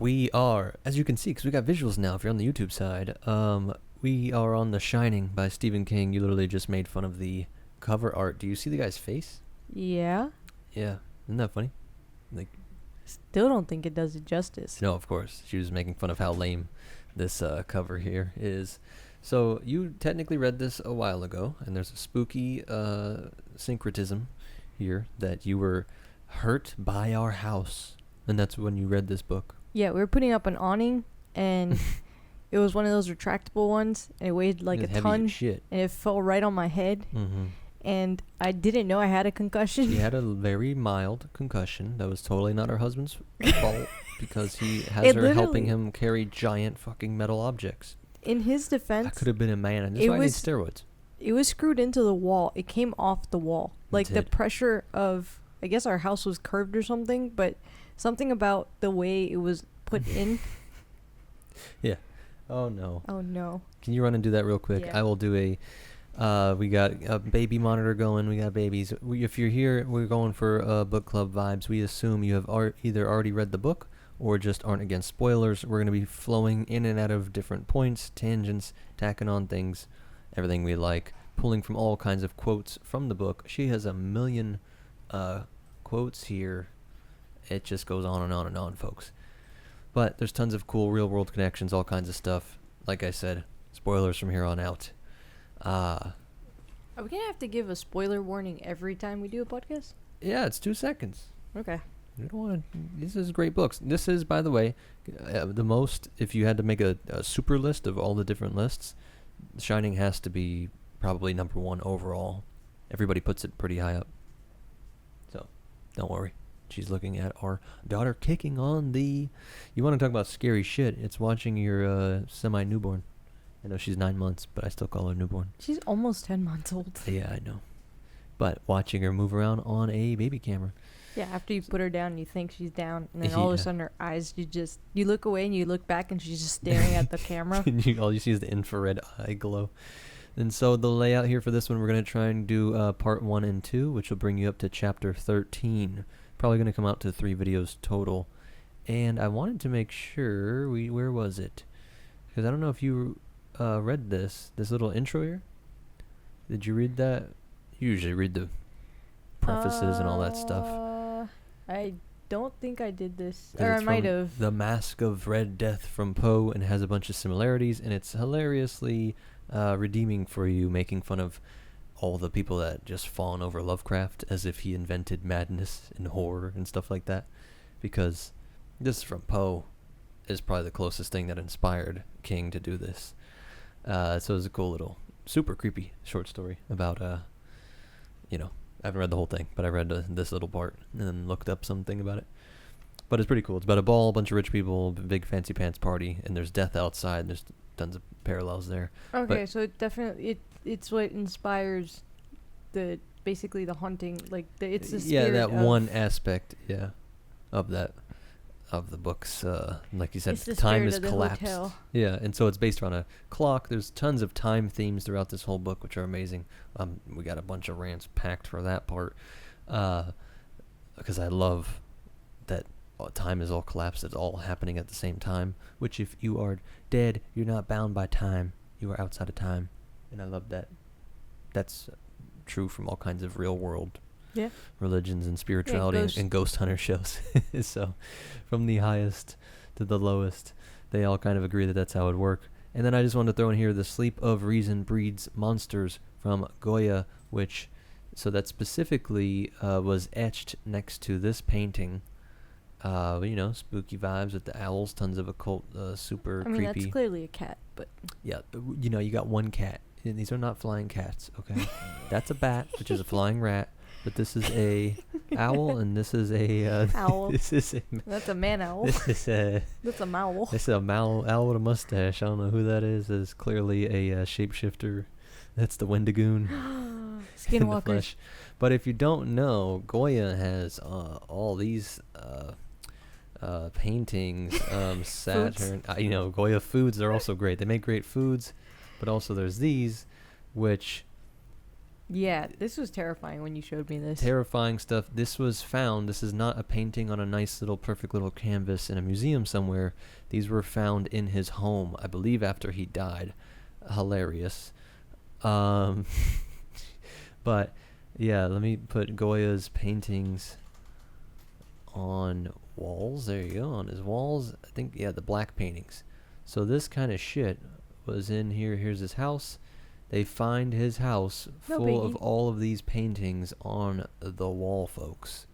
We are, as you can see, because we got visuals now if you're on the YouTube side, we are on The Shining by Stephen King. You literally just made fun of the cover art. Do you see the guy's face? Yeah. Yeah. Isn't that funny? Like, Still don't think it does it justice. no, of course. She was making fun of how lame this cover here is. So you technically read this a while ago, and there's a spooky syncretism here that you were hurt by our house. And that's when you read this book. Yeah, we were putting up an awning, and it was one of those retractable ones, and it weighed like It's a heavy as ton, shit. and it fell right on my head, Mm-hmm. and I didn't know I had a concussion. She had a very mild concussion. That was totally not her husband's fault because he has It her helping literally- him carry giant fucking metal objects. In his I defense, could have been a man, and this it is why I need was- steroids. it was screwed into the wall. It came off the wall. Like the did. pressure of, I guess our house was curved or something, but something about the way it was put in. Oh no. Oh no. Can you run and do that real quick? Yeah. I will do a. We got a baby monitor going. We got babies. If you're here, we're going for book club vibes. We assume you have either already read the book or just aren't against spoilers. We're going to be flowing in and out of different points, tangents, tacking on things, everything we like, pulling from all kinds of quotes from the book. She has a million quotes here. It just goes on and on and on, folks. But there's tons of cool real-world connections, all kinds of stuff. Like I said, spoilers from here on out. Are we gonna have to give a spoiler warning every time we do a podcast? Yeah, it's 2 seconds. Okay. You don't want to. This is great books. This is, by the way, the most. If you had to make a super list of all the different lists, Shining has to be probably number one overall. Everybody puts it pretty high up. So, don't worry. She's looking at our daughter kicking on the. You want to talk about scary shit? It's watching your semi-newborn. I know she's 9 months, but I still call her newborn. She's almost 10 months old. Yeah, I know. But watching her move around on a baby camera. Yeah, after you put her down, you think she's down, and then all of a Yeah. sudden her eyes, you look away and you look back and she's just staring at the camera. And all you see is the infrared eye glow. And so the layout here for this one, we're going to try and do part 1 and 2, which will bring you up to chapter 13. Probably going to come out to 3 videos total. And I wanted to make sure, where was it? Because I don't know if you read this little intro here. Did you read that? You usually read the prefaces and all that stuff. I don't think I did this. 'Cause Or I it's might from have. The Mask of Red Death from Poe, and has a bunch of similarities, and it's hilariously redeeming for you, making fun of all the people that just fawn over Lovecraft as if he invented madness and horror and stuff like that. Because this from Poe is probably the closest thing that inspired King to do this. So it was a cool little, super creepy short story about, I haven't read the whole thing, but I read this little part and then looked up something about it. But it's pretty cool. It's about a ball, a bunch of rich people, big fancy pants party, and there's death outside. There's tons of parallels there. Okay, so it definitely it's what inspires basically the haunting, like it's the spirit that of, one aspect, of the books. Like you said, it's the time spirit is of the collapsed. hotel. Yeah, and so it's based around a clock. There's tons of time themes throughout this whole book, which are amazing. We got a bunch of rants packed for that part, because I love that time is all collapsed. It's all happening at the same time. Which, if you are dead, you're not bound by time. You are outside of time, and I love that. That's true from all kinds of real world Yeah. religions and spirituality and ghost hunter shows. So from the highest to the lowest, they all kind of agree that that's how it would work. And then I just wanted to throw in here The Sleep of Reason Breeds Monsters from Goya, so that specifically was etched next to this painting. Spooky vibes with the owls, tons of occult, super creepy. That's clearly a cat, but Yeah, you got one cat. And these are not flying cats, okay? That's a bat, which is a flying rat. But this is a owl, and this is a owl. This is That's a man owl. this is a That's a owl. this is a owl with a mustache. I don't know who that is. It's clearly a shapeshifter. That's the Wendigoon in the Skinwalkers. flesh. But if you don't know, Goya has all these paintings. Saturn. Goya foods are also great. They make great foods, but also there's these, which Yeah, this was terrifying when you showed me this. Terrifying stuff. This was found. This is not a painting on a nice little perfect little canvas in a museum somewhere. These were found in his home, I believe, after he died. Hilarious. But yeah, let me put Goya's paintings on walls. There you go, on his walls. I think, yeah, the black paintings. So this kind of shit was in here. Here's his house. They find his house full of all of these paintings on the wall, folks.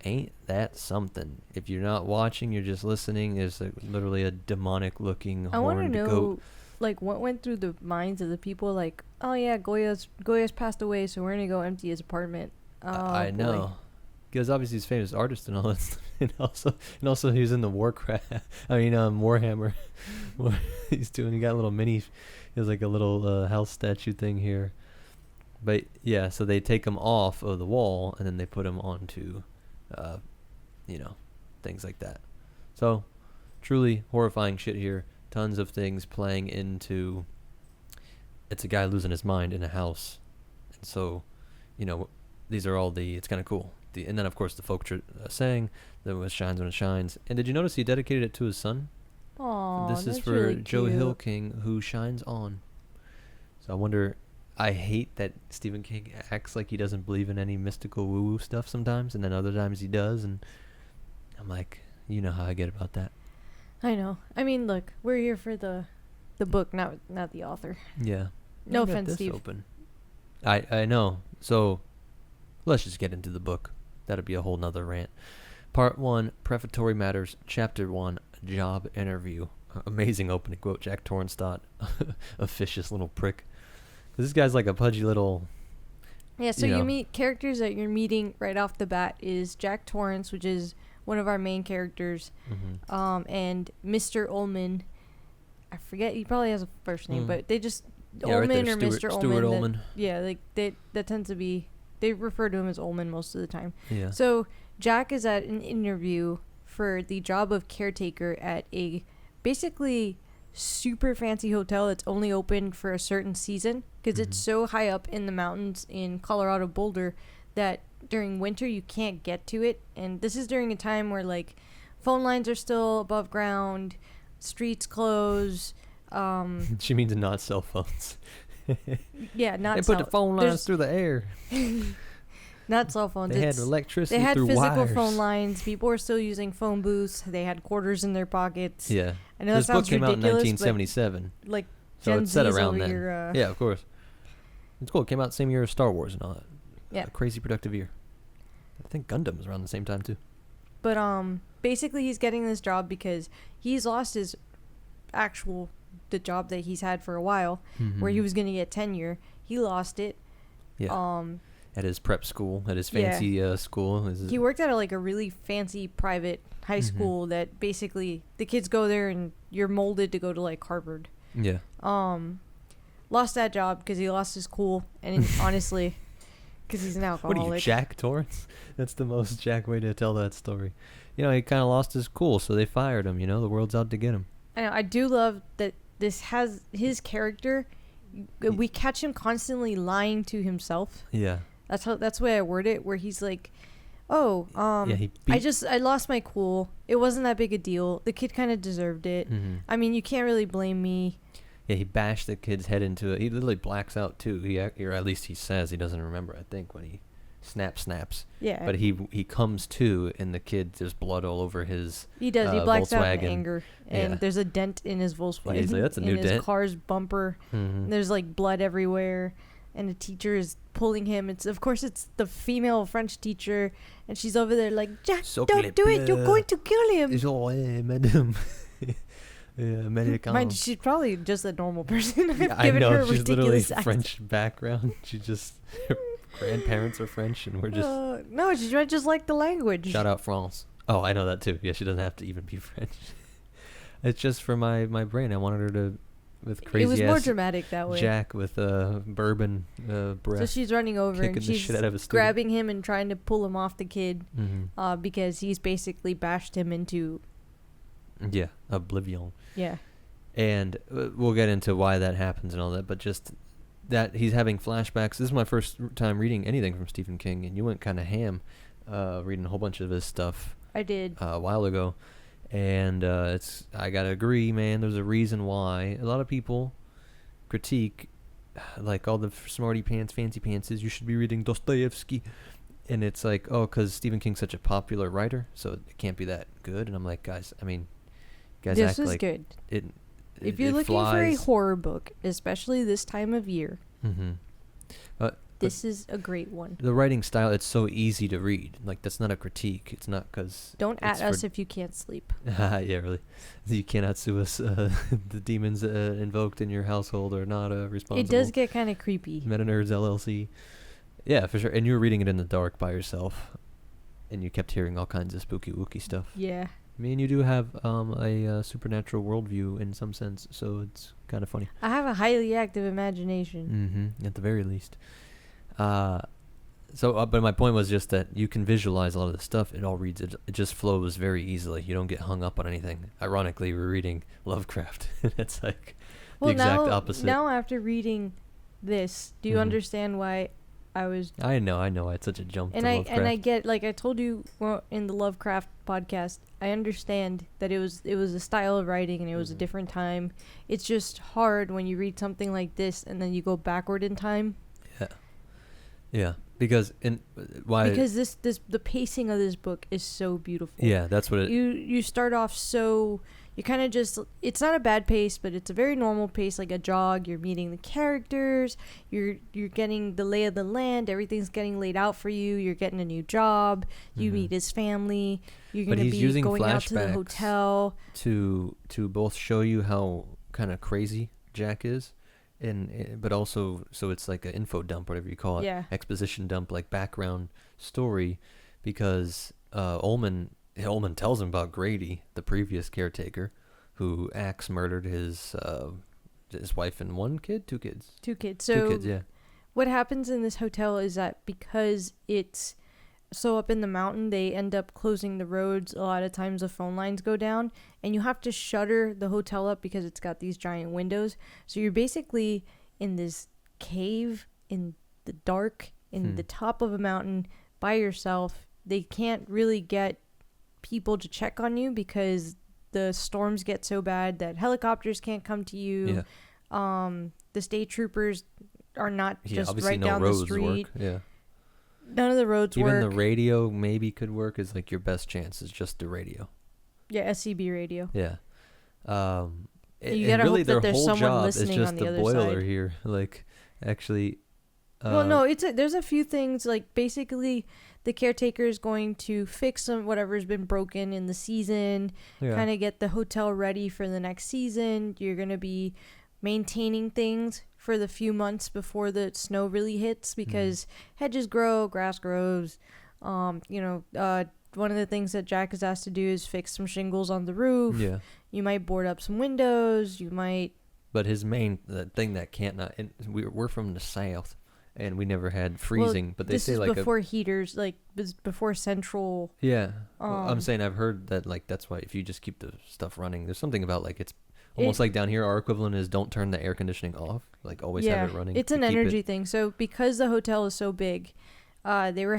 Ain't that something? If you're not watching, you're just listening. There's literally a demonic-looking horned goat. I want to know, like, what went through the minds of the people. Like, oh yeah, Goya's passed away, so we're gonna go empty his apartment. I know, because obviously he's a famous artist and all that stuff, and also he was in the Warhammer. He's doing. He got a little mini. He has like a little house statue thing here. But yeah, so they take him off of the wall and then they put him onto, things like that. So, truly horrifying shit here. Tons of things playing into. It's a guy losing his mind in a house, and so, these are all the. It's kind of cool. And then of course the folk saying that it shines when it shines. And did you notice he dedicated it to his son? Aww, this is that's for really Joe cute. Hill King, who shines on. So I wonder. I hate that Stephen King acts like he doesn't believe in any mystical woo-woo stuff sometimes, and then other times he does, and I'm like, you know how I get about that. I know. I mean, look, we're here for the book, not the author. Yeah. No I got offense, this Steve. Open. I know. So let's just get into the book. That'll be a whole nother rant. Part 1, Prefatory Matters, Chapter 1, Job Interview. Amazing opening quote. Jack Torrance thought, officious little prick. This guy's like a pudgy little... Yeah, so you meet characters that you're meeting right off the bat is Jack Torrance, which is one of our main characters, and Mr. Ullman. I forget, he probably has a first name, but they just... Ullman right or Mr. Ullman. Stuart Ullman. That tends to be... They refer to him as Ullman most of the time. Yeah. So Jack is at an interview for the job of caretaker at a basically super fancy hotel that's only open for a certain season because it's so high up in the mountains in Colorado Boulder that during winter you can't get to it. And this is during a time where like phone lines are still above ground, streets close. She means not cell phones. Yeah, not they put the phone lines through the air. Not cell phones. They had electricity. They had through physical wires. phone lines. People were still using phone booths. They had quarters in their pockets. Yeah. I know this that book sounds came out in ridiculous, 1977. but like So Gen it's set Z's around over then. here, Yeah, of course. It's cool. It came out the same year as Star Wars and all that. Yeah. A crazy productive year. I think Gundam was around the same time too. But basically he's getting this job because he's lost his the job that he's had for a while, where he was going to get tenure. He lost it. Yeah. At his prep school, at his fancy school. He worked at a really fancy private high school that basically the kids go there and you're molded to go to like Harvard. Yeah. Lost that job because he lost his cool, and honestly, because he's an alcoholic. What are you, Jack Torrance? That's the most Jack way to tell that story. He kind of lost his cool, so they fired him. The world's out to get him. I know. I do love that this has his character. We catch him constantly lying to himself. Yeah. That's the way I word it, where he's like, "Oh, I lost my cool. It wasn't that big a deal. The kid kind of deserved it. I mean, you can't really blame me." Yeah, he bashed the kid's head into it. He literally blacks out too. Or at least he says he doesn't remember. I think when he snaps. Yeah. But he comes to, and the kid, there's blood all over his. He does. He blacks out in Volkswagen. anger, and there's a dent in his Volkswagen. Yeah, he's like, that's a new in his dent. car's bumper. There's like blood everywhere, and the teacher is pulling him. It's the female French teacher, and she's over there like, "Jack, don't do it. You're going to kill him." Madame. Mind you, she's probably just a normal person. I've I given know, her a she's literally ridiculous accent. French background. She just, her grandparents are French, and we're just... no, she might just like the language. Shout out France. Oh, I know that too. Yeah, she doesn't have to even be French. It's just for my brain. I wanted her to, with crazy It was ass more dramatic that way. Jack with bourbon breath. So she's running over kicking and the she's shit out of his student. grabbing him and trying to pull him off the kid because he's basically bashed him into... Yeah, oblivion. Yeah. And we'll get into why that happens and all that, but just that he's having flashbacks. This is my first time reading anything from Stephen King, and you went kind of ham reading a whole bunch of his stuff. I did. A while ago. And I gotta agree, man, there's a reason why a lot of people critique, like all the smarty pants, fancy pantses, you should be reading Dostoevsky. And it's like, oh, because Stephen King's such a popular writer, so it can't be that good. And I'm like, guys, this act is like good. If you're it looking for a flies. horror book, especially this time of year, This is a great one. The writing style, it's so easy to read. Like, that's not a critique. It's not because... Don't at us if you can't sleep. Yeah, really. You cannot sue us. The demons invoked in your household are not responsible. It does get kind of creepy. MetaNerdz LLC. Yeah, for sure. And you were reading it in the dark by yourself. And you kept hearing all kinds of spooky wooky stuff. Yeah. I mean, you do have a supernatural worldview in some sense, so it's kind of funny. I have a highly active imagination. At the very least. But my point was just that you can visualize a lot of the stuff. It all reads. It just flows very easily. You don't get hung up on anything. Ironically, we're reading Lovecraft. It's like the exact opposite. Now, after reading this, do you understand why I was... I know. I had such a jump to Lovecraft. And I get, like I told you in the Lovecraft podcast, I understand that it was a style of writing and it was a different time. It's just hard when you read something like this and then you go backward in time. Yeah, because the pacing of this book is so beautiful. Yeah, that's what it... You start off so... You kind of just... It's not a bad pace, but it's a very normal pace, like a jog. You're meeting the characters. You're getting the lay of the land. Everything's getting laid out for you. You're getting a new job. You meet his family. You're going to be going out to the hotel. To both show you how kind of crazy Jack is, but also, so it's like an info dump, whatever you call it. Yeah. Exposition dump, like background story, because Ullman tells him about Grady, the previous caretaker, who axe murdered his wife and one kid, two kids. Two kids. Two kids, yeah. What happens in this hotel is that because it's so up in the mountain, they end up closing the roads. A lot of times the phone lines go down and you have to shutter the hotel up because it's got these giant windows. So you're basically in this cave in the dark in the top of a mountain by yourself. They can't really get people to check on you because the storms get so bad that helicopters can't come to you. Yeah. The state troopers are not just right down the street. Work. Yeah. None of the roads work. Even the radio maybe could work. Is like your best chance is just the radio. Yeah, SCB radio. Yeah. You gotta hope that there's someone listening on the other side. It's just the boiler here. Like, actually. Well, no, there's a few things. Like, basically, the caretaker is going to fix whatever's been broken in the season. Yeah. Kind of get the hotel ready for the next season. You're gonna be maintaining things for the few months before the snow really hits because hedges grow, grass grows. One of the things that Jack is asked to do is fix some shingles on the roof. Yeah. You might board up some windows. You might... But his main thing that can't not... And we're from the south, and we never had freezing. Well, but they say like... This is before heaters, like before central... Yeah. I'm saying I've heard that like that's why if you just keep the stuff running, there's something about like it's... Almost like down here, our equivalent is don't turn the air conditioning off. Like always have it running. It's an energy thing. So because the hotel is so big, they're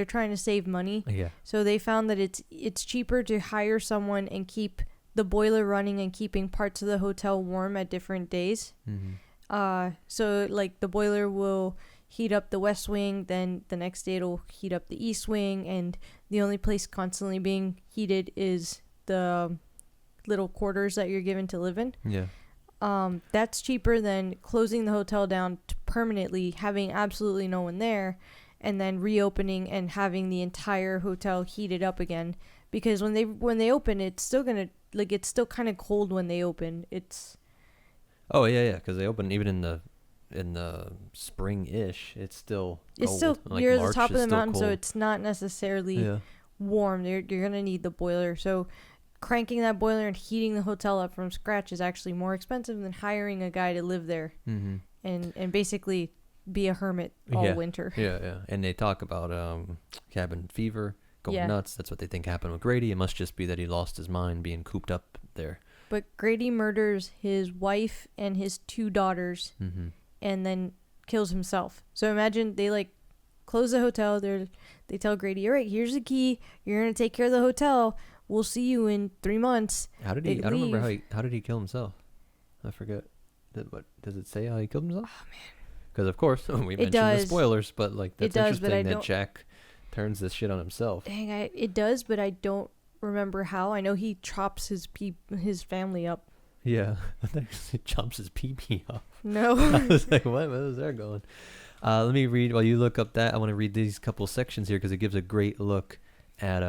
trying to save money. Yeah. So they found that it's cheaper to hire someone and keep the boiler running and keeping parts of the hotel warm at different days. Mm-hmm. So like the boiler will heat up the west wing, then the next day it'll heat up the east wing, and the only place constantly being heated is the little quarters that you're given to live in. Yeah. That's cheaper than closing the hotel down permanently, having absolutely no one there, and then reopening and having the entire hotel heated up again. Because when they open, it's still gonna it's still kind of cold when they open. It's. Oh yeah, because they open even in the spring-ish. It's still cold. It's still like you're at March the top of the mountain, cold. so it's not necessarily warm. You're gonna need the boiler. So cranking that boiler and heating the hotel up from scratch is actually more expensive than hiring a guy to live there and basically be a hermit all winter. Yeah. And they talk about cabin fever, going nuts. That's what they think happened with Grady. It must just be that he lost his mind being cooped up there. But Grady murders his wife and his two daughters and then kills himself. So imagine they like close the hotel. They tell Grady, all right, here's the key. You're going to take care of the hotel. We'll see you in 3 months. How did he? I don't remember how did he kill himself? I forget. What does it say how he killed himself? Oh man. Because of course we mentioned the spoilers, but like that's interesting that Jack turns this shit on himself. Dang, it does, but I don't remember how. I know he chops his family up. Yeah, he chops his pee off. No. I was like, what? Where was that going? Let me read while you look up that. I want to read these couple sections here because it gives a great look at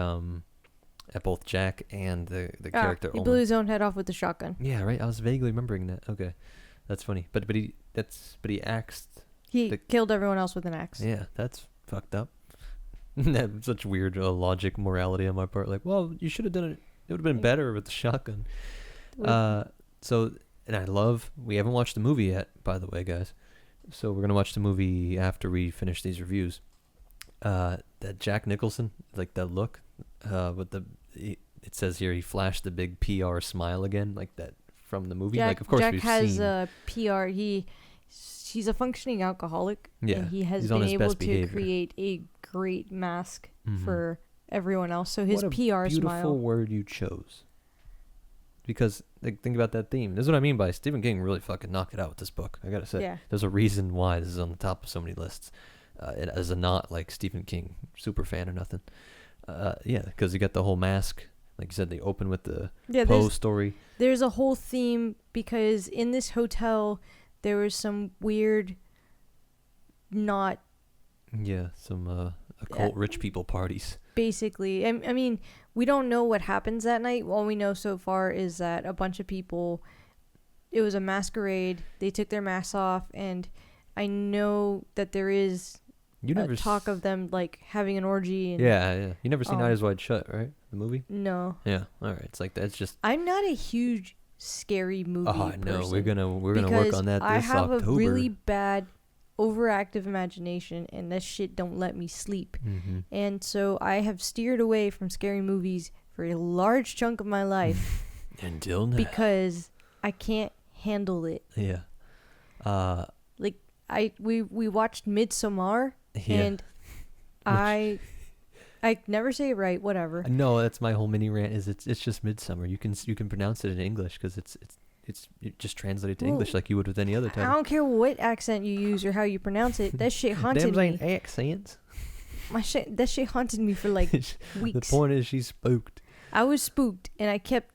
both Jack and the character. He blew his own head off with the shotgun. Yeah, right. I was vaguely remembering that. Okay, that's funny. But he axed. He killed everyone else with an axe. Yeah, that's fucked up. That's such weird logic, morality on my part. Like, well, you should have done it. It would have been better with the shotgun. So, and we haven't watched the movie yet, by the way, guys. So we're gonna watch the movie after we finish these reviews. That Jack Nicholson, like that look, it says here he flashed the big PR smile again, like that from the movie. Like, of course, Jack we've has seen. a PR. He's a functioning alcoholic. Yeah, and he has he's been on his able best to behavior. create a great mask Mhm. for everyone else. So his what a PR beautiful smile. word you chose. Because like, think about that theme. This is what I mean by Stephen King really fucking knocked it out with this book. I gotta say, Yeah. there's a reason why this is on the top of so many lists. And as a not like Stephen King super fan or nothing. Yeah, because you got the whole mask. Like you said, they open with the Poe story. There's a whole theme because in this hotel there was some weird, not Some occult rich people parties. basically. I mean, we don't know what happens that night. All we know so far is that a bunch of people. It was a masquerade. They took their masks off, and I know that there is talk of them like having an orgy. And, yeah. You never seen Eyes Wide Shut, right? The movie. No. Yeah. All right. It's like that. It's just. I'm not a huge scary movie person. No, we're gonna work on that this October. I have a really bad overactive imagination, and that shit don't let me sleep. Mm-hmm. And so I have steered away from scary movies for a large chunk of my life Until now. because I can't handle it. Yeah. We watched Midsommar, and I never say it right. Whatever. No, that's my whole mini rant. It's just Midsummer. You can pronounce it in English because it's just translated to English like you would with any other title. I don't care what accent you use or how you pronounce it. That shit haunted Them me. ain't accents. That shit haunted me for like weeks. The point is she's spooked. I was spooked, and I kept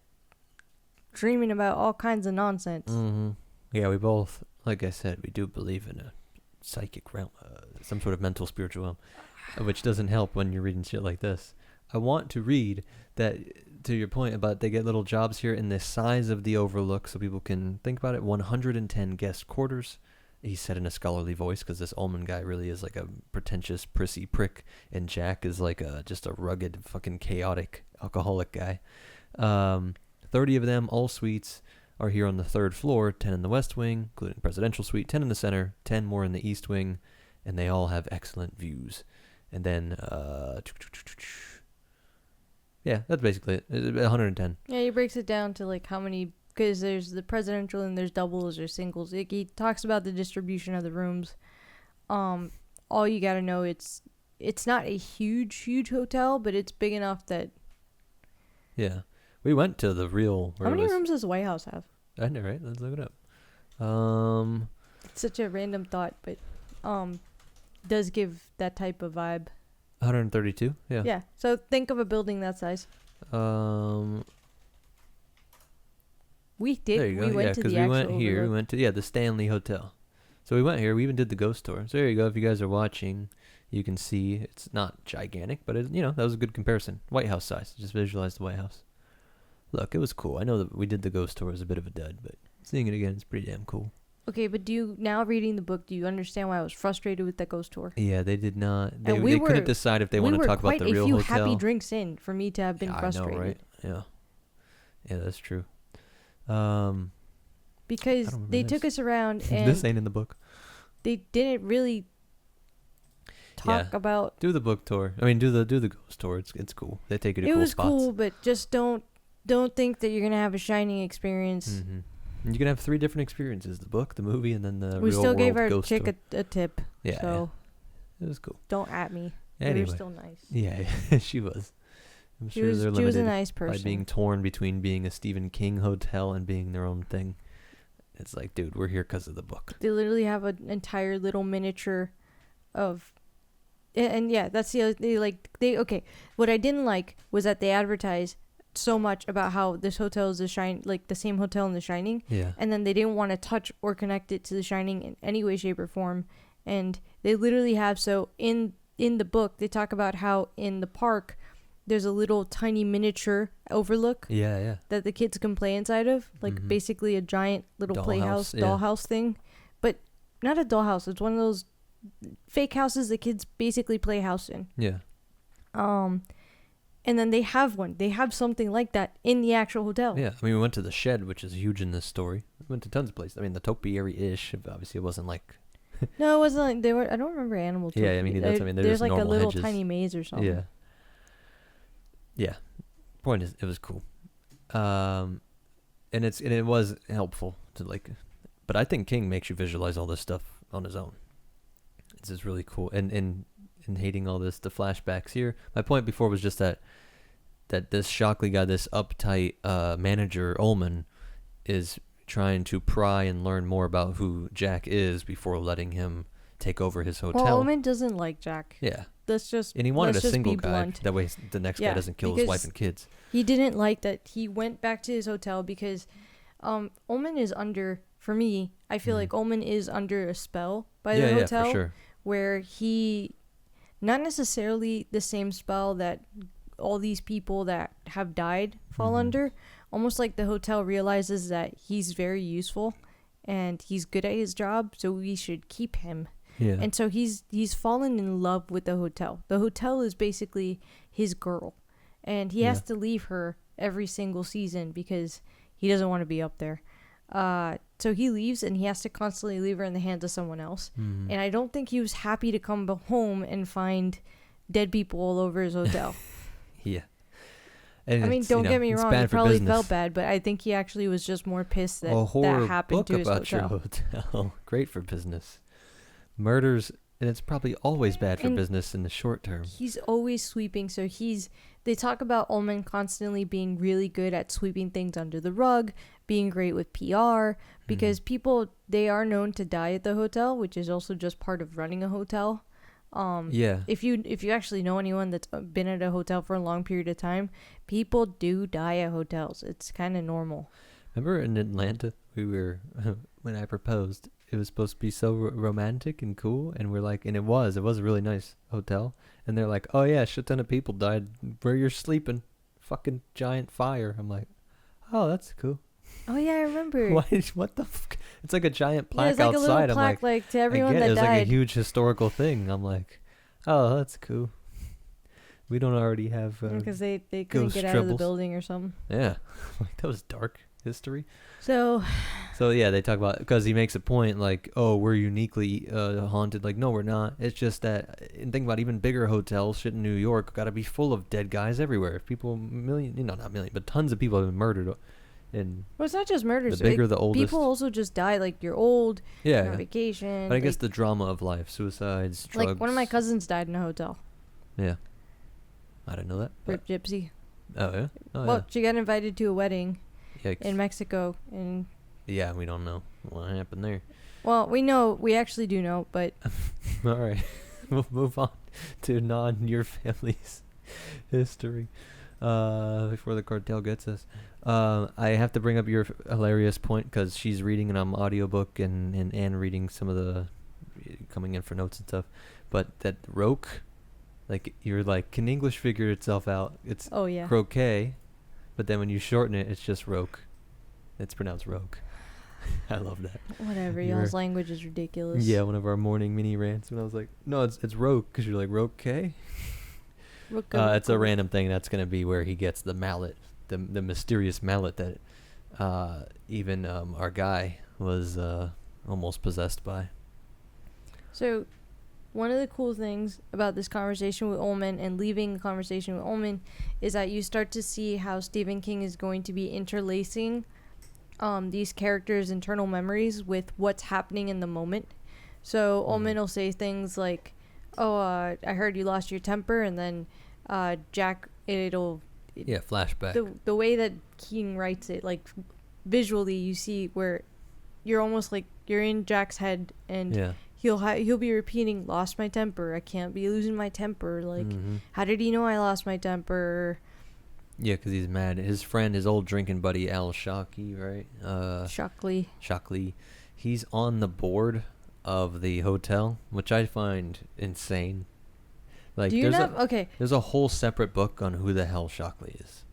dreaming about all kinds of nonsense. Mm-hmm. Yeah, we both, like I said, we do believe in a psychic realm, some sort of mental spiritual realm, which doesn't help when you're reading shit like this. I want to read that, to your point about they get little jobs here in the size of the Overlook so people can think about it. 110 guest quarters, he said in a scholarly voice, because this Ullman guy really is like a pretentious, prissy prick, and Jack is like just a rugged, fucking chaotic, alcoholic guy. 30 of them, all suites, are here on the third floor, 10 in the west wing, including presidential suite, 10 in the center, 10 more in the east wing, and they all have excellent views. And then, yeah, that's basically it. 110. Yeah, he breaks it down to like how many, because there's the presidential and there's doubles or singles. He talks about the distribution of the rooms. All you gotta know, it's not a huge hotel, but it's big enough that. Yeah, we went to the real. How many rooms does the White House have? I know, right? Let's look it up. It's such a random thought, but does give that type of vibe. 132. Yeah. Yeah. So think of a building that size. We did. There you go. We went to the we actual went here. Overlook. We went to the Stanley Hotel. So we went here. We even did the ghost tour. So there you go. If you guys are watching, you can see it's not gigantic, but that was a good comparison. White House size. Just visualize the White House. Look, it was cool. I know that we did the ghost tour. It was a bit of a dud, but seeing it again is pretty damn cool. Okay, but now reading the book, do you understand why I was frustrated with that ghost tour? Yeah, they did not. They we couldn't decide if they want to talk about the real hotel. We were quite a few happy drinks in for me to have been frustrated. I know, right? Yeah, that's true. Because they took us around and this ain't in the book. They didn't really talk about. Do the book tour. I mean, do the ghost tour. It's cool. They take you to cool spots. It was cool, but just don't think that you're gonna have a shining experience. Mm-hmm. You can have 3 different experiences: the book, the movie, and then the We real still world gave our ghost chick story. a tip. Yeah, So it was cool. don't at me. Anyway, You're still nice. yeah, she was. I'm She sure was they're she was a limited nice by person. being torn between being a Stephen King hotel and being their own thing. It's like, dude, we're here because of the book. They literally have an entire little miniature of, and yeah, that's the other. Okay. What I didn't like was that they advertised so much about how this hotel is the same hotel in The Shining, Yeah. and then they didn't want to touch or connect it to The Shining in any way, shape, or form. And they literally have, so in the book they talk about how in the park there's a little tiny miniature overlook Yeah. that the kids can play inside of, like basically a giant little Dollhouse, dollhouse thing, but not a dollhouse. It's one of those fake houses the kids basically play house in. Yeah. And then they have one. They have something like that in the actual hotel. Yeah. I mean, we went to the Shed, which is huge in this story. We went to tons of places. I mean, the topiary-ish. Obviously, it wasn't like. No, it wasn't like they were. I don't remember animal. Yeah, I mean, they're there's just like a normal little hedges. tiny maze or something. Yeah. Yeah. Point is, it was cool. And it was helpful to like, but I think King makes you visualize all this stuff on his own. It's just really cool. And hating all the flashbacks here. My point before was just that this Shockley guy, this uptight manager Ullman, is trying to pry and learn more about who Jack is before letting him take over his hotel. Well, Ullman doesn't like Jack. Yeah. And he wanted a just single be guy. blunt. That way the next guy doesn't kill his wife and kids. He didn't like that he went back to his hotel because Ullman is under, for me, I feel like Ullman is under a spell by the hotel. Yeah, for sure. Where he, not necessarily the same spell that all these people that have died fall under, almost like the hotel realizes that he's very useful and he's good at his job, so we should keep him. Yeah. And so he's fallen in love with the hotel. The hotel is basically his girl, and he has to leave her every single season because he doesn't want to be up there. So he leaves, and he has to constantly leave her in the hands of someone else. And I don't think he was happy to come home and find dead people all over his hotel. Yeah. And I mean, don't get me wrong, he probably felt bad, but I think he actually was just more pissed that that happened to his about hotel. your hotel. Great for business. Murders, and it's probably always bad for business in the short term. He's always sweeping, so they talk about Ullman constantly being really good at sweeping things under the rug, being great with PR, because people, they are known to die at the hotel, which is also just part of running a hotel. If you actually know anyone that's been at a hotel for a long period of time, people do die at hotels. It's kind of normal. Remember in Atlanta, we were when I proposed, it was supposed to be so romantic and cool, and we're like, and it was a really nice hotel, and they're like, oh yeah, a shit ton of people died where you're sleeping, fucking giant fire. I'm like, oh, that's cool. Oh yeah, I remember. What the fuck? It's like a giant plaque it's like outside. A little plaque, I'm like to everyone that it was died. like a huge historical thing. I'm like, oh, that's cool. We don't already have because they couldn't get out of the building or something. Yeah, like that was dark history. So yeah, they talk about, because he makes a point like, oh, we're uniquely haunted. Like, no, we're not. It's just that, and think about even bigger hotels, shit in New York, got to be full of dead guys everywhere. If people, not million, but tons of people have been murdered. And well, it's not just murders. The bigger, the oldest. People also just die. Like, you're old. Yeah. You're on vacation. But I guess the drama of life, suicides, drugs. Like, one of my cousins died in a hotel. Yeah. I didn't know that. Rip Gypsy. Oh yeah. Well, she got invited to a wedding. Yikes. In Mexico, and yeah, we don't know what happened there. Well, we actually do know, but all right, we'll move on to your family's history before the cartel gets us. I have to bring up your hilarious point, because she's reading an audiobook and Anne reading some of the coming in for notes and stuff, but that roque, like, you're like, can English figure itself out? It's croquet. But then when you shorten it, it's just roque. It's pronounced roque. I love that. Whatever, y'all's language is ridiculous. Yeah, one of our morning mini rants. When I was like, no, it's roque, because you're like, roque? It's a random thing. That's going to be where he gets the mallet, the mysterious mallet that even our guy was almost possessed by. So, one of the cool things about this conversation with Ullman and leaving the conversation with Ullman is that you start to see how Stephen King is going to be interlacing these characters' internal memories with what's happening in the moment. So Ullman will say things like, "Oh, I heard you lost your temper," and then Jack, flashback. The way that King writes it, like visually, you see where you're almost like you're in Jack's head, and he'll be repeating, "Lost my temper. I can't be losing my temper." Like, how did he know I lost my temper? Yeah, because he's mad. His friend, his old drinking buddy, Al Shockey, right? Shockley. He's on the board of the hotel, which I find insane. Like, there's a whole separate book on who the hell Shockley is.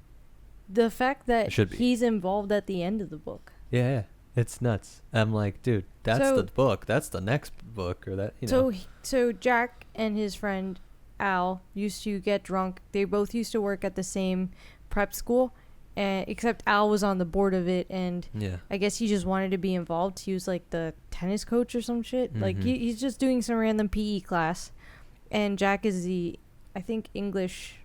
The fact that he's involved at the end of the book. Yeah, it's nuts. I'm like, dude, that's the book. That's the next book, or that, you know. So Jack and his friend Al used to get drunk. They both used to work at the same prep school, except Al was on the board of it, and I guess he just wanted to be involved. He was like the tennis coach or some shit. Like he's just doing some random PE class, and Jack is I think English.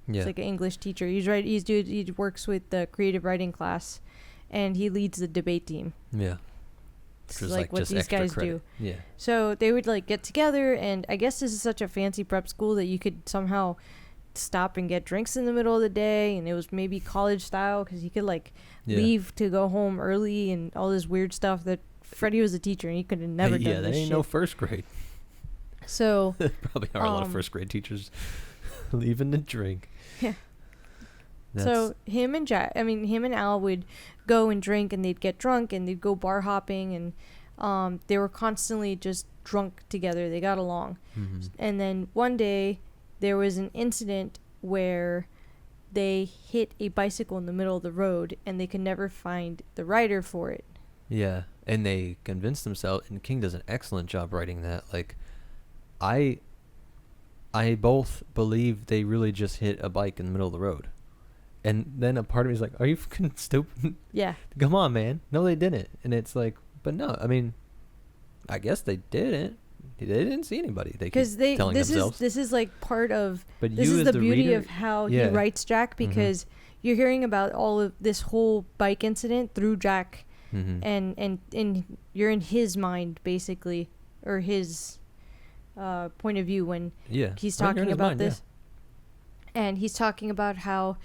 He's like an English teacher. He works with the creative writing class, and he leads the debate team. Yeah. It's like what these guys do. Yeah. So they would like get together, and I guess this is such a fancy prep school that you could somehow stop and get drinks in the middle of the day, and it was maybe college style because he could like leave to go home early and all this weird stuff that Freddie was a teacher and he could have never done this shit. Yeah, that ain't no first grade. So probably are a lot of first grade teachers leaving to drink. Yeah. So him and Al would go and drink, and they'd get drunk, and they'd go bar hopping, and they were constantly just drunk together. They got along. And then one day there was an incident where they hit a bicycle in the middle of the road, and they could never find the rider for it. Yeah, and they convinced themselves, and King does an excellent job writing that. Like, I both believe they really just hit a bike in the middle of the road. And then a part of me is like, are you fucking stupid? Yeah. Come on, man. No, they didn't. And it's like, but no, I mean, I guess they didn't. They didn't see anybody. They keep telling themselves. This is like part of, but this is the beauty of how he writes Jack, because you're hearing about all of this whole bike incident through Jack, and you're in his mind, basically, or his point of view when he's talking about this. And he's talking about how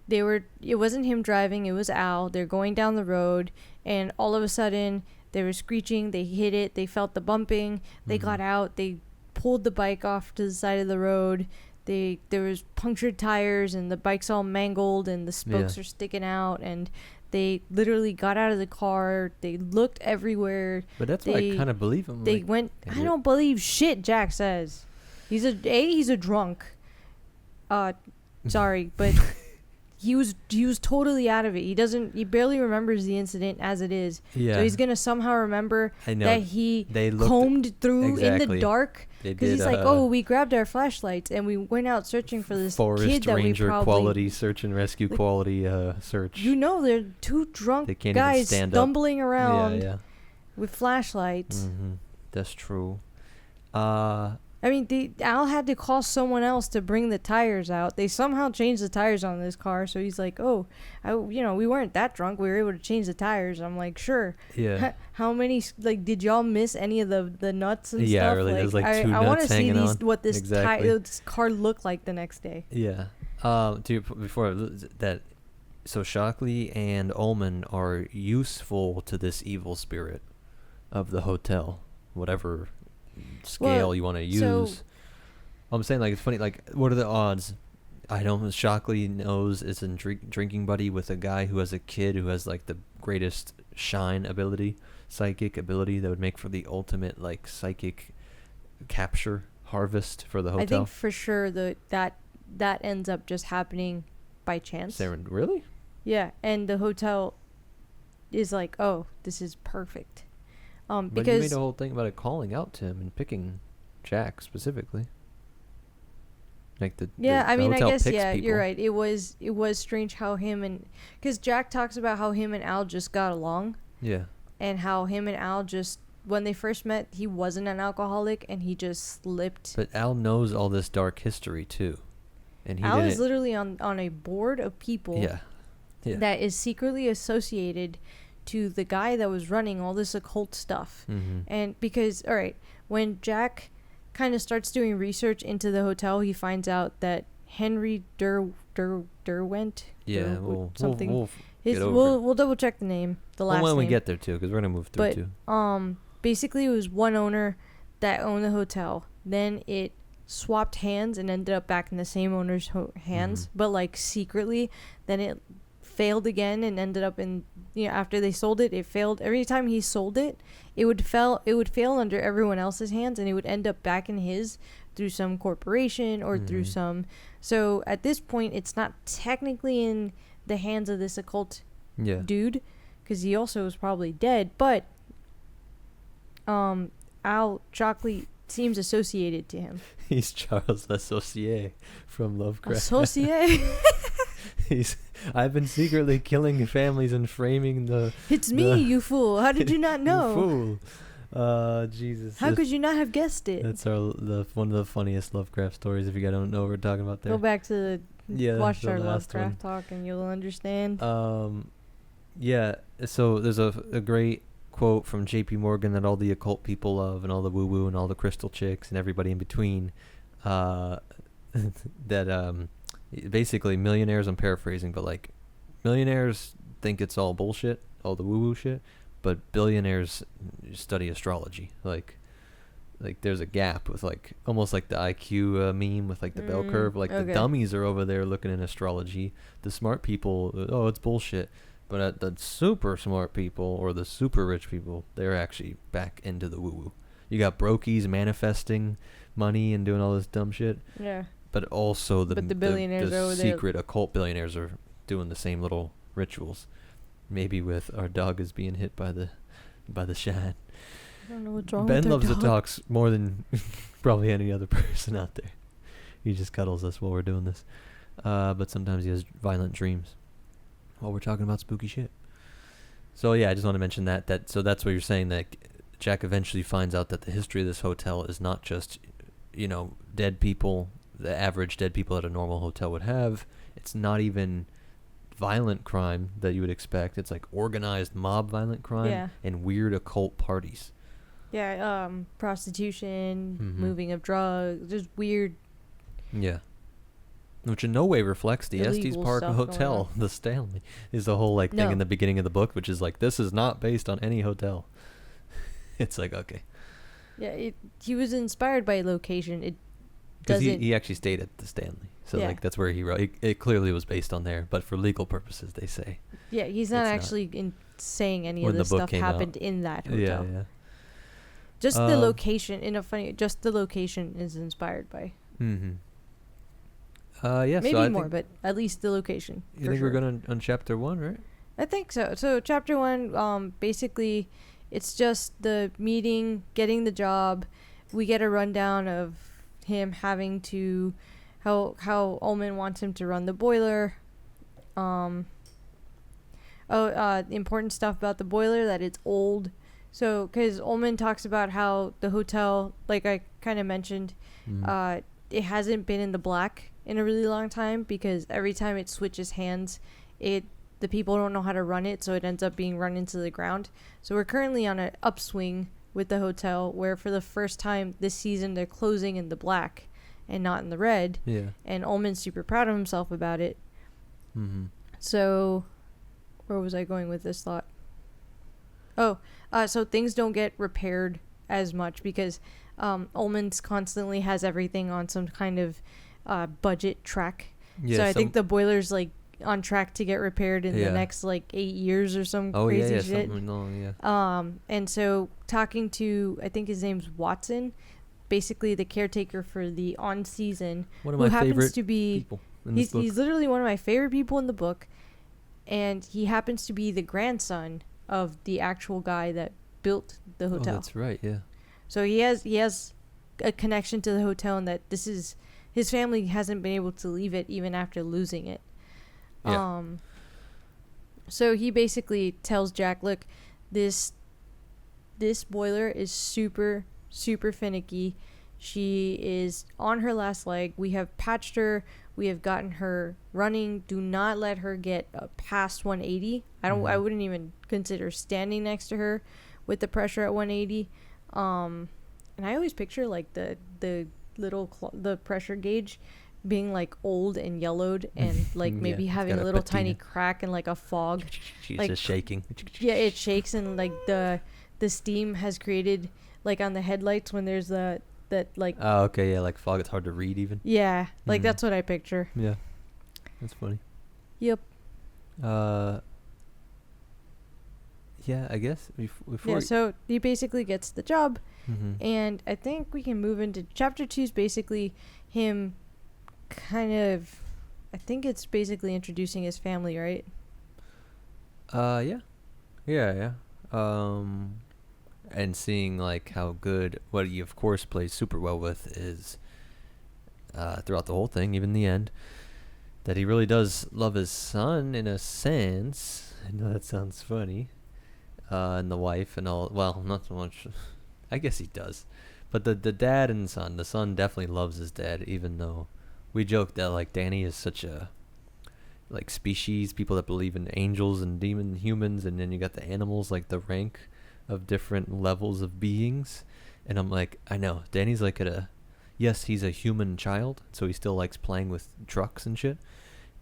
it wasn't him driving, it was Al. They're going down the road, and all of a sudden they were screeching, they hit it, they felt the bumping, they got out, they pulled the bike off to the side of the road, there was punctured tires, and the bike's all mangled, and the spokes are sticking out, and they literally got out of the car, they looked everywhere. But that's why I kind of believe him. They went, I don't believe shit Jack says. He's a drunk. Sorry, but he was totally out of it. He barely remembers the incident as it is. Yeah. So he's gonna somehow remember that he combed through in the dark, because he's like, oh, we grabbed our flashlights and we went out searching for this Forest kid that Ranger we probably quality search and rescue quality search. You know, they're two drunk guys stumbling around with flashlights. That's true. I mean, Al had to call someone else to bring the tires out. They somehow changed the tires on this car, so he's like, "Oh, we weren't that drunk. We were able to change the tires." I'm like, "Sure." Yeah. How many? Like, did y'all miss any of the nuts and stuff? Yeah, really. There's like two I want nuts to see hanging on. what this car looked like the next day. Yeah. Before that, so Shockley and Ullman are useful to this evil spirit of the hotel, whatever scale you want to use. So, I'm saying, like, it's funny, like, what are the odds? I know Shockley knows it's a drinking buddy with a guy who has a kid who has like the greatest psychic ability that would make for the ultimate like psychic capture harvest for the hotel. I think for sure that ends up just happening by chance. Really? Yeah, and the hotel is like, oh, this is perfect. But because you made a whole thing about it calling out to him and picking Jack specifically. Like I guess people. You're right. It was strange how because Jack talks about how him and Al just got along. Yeah. And how him and Al just, when they first met, he wasn't an alcoholic and he just slipped. But Al knows all this dark history too, and Al is literally on a board of people. Yeah. That is secretly associated to the guy that was running all this occult stuff. And because, all right, when Jack kind of starts doing research into the hotel, he finds out that Henry Derwent. Yeah, something. we'll We'll double check the name, the last when name. we get there too, because we're gonna move through too. Basically it was one owner that owned the hotel. Then it swapped hands and ended up back in the same owner's hands, but like secretly. Then it failed again and ended up in, after they sold it, it failed. Every time he sold it, it would fail under everyone else's hands, and it would end up back in his through some corporation or through some. So at this point, it's not technically in the hands of this occult dude, because he also was probably dead, but Al Shockley seems associated to him. He's Charles Associé from Lovecraft. Associé? I've been secretly killing families and framing the... It's me, you fool. How did you not know? You fool. Jesus. How could you not have guessed it? That's one of the funniest Lovecraft stories, if you guys don't know what we're talking about there. Go back to watch our Lovecraft one. talk and you'll understand. Yeah, so there's a great quote from J.P. Morgan that all the occult people love, and all the woo-woo and all the crystal chicks and everybody in between, that basically millionaires, I'm paraphrasing, but like millionaires think it's all bullshit, all the woo-woo shit, but billionaires study astrology. Like there's a gap with like almost like the IQ meme with like the bell curve. Like the dummies are over there looking at astrology. The smart people, it's bullshit. But the super smart people or the super rich people, they're actually back into the woo-woo. You got brokies manifesting money and doing all this dumb shit. Yeah. But also the billionaires over there. Secret occult billionaires are doing the same little rituals. Maybe with our dog is being hit by the shine. I don't know what's wrong Ben with loves their to dog. talk more than probably any other person out there. He just cuddles us while we're doing this. But sometimes he has violent dreams while we're talking about spooky shit. So yeah, I just want to mention that so that's what you're saying, that Jack eventually finds out that the history of this hotel is not just, dead people, the average dead people that a normal hotel would have. It's not even violent crime that you would expect. It's like organized mob violent crime and weird occult parties. Yeah, prostitution, moving of drugs, just weird. Yeah. Which in no way reflects the Estes illegal Park stuff Hotel, the Stanley, is the whole thing in the beginning of the book, which is like, this is not based on any hotel. It's like, okay. Yeah, he was inspired by location. It because doesn't. he actually stayed at the Stanley, so that's where he wrote. It clearly was based on there, but for legal purposes, they say. Yeah, he's not actually saying any of this stuff happened in that hotel. Yeah. Just the location. Just the location is inspired by. Maybe so more, but at least the location. You think we're going on chapter 1, right? I think so. So chapter 1, basically, it's just the meeting, getting the job. We get a rundown of him having to, how Ullman wants him to run the boiler. The important stuff about the boiler, that it's old. So, because Ullman talks about how the hotel, like I kind of mentioned, it hasn't been in the black in a really long time, because every time it switches hands, the people don't know how to run it, so it ends up being run into the ground. So we're currently on an upswing with the hotel, where for the first time this season they're closing in the black and not in the red. Yeah. And Ullman's super proud of himself about it. So where was I going with this thought? So things don't get repaired as much because Ullman's constantly has everything on some kind of budget track. So I think the boiler's like on track to get repaired in the next like 8 years or some crazy shit. And so talking to, I think his name's Watson, basically the caretaker for the on season, who happens to be people he's literally one of my favorite people in the book, and he happens to be the grandson of the actual guy that built the hotel. Oh, that's right, yeah. So he has a connection to the hotel, and that this is his family hasn't been able to leave it even after losing it. Yeah. So he basically tells Jack, look, this boiler is super, super finicky. She is on her last leg. We have patched her. We have gotten her running. Do not let her get past 180. I wouldn't even consider standing next to her with the pressure at 180. And I always picture like the the pressure gauge being like old and yellowed and like maybe having a little tiny crack and like a fog. She's like, just shaking. Yeah, it shakes, and like the steam has created like on the headlights when there's that like. Oh, okay, yeah, like fog. It's hard to read even. Yeah, like that's what I picture. Yeah, that's funny. Yep. Yeah, I guess before. So he basically gets the job, and I think we can move into chapter 2. Is basically him, kind of. I think it's basically introducing his family, right? Yeah. And seeing like how good what he of course plays super well with is throughout the whole thing, even the end, that he really does love his son in a sense. I know that sounds funny. And the wife and all. Well, not so much. I guess he does. But the dad and son, the son definitely loves his dad, even though we joke that like Danny is such a like species, people that believe in angels and demon humans, and then you got the animals, like the rank of different levels of beings. And I'm like, I know, Danny's like yes, he's a human child, so he still likes playing with trucks and shit.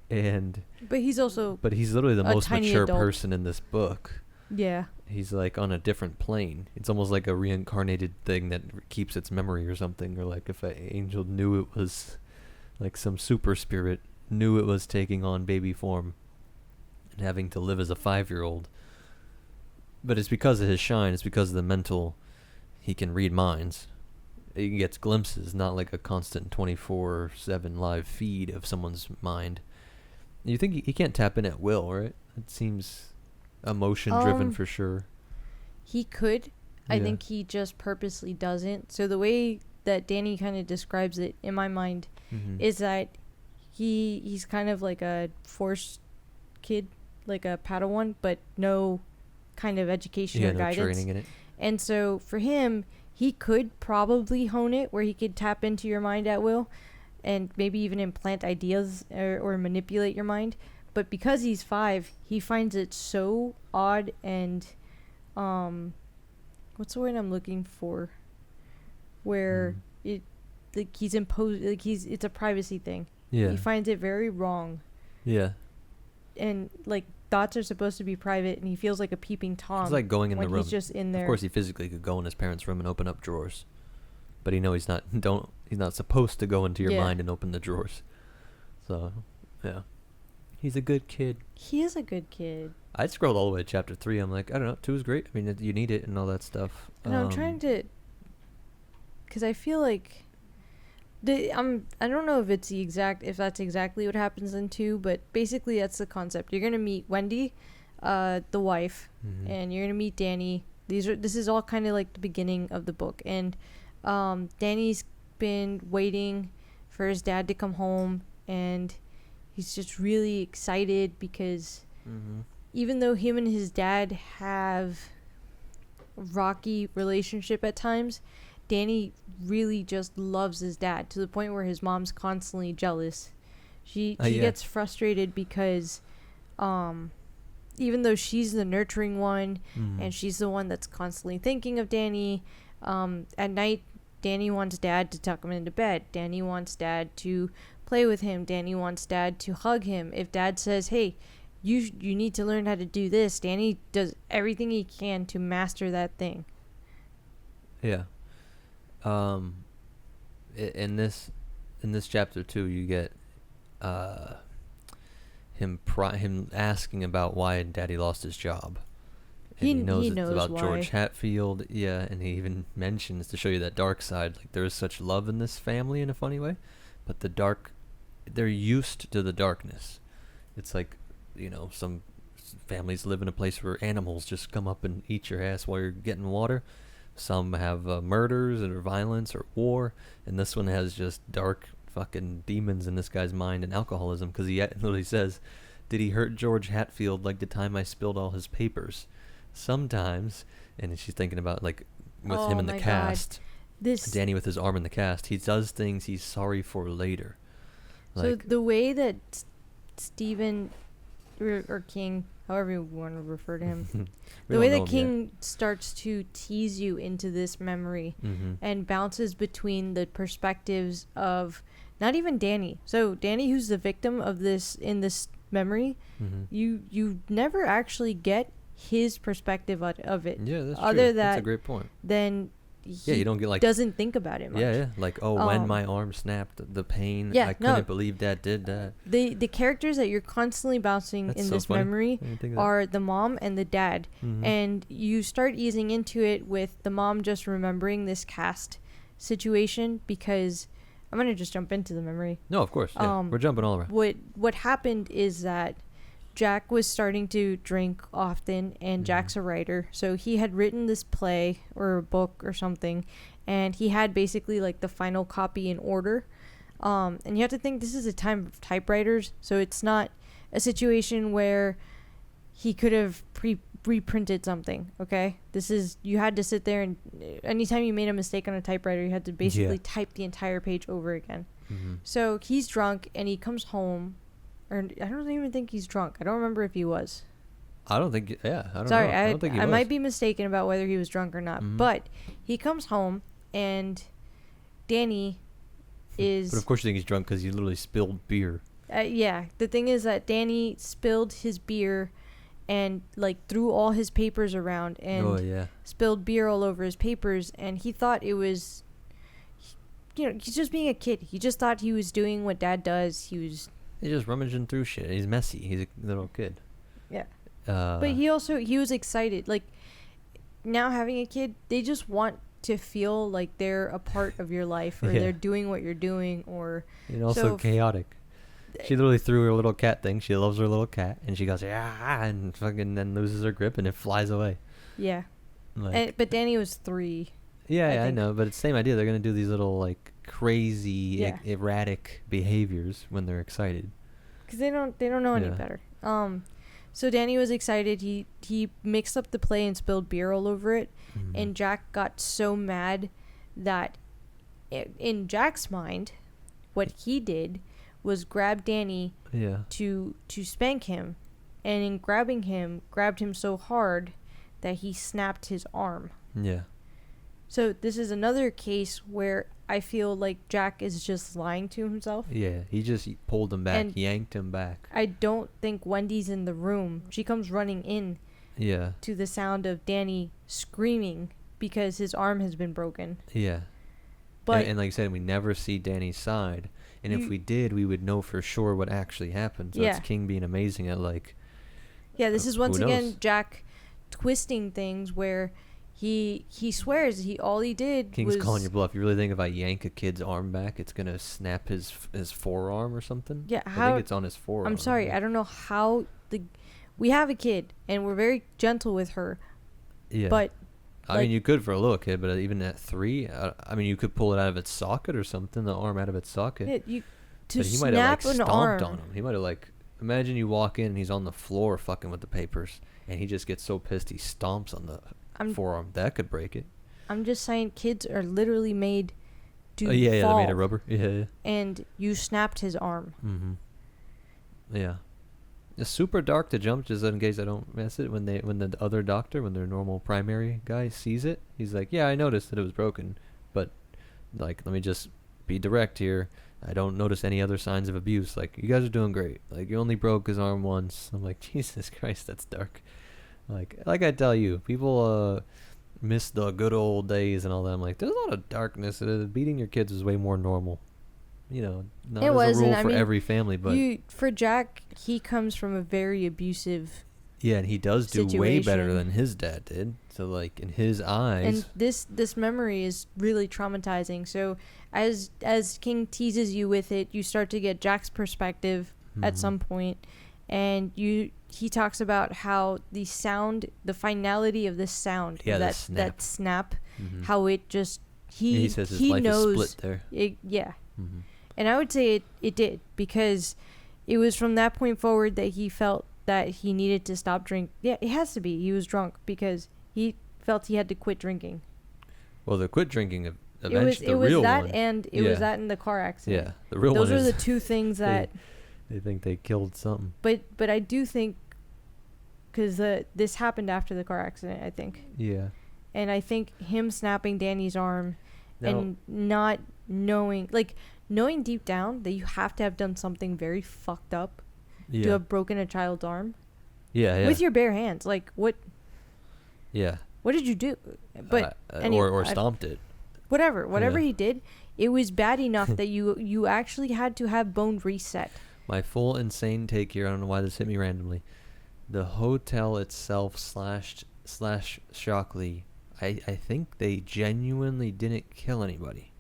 But he's literally the most mature person in this book. Yeah. He's like on a different plane. It's almost like a reincarnated thing that keeps its memory or something. Or like if an angel knew it was like some super spirit, knew it was taking on baby form and having to live as a 5-year-old. But it's because of his shine. It's because of the mental. He can read minds. He gets glimpses, not like a constant 24/7 live feed of someone's mind. You think he can't tap in at will, right? It seems emotion driven for sure. He could. I think he just purposely doesn't. So the way that Danny kind of describes it in my mind is that he's kind of like a forced kid, like a Padawan, but no kind of education or guidance. Training in it. And so for him, he could probably hone it where he could tap into your mind at will and maybe even implant ideas or manipulate your mind. But because he's 5, he finds it so odd and, what's the word I'm looking for? Where it, like he's imposed, like it's a privacy thing. Yeah. He finds it very wrong. Yeah. And like thoughts are supposed to be private, and he feels like a peeping Tom. It's like going in the room. He's just in there. Of course, he physically could go in his parents' room and open up drawers, but he's not. He's not supposed to go into your mind and open the drawers. So, yeah, he's a good kid. He is a good kid. I scrolled all the way to chapter 3. I'm like, I don't know, 2 is great. I mean, you need it and all that stuff. And I'm trying to, because I feel like. I don't know if that's exactly what happens in 2, but basically that's the concept. You're gonna meet Wendy, the wife, and you're gonna meet Danny. This is all kind of like the beginning of the book, and Danny's been waiting for his dad to come home, and he's just really excited because even though him and his dad have a rocky relationship at times, Danny really just loves his dad to the point where his mom's constantly jealous. She gets frustrated because even though she's the nurturing one and she's the one that's constantly thinking of Danny, at night Danny wants dad to tuck him into bed. Danny wants dad to play with him. Danny wants dad to hug him. If dad says, hey, you need to learn how to do this, Danny does everything he can to master that thing. Yeah. In this chapter 2, you get him asking about why Daddy lost his job. And he knows it's about why. George Hatfield, and he even mentions, to show you that dark side, like there is such love in this family in a funny way, but they're used to the darkness. It's like, some families live in a place where animals just come up and eat your ass while you're getting water. Some have murders or violence or war, and this one has just dark fucking demons in this guy's mind and alcoholism, because he literally says, did he hurt George Hatfield like the time I spilled all his papers? Sometimes. And she's thinking about like with him in the cast, Danny with his arm in the cast, he does things he's sorry for later. So Like, the way that Stephen or King, however you want to refer to him, the way that King starts to tease you into this memory and bounces between the perspectives of not even Danny. So Danny, who's the victim of this in this memory, you never actually get his perspective of it. Yeah, that's Other true. That's a great point. Then Yeah, you don't get like doesn't think about it much. Yeah. Like, when my arm snapped, the pain. Yeah, I couldn't believe Dad did that. The characters that you're constantly bouncing in this memory are the mom and the dad, and you start easing into it with the mom just remembering this cast situation because I'm gonna just jump into the memory. No, of course. Yeah, we're jumping all around. What happened is that Jack was starting to drink often, and Jack's a writer, so he had written this play or a book or something, and he had basically like the final copy in order. And you have to think this is a time of typewriters, so it's not a situation where he could have reprinted something. Okay, you had to sit there, and anytime you made a mistake on a typewriter, you had to basically type the entire page over again. So he's drunk, and he comes home. Or I don't even think he's drunk. I don't remember if he was. I don't think. Yeah, I don't Sorry, know. I don't think he was. I might be mistaken about whether he was drunk or not. But he comes home and Danny is. But of course you think he's drunk because he literally spilled beer. Yeah, the thing is that Danny spilled his beer and like threw all his papers around and spilled beer all over his papers, and he thought it was. He's just being a kid. He just thought he was doing what Dad does. He's just rummaging through shit. He's messy. He's a little kid. Yeah. But he was excited. Like, now having a kid, they just want to feel like they're a part of your life, or they're doing what you're doing, or... And also chaotic. She literally threw her little cat thing. She loves her little cat. And she goes, and fucking then loses her grip and it flies away. Yeah. But Danny was 3. Yeah, I know. But it's the same idea. They're going to do these little, like, crazy, erratic behaviors when they're excited. Because they don't know any better. So Danny was excited. He mixed up the play and spilled beer all over it. And Jack got so mad that in Jack's mind, what he did was grab Danny to spank him. And in grabbing him, grabbed him so hard that he snapped his arm. Yeah. So this is another case where I feel like Jack is just lying to himself. Yeah, he just pulled him back, yanked him back. I don't think Wendy's in the room. She comes running in to the sound of Danny screaming because his arm has been broken. Yeah. But and like I said, we never see Danny's side. And if we did, we would know for sure what actually happened. So it's King being amazing at like... Yeah, this is once again Jack twisting things where... He swears all he did King's was... calling your bluff. You really think if I yank a kid's arm back, it's going to snap his forearm or something? Yeah, I think it's on his forearm. I'm sorry, I don't know how... We have a kid, and we're very gentle with her. Yeah. But... I mean, you could for a little kid, but even at 3, I mean, you could pull it out of its socket or something, the arm out of its socket. Yeah, but he might have, like, stomped on him. He might have, like... Imagine you walk in, and he's on the floor fucking with the papers, and he just gets so pissed he stomps on the... forearm. That could break it. I'm just saying kids are literally made to fall. Yeah, they're made of rubber. Yeah. And you snapped his arm. Yeah. It's super dark to jump, just in case I don't mess it. When the other doctor, when their normal primary guy sees it, he's like, yeah, I noticed that it was broken, but like, let me just be direct here. I don't notice any other signs of abuse. Like, you guys are doing great. Like, you only broke his arm once. I'm like, Jesus Christ, that's dark. Like I tell you, people miss the good old days and all that. I'm like, there's a lot of darkness. Beating your kids is way more normal. Not as a rule for every family, but for Jack, he comes from a very abusive. Yeah, and he does do way better than his dad did. So, like, in his eyes, and this memory is really traumatizing. So, as King teases you with it, you start to get Jack's perspective at some point, and he talks about how the sound, the finality of the sound, that snap, how it just he says his life knows is split there. And I would say it did, because it was from that point forward that he felt that he needed to stop drinking. Yeah, it has to be. He was drunk because he felt he had to quit drinking. Well, the quit drinking eventually, it was real that one. and it was that in the car accident. Yeah, the real Those one are is the two things that. they think they killed something. But I do think, because this happened after the car accident, I think. Yeah. And I think him snapping Danny's arm Now, and not knowing, knowing deep down that you have to have done something very fucked up to have broken a child's arm. Yeah. With your bare hands. Like, what? Yeah. What did you do? But anyway, or stomped it. Whatever he did, it was bad enough that you actually had to have bone reset. My full insane take here. I don't know why this hit me randomly. The hotel itself slash Shockley. I think they genuinely didn't kill anybody.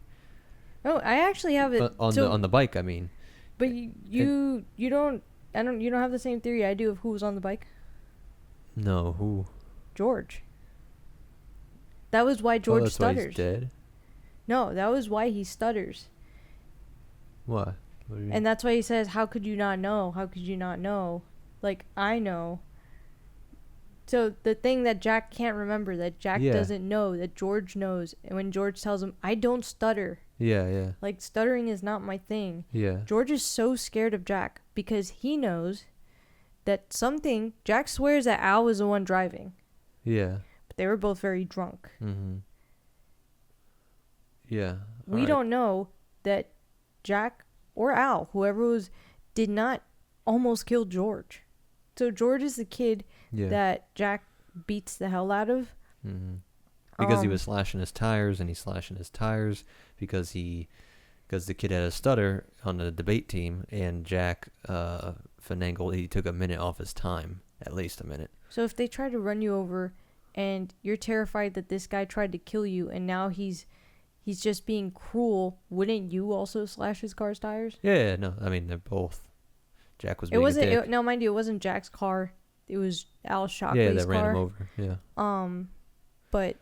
Oh, I actually have it on the bike. I mean. But you don't have the same theory I do of who was on the bike. No, who? George. That was why George stutters. Why he's dead? No, that was why he stutters. What? What do you mean? And that's why he says, "How could you not know? How could you not know?" Like, I know. So the thing that Jack can't remember, that Jack doesn't know, that George knows, and when George tells him, "I don't stutter." Yeah. Like, stuttering is not my thing. Yeah. George is so scared of Jack because he knows that Jack swears that Al was the one driving. Yeah. But they were both very drunk. Mm-hmm. Yeah. We don't know that Jack or Al, whoever was, did not almost kill George. So George is the kid that Jack beats the hell out of. Mm-hmm. Because he was slashing his tires, and he's slashing his tires because the kid had a stutter on the debate team, and Jack finagled. He took a minute off his time, at least a minute. So if they try to run you over, and you're terrified that this guy tried to kill you, and now he's just being cruel, wouldn't you also slash his car's tires? Yeah, no. I mean, they're both. Jack was being a dick. No, mind you, it wasn't Jack's car. It was Al Shockley's car. Yeah, that ran him over. Yeah. But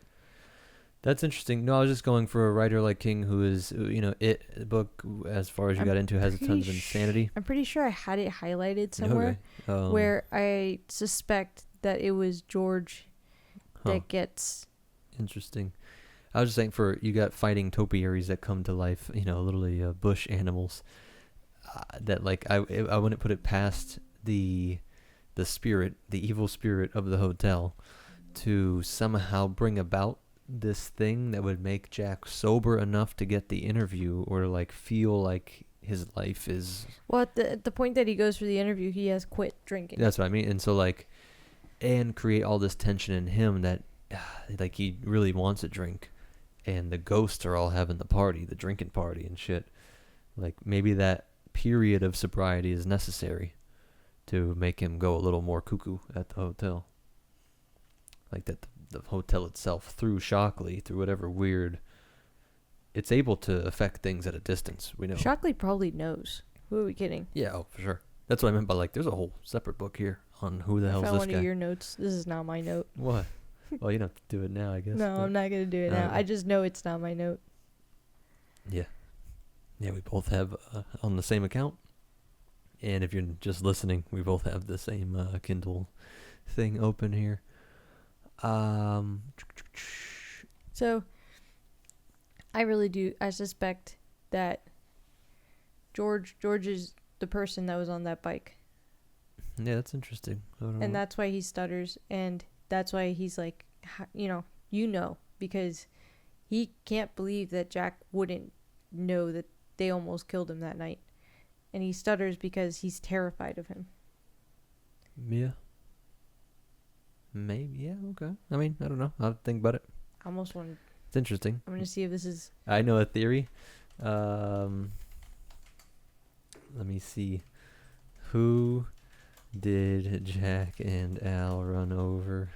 that's interesting. No, I was just going for a writer like King, who is, the book, as far as you got into, has a tons of insanity. I'm pretty sure I had it highlighted somewhere where I suspect that it was George that gets. Interesting. I was just saying, you got fighting topiaries that come to life, literally bush animals. That I wouldn't put it past the spirit, the evil spirit of the hotel, to somehow bring about this thing that would make Jack sober enough to get the interview, or feel like his life is. Well, at the point that he goes for the interview, he has quit drinking. That's what I mean, and so and create all this tension in him that he really wants a drink, and the ghosts are all having the drinking party and shit. Maybe that period of sobriety is necessary to make him go a little more cuckoo at the hotel. That the hotel itself, through Shockley, through whatever weird, it's able to affect things at a distance. We know. Shockley probably knows. Who are we kidding? Yeah, for sure. That's what I meant by there's a whole separate book here on who the hell is this guy. I found one of your notes. This is not my note. What? Well, you don't have to do it now, I guess. No, I'm not going to do it now. I just know it's not my note. Yeah. Yeah, we both have on the same account. And if you're just listening, we both have the same Kindle thing open here. So, I really do. I suspect that George is the person that was on that bike. Yeah, that's interesting. And that's why he stutters, and that's why he's because he can't believe that Jack wouldn't know that they almost killed him that night. And he stutters because he's terrified of him. Yeah. Maybe, yeah, okay. I mean, I don't know. I'll think about it. I almost want to... It's interesting. I'm going to see if this is... I know a theory. Let me see. Who did Jack and Al run over?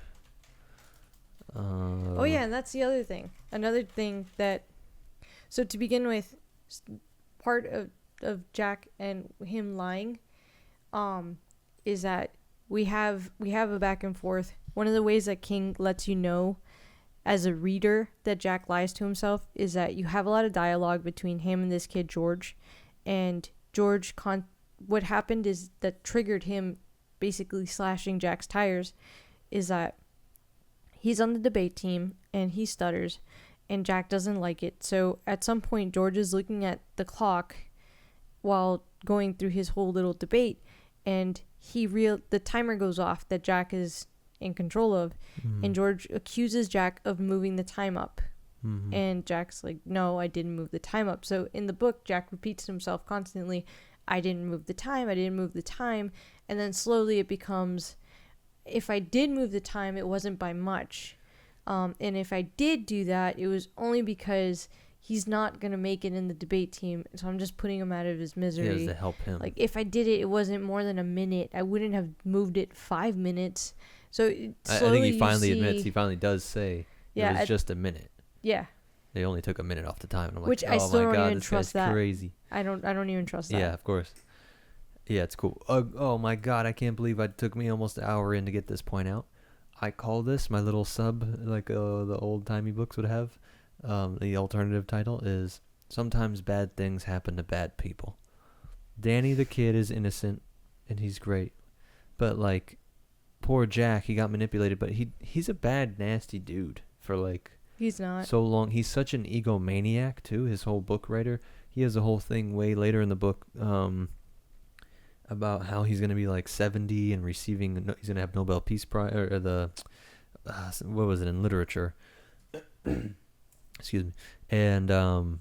Oh, yeah, and that's the other thing. Another thing that... So, to begin with, part of Jack and him lying is that we have a back and forth. One of the ways that King lets you know as a reader that Jack lies to himself is that you have a lot of dialogue between him and this kid George. And George, what happened is that triggered him basically slashing Jack's tires is that he's on the debate team and he stutters, and Jack doesn't like it. So at some point, George is looking at the clock while going through his whole little debate, and the timer goes off that Jack is in control of, and George accuses Jack of moving the time up. And Jack's like, no, I didn't move the time up. So in the book, Jack repeats to himself constantly, I didn't move the time, I didn't move the time. And then slowly it becomes, if I did move the time, it wasn't by much. And if I did do that, it was only because he's not going to make it in the debate team. So I'm just putting him out of his misery. Yeah, to help him. Like, if I did it, it wasn't more than a minute. I wouldn't have moved it 5 minutes. So I think he finally admits, he finally does say it was just a minute. Yeah. They only took a minute off the time. And I'm Which like, I still my don't God, even this trust guy's that. crazy. I don't even trust that. Yeah, of course. Yeah, it's cool. Oh my God, I can't believe it took me almost an hour in to get this point out. I call this my little sub, like the old-timey books would have. The alternative title is Sometimes Bad Things Happen to Bad People. Danny the kid is innocent, and he's great. But, like, poor Jack, he got manipulated, but he's a bad, nasty dude for, like... He's not. So long. He's such an egomaniac, too, his whole book writer. He has a whole thing way later in the book about how he's going to be, like, 70 and he's going to have Nobel Peace Prize, or the... what was it, in literature? Excuse me. And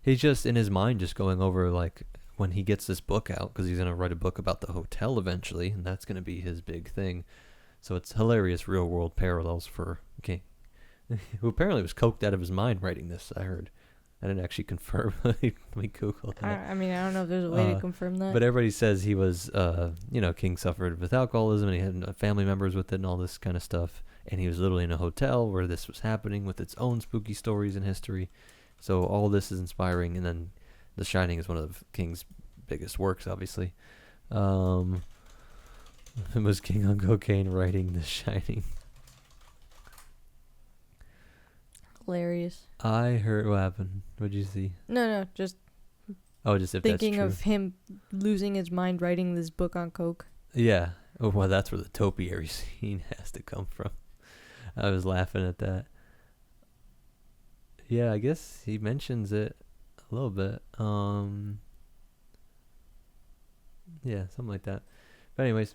he's just, in his mind, just going over, like, when he gets this book out, because he's going to write a book about the hotel eventually, and that's going to be his big thing. So it's hilarious real-world parallels for King, who apparently was coked out of his mind writing this, I heard. I didn't actually confirm. Let me Google that. I mean, I don't know if there's a way to confirm that. But everybody says he was, King suffered with alcoholism, and he had family members with it and all this kind of stuff. And he was literally in a hotel where this was happening with its own spooky stories and history. So all this is inspiring. And then The Shining is one of King's biggest works, obviously. It was King on cocaine writing The Shining. Hilarious. I heard what happened. What'd you see? No, just just if thinking that's true. of him losing his mind writing this book on coke. Yeah. Oh, well, that's where the topiary scene has to come from. I was laughing at that. Yeah, I guess he mentions it a little bit. Yeah, something like that. But anyways,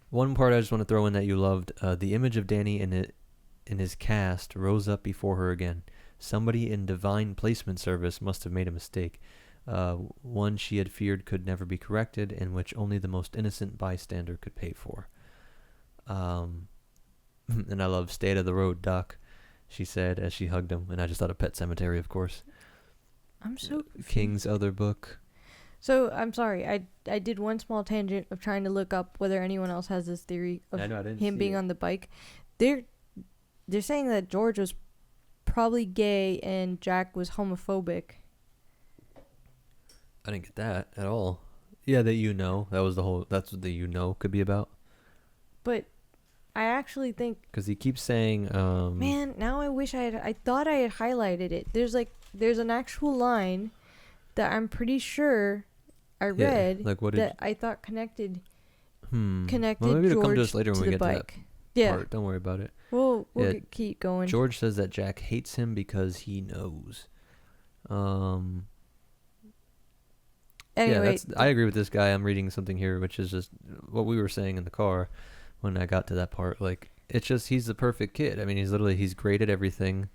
one part I just want to throw in that you loved. The image of Danny in his cast rose up before her again. Somebody in divine placement service must have made a mistake. One she had feared could never be corrected, and which only the most innocent bystander could pay for. And I love "Stay out of the road, Doc," she said as she hugged him, and I just thought of Pet Sematary, of course. I'm so King's other book. So I'm sorry, I did one small tangent of trying to look up whether anyone else has this theory of him being on the bike. They're saying that George was probably gay and Jack was homophobic. I didn't get that at all. Yeah, that's what the could be about. But I actually think, because he keeps saying man, now I wish I thought I had highlighted it. There's an actual line that I'm pretty sure I read, like what that I thought connected well, maybe it'll George come to us later when we the get bike. to that part. Don't worry about it. We'll keep going. George says that Jack hates him because he knows. Anyway, I agree with this guy. I'm reading something here, which is just what we were saying in the car when I got to that part. Like, it's just, he's the perfect kid. I mean, he's great at everything.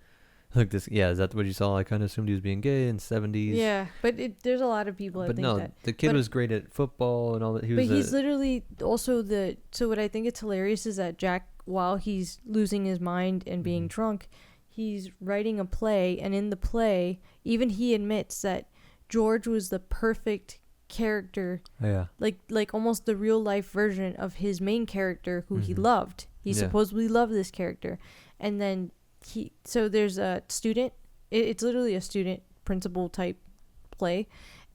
Like this, is that what you saw? I kind of assumed he was being gay in 70s. Yeah, but there's a lot of people that think that. The kid was great at football and all that. He's literally also so what I think it's hilarious is that Jack, while he's losing his mind and being drunk, he's writing a play, and in the play, even he admits that George was the perfect character. Yeah. Like almost the real life version of his main character who he loved. He supposedly loved this character. And then there's a student, it's literally a student principal type play,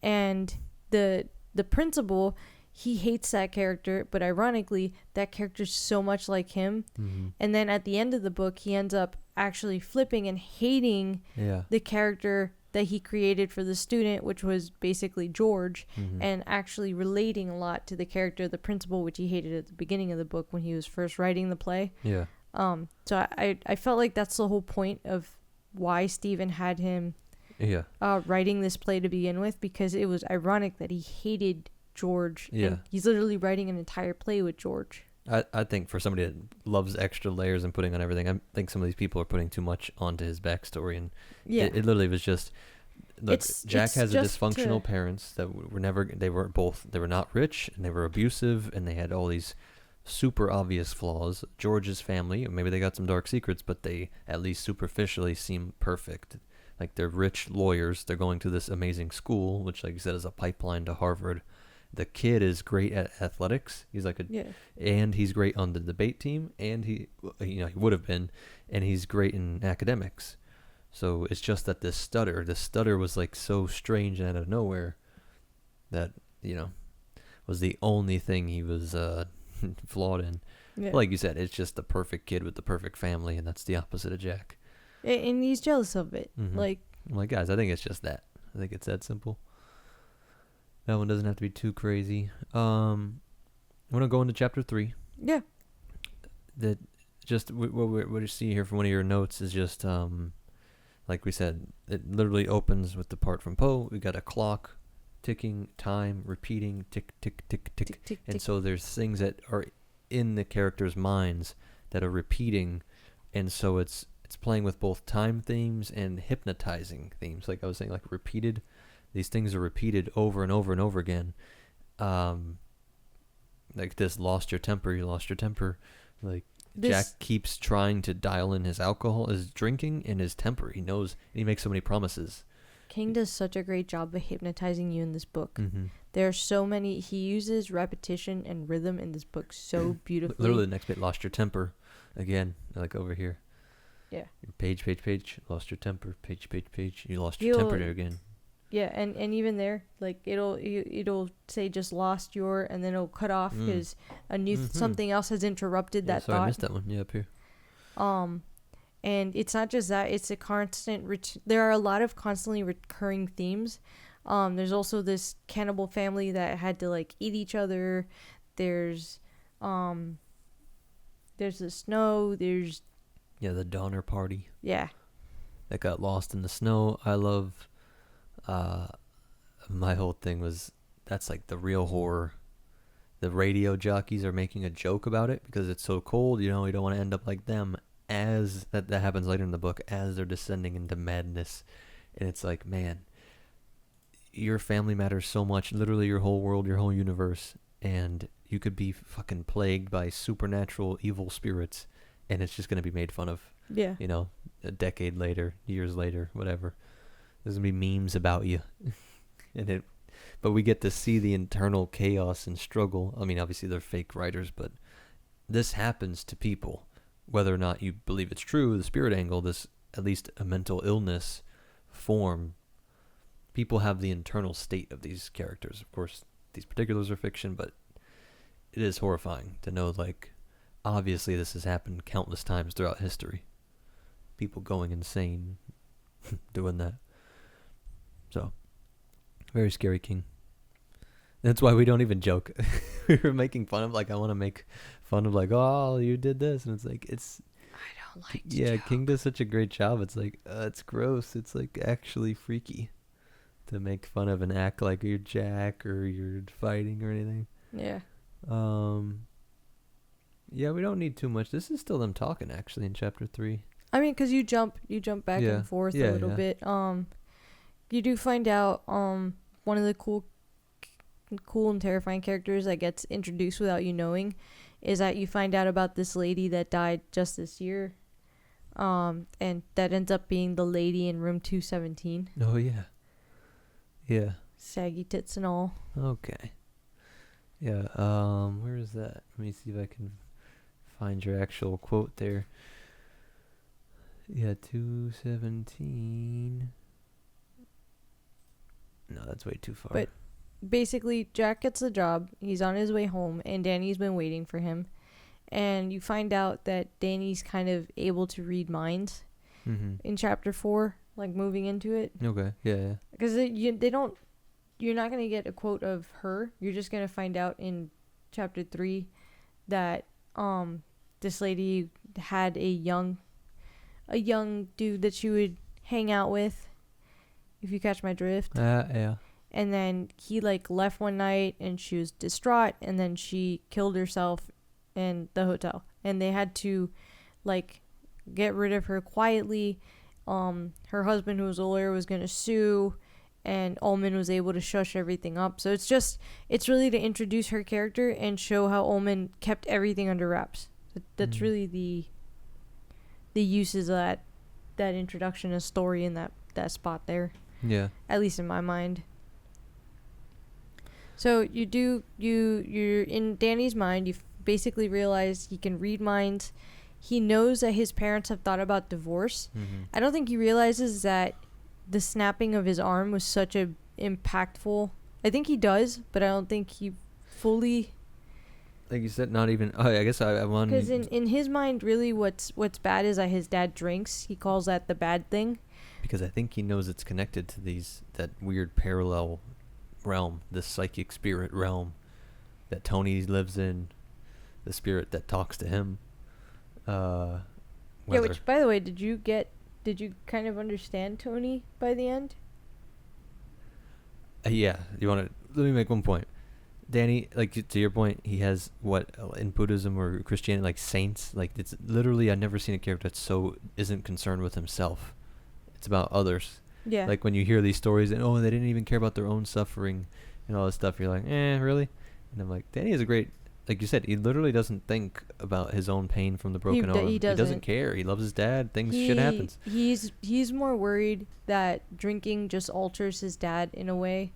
and the principal, he hates that character, but ironically that character's so much like him. And then at the end of the book he ends up actually flipping and hating the character that he created for the student, which was basically George, and actually relating a lot to the character of the principal, which he hated at the beginning of the book when he was first writing the play. So I felt like that's the whole point of why Stephen had him Yeah. writing this play to begin with, because it was ironic that he hated George. Yeah. And he's literally writing an entire play with George. I think for somebody that loves extra layers and putting on everything, I think some of these people are putting too much onto his backstory, and Yeah. it literally was just, look, Jack it's has a just dysfunctional parents that they were not rich, and they were abusive, and they had all these super obvious flaws. George's family, maybe they got some dark secrets, but they at least superficially seem perfect. Like, they're rich lawyers, they're going to this amazing school, which, like you said, is a pipeline to Harvard. The kid is great at athletics. He's like and he's great on the debate team, and he would have been, and he's great in academics. So it's just that this stutter was like so strange and out of nowhere that, was the only thing he was flawed in. Yeah. Like you said, it's just the perfect kid with the perfect family, and that's the opposite of Jack. And he's jealous of it. Mm-hmm. Like, I'm like, guys, I think it's just that. I think it's that simple. That one doesn't have to be too crazy. I'm gonna go into chapter 3. Yeah. That just what you see here from one of your notes is just like we said, it literally opens with the part from Poe. We got a clock, ticking, time, repeating, tick, tick, tick, tick, Tick, tick, and tick. so there's things that are in the characters' minds that are repeating, and so it's playing with both time themes and hypnotizing themes. Like I was saying, like repeated. These things are repeated over and over and over again. Like this, lost your temper, you lost your temper. Like Jack keeps trying to dial in his alcohol, his drinking, and his temper. He knows, and he makes so many promises. King does such a great job of hypnotizing you in this book. Mm-hmm. There are so many. He uses repetition and rhythm in this book so beautifully. Literally, the next bit, lost your temper. Again, like over here. Yeah. Page, lost your temper. Page, you lost your temper there again. Yeah, and even there, like it'll say just lost your, and then it'll cut off because a new something else has interrupted that sorry, thought. I missed that one. Yeah, up here. And it's not just that; it's a constant. There are a lot of constantly recurring themes. There's also this cannibal family that had to like eat each other. There's the snow. There's the Donner Party. Yeah. That got lost in the snow. I love. My whole thing was, that's like the real horror. The radio jockeys are making a joke about it because it's so cold, you don't want to end up like them, as that happens later in the book, as they're descending into madness. And it's like, man, your family matters so much, literally your whole world, your whole universe, and you could be fucking plagued by supernatural evil spirits, and it's just going to be made fun of. Yeah. A decade later, years later, whatever. There's gonna be memes about you, but we get to see the internal chaos and struggle. I mean, obviously they're fake writers, but this happens to people, whether or not you believe it's true. The spirit angle, this at least a mental illness form. People have the internal state of these characters. Of course, these particulars are fiction, but it is horrifying to know. Like, obviously, this has happened countless times throughout history. People going insane, doing that. So, very scary, King. That's why we don't even joke. We were making fun of, like, I want to make fun of, like, oh, you did this. And it's like, I don't like to yeah, joke. King does such a great job. It's like, it's gross. It's, like, actually freaky to make fun of and act like you're Jack or you're fighting or anything. Yeah. Yeah, we don't need too much. This is still them talking, actually, in chapter 3. I mean, because you jump back and forth a little bit. You do find out one of the cool and terrifying characters that gets introduced without you knowing is that you find out about this lady that died just this year, and that ends up being the lady in room 217. Oh yeah, Saggy tits and all. Okay. Yeah. Where is that? Let me see if I can find your actual quote there. Yeah, 217. No, that's way too far. But basically, Jack gets the job. He's on his way home, and Danny's been waiting for him. And you find out that Danny's kind of able to read minds in chapter 4, like moving into it. Okay, yeah. Because you're not going to get a quote of her. You're just going to find out in chapter 3 that this lady had a young a young dude that she would hang out with, if you catch my drift. Yeah. And then he like left one night and she was distraught, and then she killed herself in the hotel, and they had to like get rid of her quietly. Her husband, who was a lawyer, was going to sue, and Ullman was able to shush everything up. So it's really to introduce her character and show how Ullman kept everything under wraps. That's really the uses of that introduction of story in that spot there. Yeah. At least in my mind. So you're in Danny's mind. You basically realize he can read minds. He knows that his parents have thought about divorce. Mm-hmm. I don't think he realizes that the snapping of his arm was such a impactful. I think he does, but I don't think he fully. Like you said, not even. Oh, I guess I want. Because in his mind, really, what's bad is that his dad drinks. He calls that the bad thing. Because I think he knows it's connected to that weird parallel realm, this psychic spirit realm that Tony lives in, the spirit that talks to him. Yeah, which, by the way, did you kind of understand Tony by the end? Yeah, let me make one point. Danny, like, to your point, he has what in Buddhism or Christianity, like saints, like it's literally, I've never seen a character that so isn't concerned with himself. It's about others. Yeah. Like when you hear these stories and they didn't even care about their own suffering and all this stuff, you're like, really? And I'm like, Danny is a great, like you said, he literally doesn't think about his own pain from the broken arm. He doesn't care. He loves his dad. Shit happens. He's more worried that drinking just alters his dad in a way.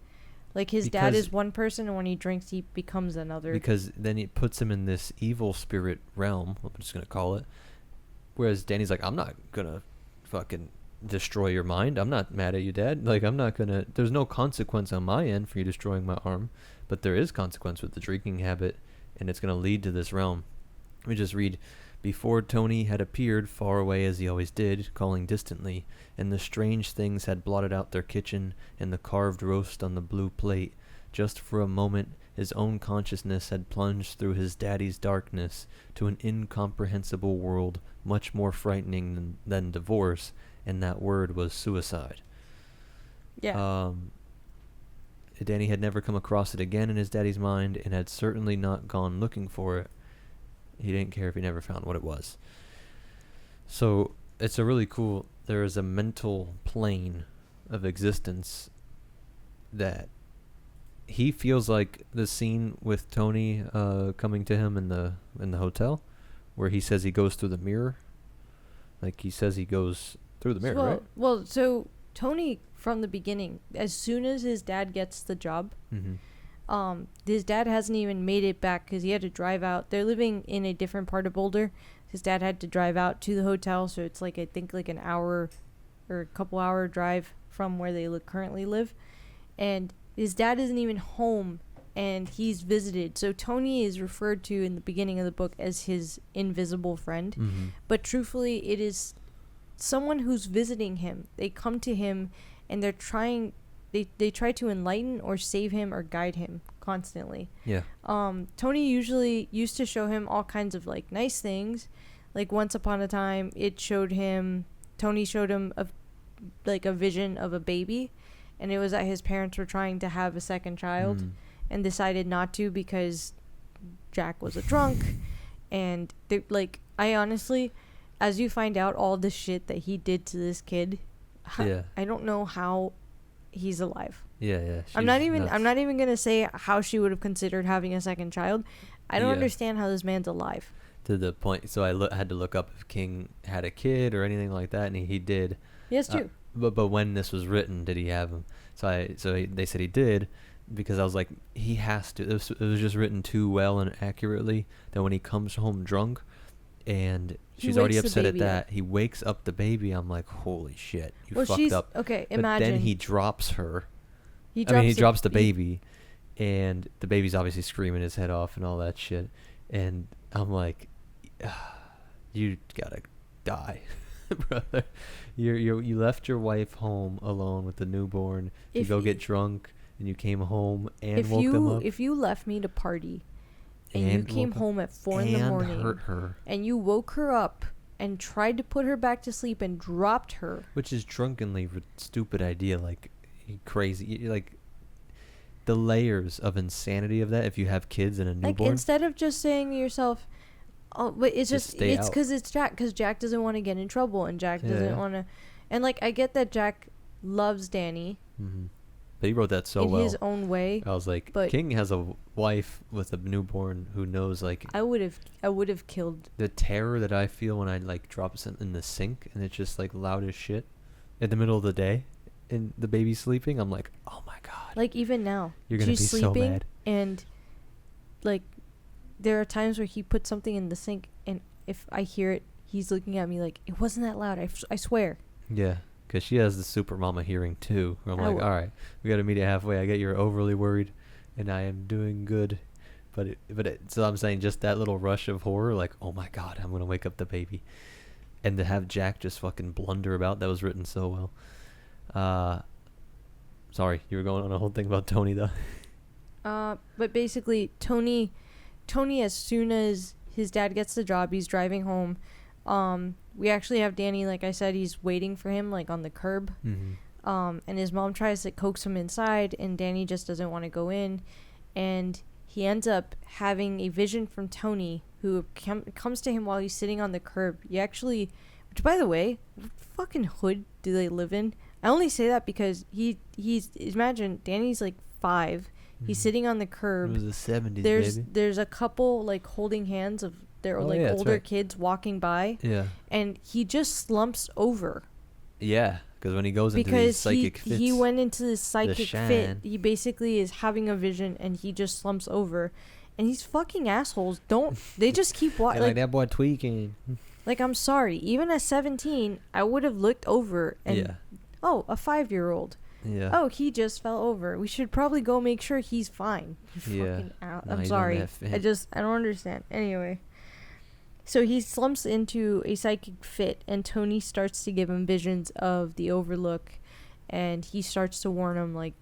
Like his dad is one person, and when he drinks, he becomes another. Because then it puts him in this evil spirit realm, I'm just going to call it. Whereas Danny's like, I'm not going to fucking destroy your mind. I'm not mad at you, Dad. Like, I'm not going to... There's no consequence on my end for you destroying my arm. But there is consequence with the drinking habit, and it's going to lead to this realm. Let me just read. Before Tony had appeared, far away as he always did, calling distantly, and the strange things had blotted out their kitchen and the carved roast on the blue plate. Just for a moment, his own consciousness had plunged through his daddy's darkness to an incomprehensible world much more frightening than divorce, and that word was suicide. Yeah. Danny had never come across it again in his daddy's mind, and had certainly not gone looking for it. He didn't care if he never found what it was. So it's a really cool... There is a mental plane of existence that he feels like the scene with Tony coming to him in the hotel, where he says he goes through the mirror. Like he says he goes through the mirror, right? Well, so Tony, from the beginning, as soon as his dad gets the job, his dad hasn't even made it back because he had to drive out. They're living in a different part of Boulder. His dad had to drive out to the hotel, so it's like, I think, like an hour or a couple hour drive from where they currently live. And his dad isn't even home, and he's visited. So Tony is referred to in the beginning of the book as his invisible friend. But truthfully, it is someone who's visiting him. They come to him, and they're trying... They try to enlighten or save him or guide him constantly. Yeah. Tony usually used to show him all kinds of like nice things. Like once upon a time, Tony showed him a vision of a baby, and it was that his parents were trying to have a second child and decided not to because Jack was a drunk. And I honestly, as you find out all the shit that he did to this kid, I don't know how he's alive. Yeah. I'm not even gonna say how she would have considered having a second child. I don't understand how this man's alive. To the point, so I had to look up if King had a kid or anything like that, and he did. He has two. But when this was written, did he have him? They said he did, because I was like, he has to. It was just written too well and accurately that when he comes home drunk, and she's already upset at that, he wakes up the baby. I'm like, holy shit, you fucked up. Okay, but imagine. Then he drops her. He drops the baby, and the baby's obviously screaming his head off and all that shit. And I'm like, you gotta die, brother. You left your wife home alone with the newborn. You go get drunk, and you came home and woke them up. If you left me to party, and you came home at 4 in the morning, hurt her, and you woke her up and tried to put her back to sleep and dropped her. Which is drunkenly stupid idea, like crazy, like the layers of insanity of that. If you have kids and a newborn, Like instead of just saying to yourself, "Oh, but it's just it's because it's Jack," because Jack doesn't want to get in trouble and Jack doesn't want to, and like I get that Jack loves Danny. Mm-hmm. But he wrote that so well in his own way. I was like, but King has a wife with a newborn who knows, like, I would have killed the terror that I feel when I like drop something in the sink and it's just like loud as shit in the middle of the day and the baby's sleeping. I'm like, oh my god. Like even now, you're gonna she's be sleeping so mad. And like there are times where he puts something in the sink and if I hear it, he's looking at me like it wasn't that loud. I swear. Yeah. Because she has the super mama hearing too. Where I'm like, all right, we got to meet it halfway. I get you're overly worried, and I am doing good. So I'm saying just that little rush of horror, like, oh my god, I'm gonna wake up the baby, and to have Jack just fucking blunder about, that was written so well. Sorry, you were going on a whole thing about Tony though. But basically, Tony, as soon as his dad gets the job, he's driving home. We actually have Danny, like I said, he's waiting for him, like, on the curb. Mm-hmm. And his mom tries to coax him inside, and Danny just doesn't want to go in. And he ends up having a vision from Tony, who comes to him while he's sitting on the curb. Which, by the way, what fucking hood do they live in? I only say that because imagine, Danny's, like, 5. Mm-hmm. He's sitting on the curb. It was the 70s, baby. There's a couple, like, holding hands of their older kids walking by. Yeah. And he just slumps over. Yeah, because when he goes into these psychic fits. He went into this psychic fit. He basically is having a vision and he just slumps over. And these fucking assholes they just keep watching. Like that boy tweaking. Like, I'm sorry. Even at 17, I would have looked over and, oh, a 5-year-old. Yeah. Oh, he just fell over. We should probably go make sure he's fine. I'm sorry. I don't understand. Anyway. So he slumps into a psychic fit, and Tony starts to give him visions of the Overlook, and he starts to warn him, like,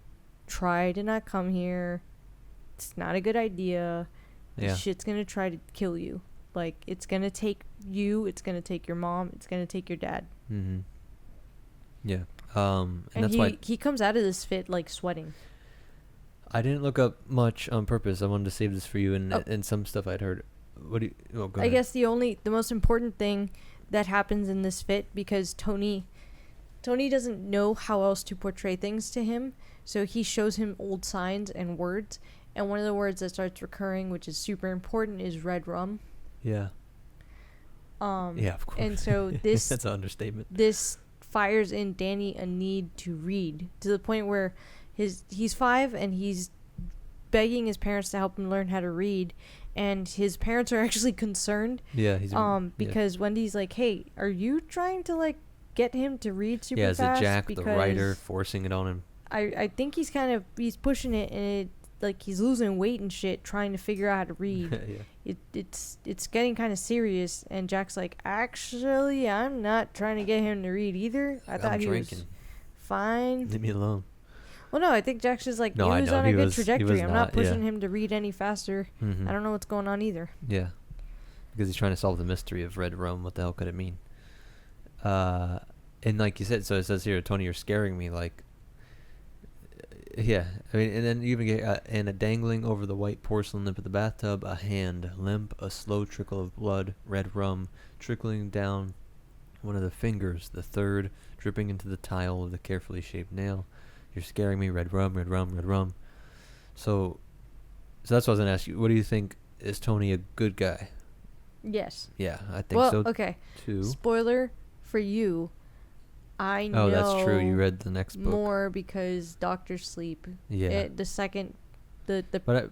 try to not come here. It's not a good idea. This shit's gonna try to kill you. Like, it's gonna take you, it's gonna take your mom, it's gonna take your dad. Mm-hmm. Yeah. And that's why he comes out of this fit, like, sweating. I didn't look up much on purpose. I wanted to save this for you and some stuff I'd heard. Go ahead. I guess the most important thing that happens in this fit, because Tony doesn't know how else to portray things to him, so he shows him old signs and words, and one of the words that starts recurring, which is super important, is red rum. Yeah. Yeah, of course. And so this that's an understatement. This fires in Danny a need to read, to the point where he's 5 and he's begging his parents to help him learn how to read. And his parents are actually concerned. Yeah, because Wendy's like, "Hey, are you trying to, like, get him to read super fast?" Yeah, is it Jack, the writer, forcing it on him? I think he's pushing it, and it, like, he's losing weight and shit trying to figure out how to read. Yeah. It's getting kind of serious, and Jack's like, "Actually, I'm not trying to get him to read either. I thought he was fine. Leave me alone." Well, no, I think Jack's just like, he was on a good trajectory. I'm not pushing him to read any faster. Mm-hmm. I don't know what's going on either. Yeah. Because he's trying to solve the mystery of red rum. What the hell could it mean? And like you said, so it says here, Tony, you're scaring me. Like, yeah. I mean, and then you even get, and a dangling over the white porcelain lip of the bathtub, a hand, limp, a slow trickle of blood, red rum, trickling down one of the fingers, the third, dripping into the tile of the carefully shaped nail. You're scaring me, red rum, red rum, red rum. So that's what I was going to ask you. What do you think? Is Tony a good guy? Yes. Yeah, I think so, okay. too. Spoiler for you. I know. Oh, that's true. You read the next book. More because Dr. Sleep. Yeah. The second, the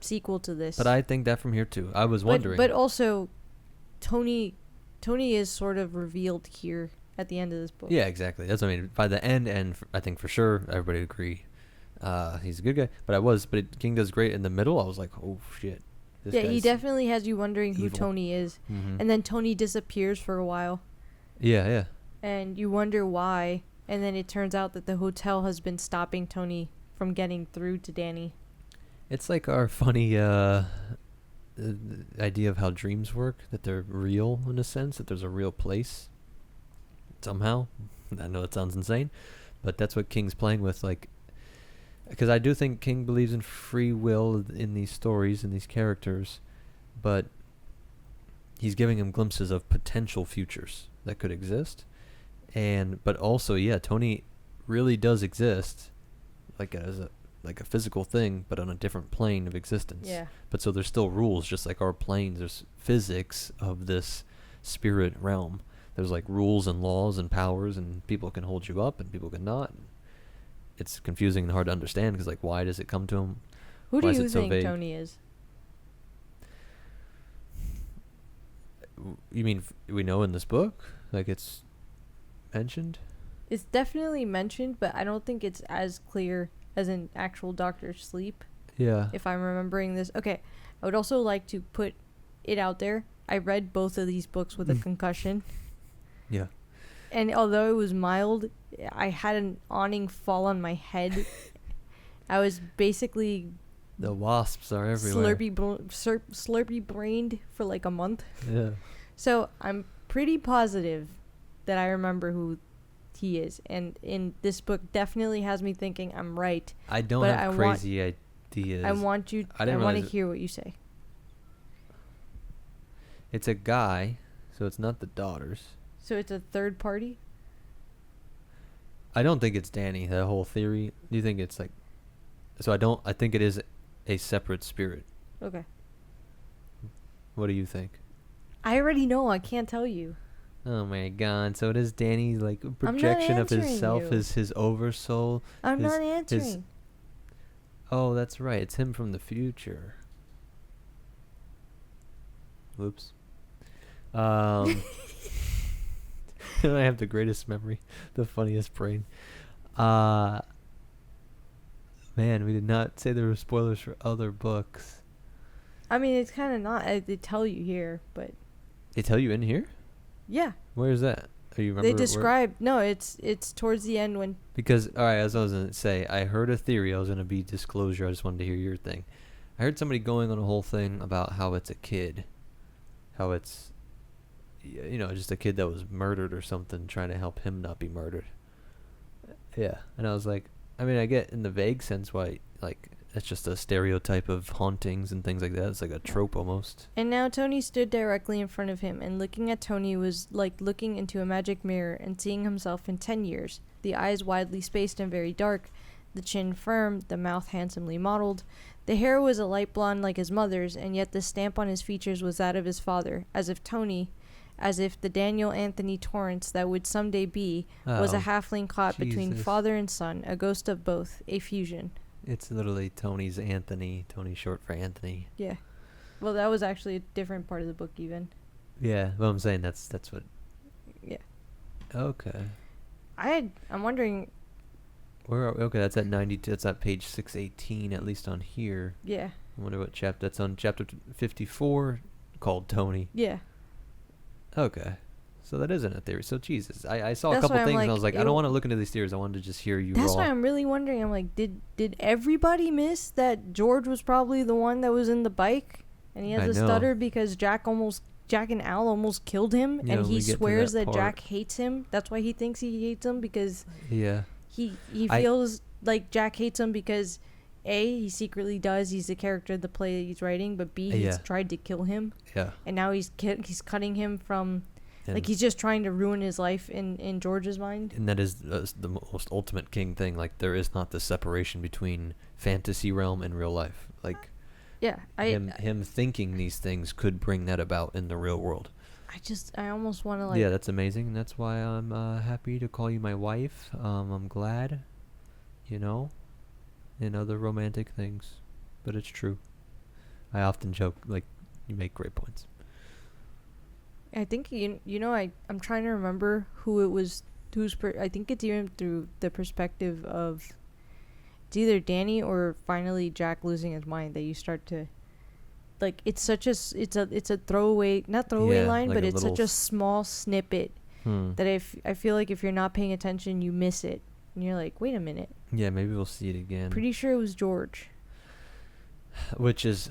sequel to this. But I think that from here, too. I was wondering. But also, Tony is sort of revealed here at the end of this book. Yeah, exactly. That's what I mean. By the end, and I think for sure everybody would agree, he's a good guy. But King does great in the middle. I was like, oh shit. Yeah, he definitely has you wondering evil. Who Tony is, and then Tony disappears for a while. Yeah, yeah. And you wonder why, and then it turns out that the hotel has been stopping Tony from getting through to Danny. It's like our funny idea of how dreams work, that they're real in a sense, that there's a real place somehow. I know it sounds insane, but that's what King's playing with, like, because I do think King believes in free will in these stories and these characters, but he's giving him glimpses of potential futures that could exist, but also, yeah, Tony really does exist, like as a physical thing, but on a different plane of existence. Yeah. But so there's still rules, just like our planes. There's physics of this spirit realm. There's like rules and laws and powers, and people can hold you up and people can not. It's confusing and hard to understand because, like, why does it come to him? Who Why do is you it so think vague? Tony is? You mean we know in this book? Like, it's mentioned? It's definitely mentioned, but I don't think it's as clear as in actual Doctor Sleep, Yeah. if I'm remembering this. Okay, I would also like to put it out there. I read both of these books with a concussion. Yeah. And although it was mild, I had an awning fall on my head. I was basically The wasps are everywhere. slurpy brained for like a month. Yeah. So I'm pretty positive that I remember who he is, and in this book definitely has me thinking I'm right. I don't But have crazy ideas. I want to hear what you say. It's a guy, so it's not the daughters. So it's a third party? I don't think it's Danny, that whole theory. Do you think it's like... So I think it is a separate spirit. Okay. What do you think? I already know. I can't tell you. Oh my god, so it is Danny's, like, not projection of answering himself, you. his oversoul. I'm not answering. Oh, that's right, it's him from the future. Whoops. I have the greatest memory, the funniest brain. Man, we did not say there were spoilers for other books. I mean, it's kind of not. They tell you here, but They tell you in here? yeah. Where is that? Are you remember? They describe. No, it's towards the end when. Because, alright, as I was going to say, I heard a theory. I was going to be disclosure. I just wanted to hear your thing. I heard somebody going on a whole thing about how it's a kid. How it's, just a kid that was murdered or something, trying to help him not be murdered. Yeah. And I was like, I mean, I get in the vague sense why, like, it's just a stereotype of hauntings and things like that. It's like a trope almost. And now Tony stood directly in front of him, and looking at Tony was like looking into a magic mirror and seeing himself in 10 years. The eyes widely spaced and very dark, the chin firm, the mouth handsomely modeled. The hair was a light blonde like his mother's, and yet the stamp on his features was that of his father, as if the Daniel Anthony Torrance that would someday be, was a halfling caught between father and son, a ghost of both, a fusion. It's literally Tony's Anthony. Tony short for Anthony. Yeah. Well, that was actually a different part of the book even. Yeah, well, I'm saying that's what... Yeah. Okay. I'm wondering... Where are we? Okay, that's at 92. That's at page 618, at least on here. Yeah. I wonder what chapter... That's on chapter 54, called Tony. Yeah. Okay. So that isn't a theory. So, Jesus. I saw That's a couple why I'm things, like, and I was like, I don't want to look into these theories. I wanted to just hear you That's raw. why I'm really wondering. I'm like, did everybody miss that George was probably the one that was in the bike? And he has a stutter because Jack and Al almost killed him, Yeah, and he swears that part. Jack hates him. That's why he thinks he hates him, because Yeah. he feels like Jack hates him because A, he secretly does. He's the character of the play that he's writing, but B, he's tried to kill him. Yeah. And now he's cutting him from... And like, he's just trying to ruin his life in George's mind. And that is the most ultimate King thing. Like, there is not the separation between fantasy realm and real life. Like, yeah, him thinking these things could bring that about in the real world. I almost want to, like... Yeah, that's amazing. And that's why I'm happy to call you my wife. I'm glad, and other romantic things. But it's true. I often joke, like, you make great points. I think, I'm trying to remember who it was, I think it's even through the perspective of, it's either Danny or finally Jack losing his mind that you start to, like, it's such a, it's a throwaway, not throwaway line, like but it's such a small snippet that I feel like if you're not paying attention, you miss it. And you're like, wait a minute. Yeah, maybe we'll see it again. Pretty sure it was George. Which is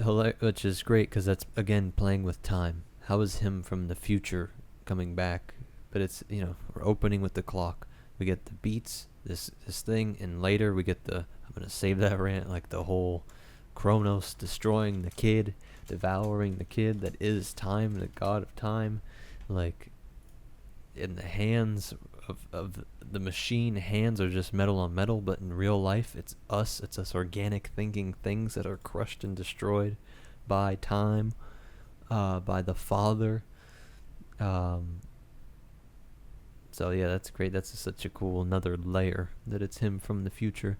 great, because that's, again, playing with time. How is him from the future coming back but it's, we're opening with the clock. We get the beats, this thing, and later we get I'm going to save that rant, like the whole Kronos destroying the kid, devouring the kid that is time, the god of time, like in the hands of the machine. Hands are just metal on metal, but in real life it's us organic thinking things that are crushed and destroyed by time, by the Father. So yeah, that's great. That's such a cool another layer that it's him from the future.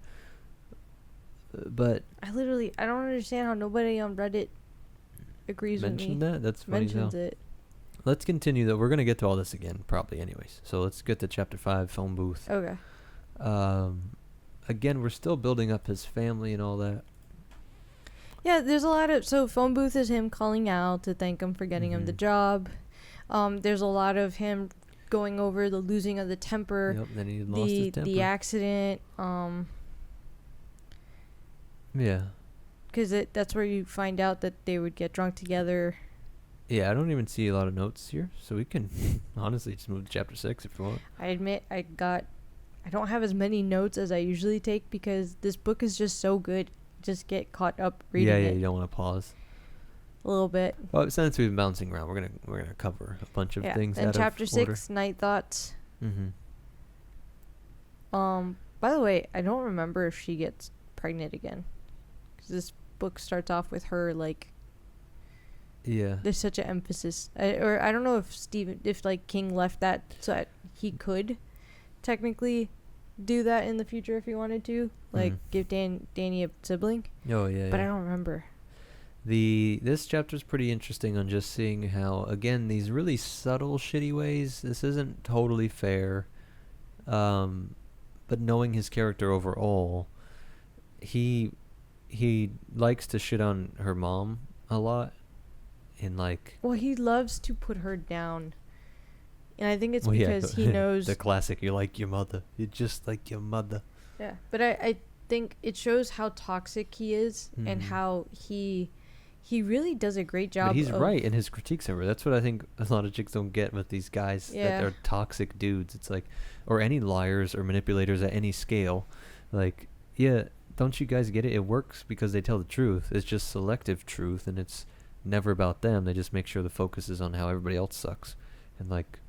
But I don't understand how nobody on Reddit agrees with me. mentioned that. That's funny. Mentions it. Let's continue though. We're gonna get to all this again probably, anyways. So let's get to chapter 5, phone booth. Okay. Again, we're still building up his family and all that. Yeah, there's a lot of... So, phone booth is him calling out to thank him for getting him the job. There's a lot of him going over the losing of the temper. Yep, then he lost his temper. The accident. Yeah. Because that's where you find out that they would get drunk together. Yeah, I don't even see a lot of notes here, so we can honestly just move to chapter 6 if you want. I admit I don't have as many notes as I usually take because this book is just so good. Just get caught up reading it. Yeah, you don't want to pause. A little bit. Well, since we've been bouncing around, we're gonna cover a bunch of things. And out chapter of 6, order. night thoughts. Mm-hmm. By the way, I don't remember if she gets pregnant again. 'Cause this book starts off with her like. Yeah. There's such an emphasis, or I don't know if like King left that so that he could technically do that in the future if he wanted to, like give Danny a sibling. Oh yeah. But I don't remember. This chapter's pretty interesting on just seeing how, again, these really subtle shitty ways. This isn't totally fair, but knowing his character overall, he likes to shit on her mom a lot, and like. Well, he loves to put her down, and I think it's because he knows the classic. You're like your mother. You're just like your mother. Yeah, but I think it shows how toxic he is and how he really does a great job. But he's right in his critiques of her. That's what I think a lot of chicks don't get with these guys. Yeah. That they're toxic dudes. It's like, or any liars or manipulators at any scale. Like, yeah, don't you guys get it? It works because they tell the truth. It's just selective truth, and it's never about them. They just make sure the focus is on how everybody else sucks, and like,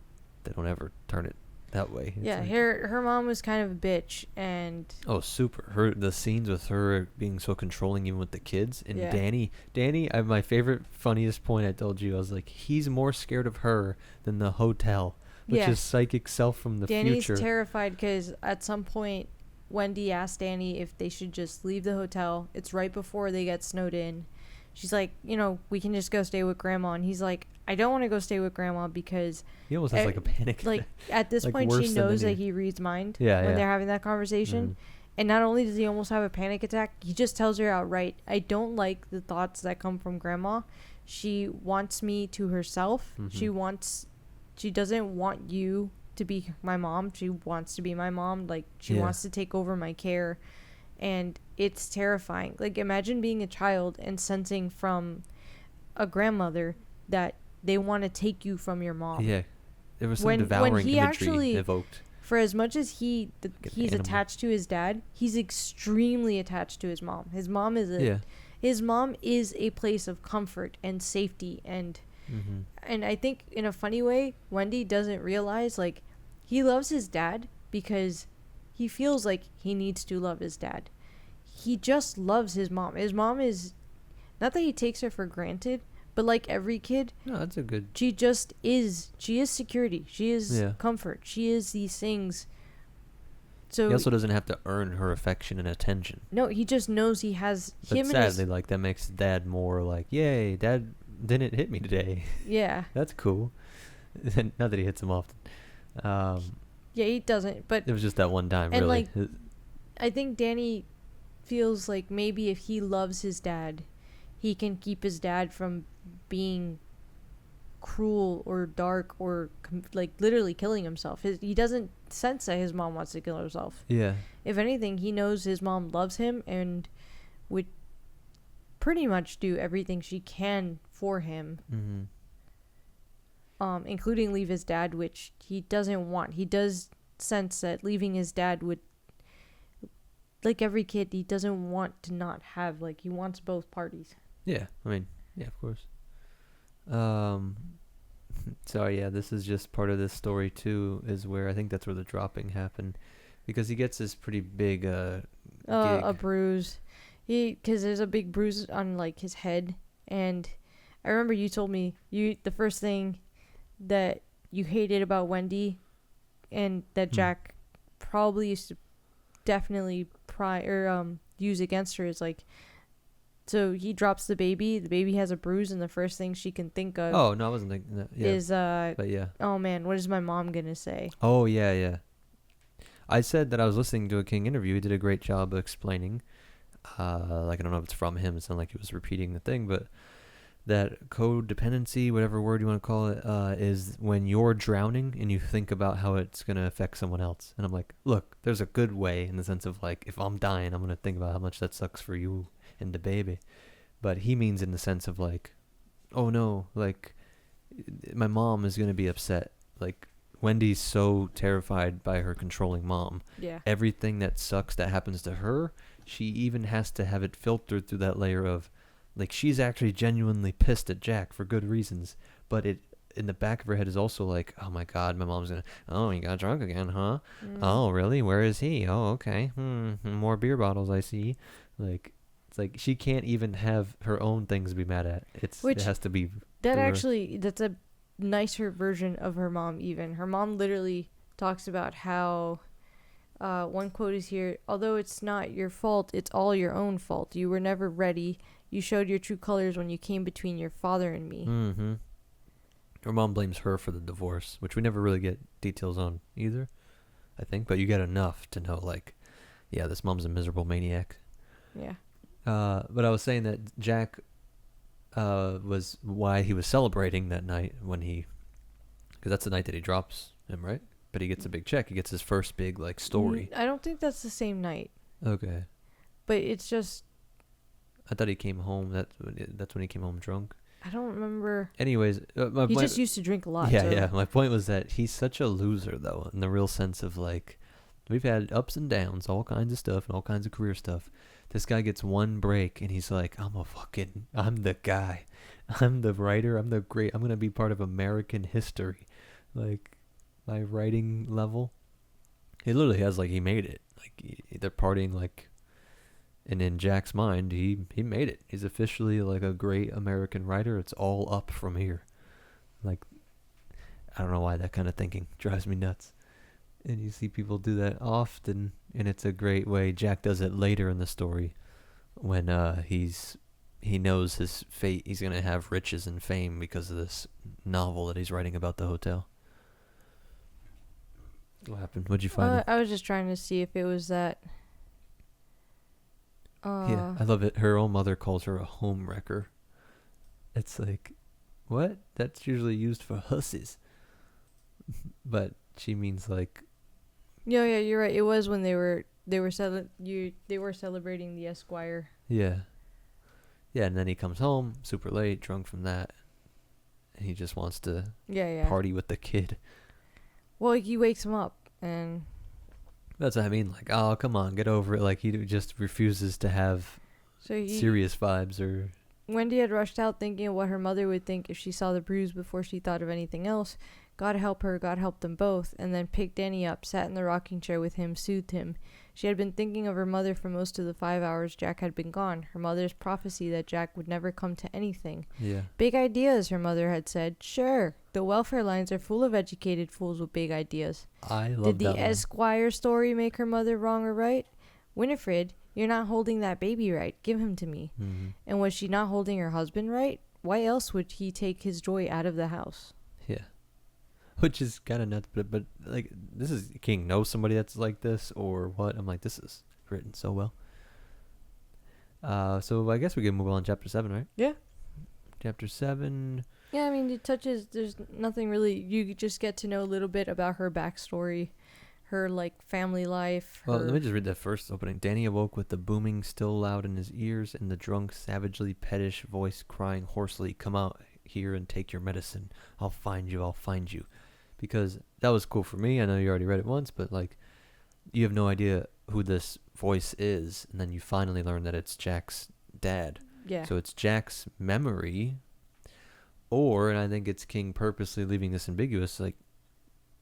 they don't ever turn it that way. It's yeah, like, her mom was kind of a bitch, and super. The scenes with her being so controlling, even with the kids, and Danny. My favorite, funniest point I told you, I was like, he's more scared of her than the hotel, which is psychic self from the Danny's future. terrified because at some point, Wendy asked Danny if they should just leave the hotel. It's right before they get snowed in. She's like, we can just go stay with Grandma, and he's like, I don't want to go stay with Grandma because he almost has like a panic. Like at this like point, she knows that he reads mind when they're having that conversation. And not only does he almost have a panic attack, he just tells her outright, I don't like the thoughts that come from Grandma. She wants me to herself. She doesn't want you to be my mom. She wants to be my mom. Like, she wants to take over my care. And it's terrifying. Like, imagine being a child and sensing from a grandmother that they want to take you from your mom. Yeah. There was some devouring imagery evoked. For as much as he's attached to his dad, he's extremely attached to his mom. His mom is a place of comfort and safety, and I think in a funny way, Wendy doesn't realize, like, he loves his dad because he feels like he needs to love his dad. He just loves his mom. His mom is, not that he takes her for granted, but like every kid, no, that's a good. She just is. She is security. She is comfort. She is these things. So he also doesn't have to earn her affection and attention. No, he just knows he has but him. Sadly, like, that makes Dad more like, yay, Dad didn't hit me today. Yeah, that's cool. Not that he hits him often. Yeah, he doesn't. But it was just that one time, and really. Like, I think Danny feels like maybe if he loves his dad, he can keep his dad from being cruel or dark or like literally killing himself. He doesn't sense that his mom wants to kill herself. Yeah. If anything, he knows his mom loves him and would pretty much do everything she can for him. including leave his dad, which he doesn't want. He does sense that leaving his dad would, like every kid, he doesn't want to not have, like, he wants both parties. Yeah, I mean, yeah, of course. So yeah, this is just part of this story too, is where I think that's where the dropping happened, because he gets this pretty big A gig. bruise. Because there's a big bruise on, like, his head, and I remember you told me the first thing that you hated about Wendy, and that Jack probably used to definitely use against her, is like, so he drops the baby has a bruise, and the first thing she can think of Oh no, I wasn't thinking that. Yeah, is but yeah. oh man, what is my mom gonna say? Oh yeah. I said that I was listening to a King interview. He did a great job of explaining. Like, I don't know if it's from him. It sounded like he was repeating the thing, but that codependency, whatever word you want to call it, is when you're drowning and you think about how it's going to affect someone else. And I'm like, look, there's a good way, in the sense of, like, if I'm dying, I'm going to think about how much that sucks for you and the baby. But he means in the sense of, like, oh no, like, my mom is going to be upset. Like, Wendy's so terrified by her controlling mom. Yeah. Everything that sucks that happens to her, she even has to have it filtered through that layer of, like, she's actually genuinely pissed at Jack for good reasons, but it in the back of her head is also like, oh my god, my mom's gonna, oh, he got drunk again, huh? Oh really, where is he? Oh okay, more beer bottles I see. Like, it's like she can't even have her own things to be mad at. It has to be that through her. actually, that's a nicer version of her mom. Even her mom literally talks about how one quote is here, although it's not your fault, it's all your own fault. You were never ready. You showed your true colors when you came between your father and me. Her mom blames her for the divorce, which we never really get details on either, I think, but you get enough to know, like, yeah, this mom's a miserable maniac. Yeah. But I was saying that Jack was why he was celebrating that night, when because that's the night that he drops him, right? But he gets a big check. He gets his first big, like, story. I don't think that's the same night. Okay. But it's just, I thought he came home. That's when he came home drunk. I don't remember. Anyways, He just used to drink a lot. Yeah, so. yeah. My point was that he's such a loser, though, in the real sense of, like, we've had ups and downs, all kinds of stuff, and all kinds of career stuff. This guy gets one break, and he's like, I'm the guy. I'm the writer. I'm going to be part of American history. Like, my writing level. He literally has, like, he made it. Like, they're partying, like, and in Jack's mind, he made it. He's officially, like, a great American writer. It's all up from here. Like, I don't know why that kind of thinking drives me nuts. And you see people do that often, and it's a great way. Jack does it later in the story when he knows his fate. He's going to have riches and fame because of this novel that he's writing about the hotel. What happened? What'd you find? I was just trying to see if it was that. Yeah, I love it. Her own mother calls her a home wrecker. It's like, what? That's usually used for hussies. But she means, like... Yeah, you're right. It was when they were celebrating the Esquire. Yeah. Yeah, and then he comes home super late, drunk from that. And he just wants to party with the kid. Well, he wakes him up, and... That's what I mean. Like, oh, come on, get over it. Like, he just refuses to have serious vibes. Or Wendy had rushed out thinking of what her mother would think if she saw the bruise before she thought of anything else. God help her, God help them both, and then picked Danny up, sat in the rocking chair with him, soothed him. She had been thinking of her mother for most of the 5 hours Jack had been gone, her mother's prophecy that Jack would never come to anything. Yeah. Big ideas, her mother had said. Sure, the welfare lines are full of educated fools with big ideas. I love Did that the one. Esquire story make her mother wrong or right? Winifred, you're not holding that baby right. Give him to me. Mm-hmm. And was she not holding her husband right? Why else would he take his joy out of the house? Yeah. Which is kind of nuts, but like, this is King knows somebody that's like this or what? I'm like, this is written so well. So I guess we can move on to chapter 7, right? Yeah. Chapter 7. Yeah, I mean, it touches, there's nothing really, you just get to know a little bit about her backstory, her, like, family life. Well, let me just read that first opening. Danny awoke with the booming still loud in his ears and the drunk, savagely pettish voice crying hoarsely, come out here and take your medicine. I'll find you. I'll find you. Because that was cool for me. I know you already read it once, but like, you have no idea who this voice is, and then you finally learn that it's Jack's dad. Yeah. So it's Jack's memory, or, and I think it's King purposely leaving this ambiguous, like,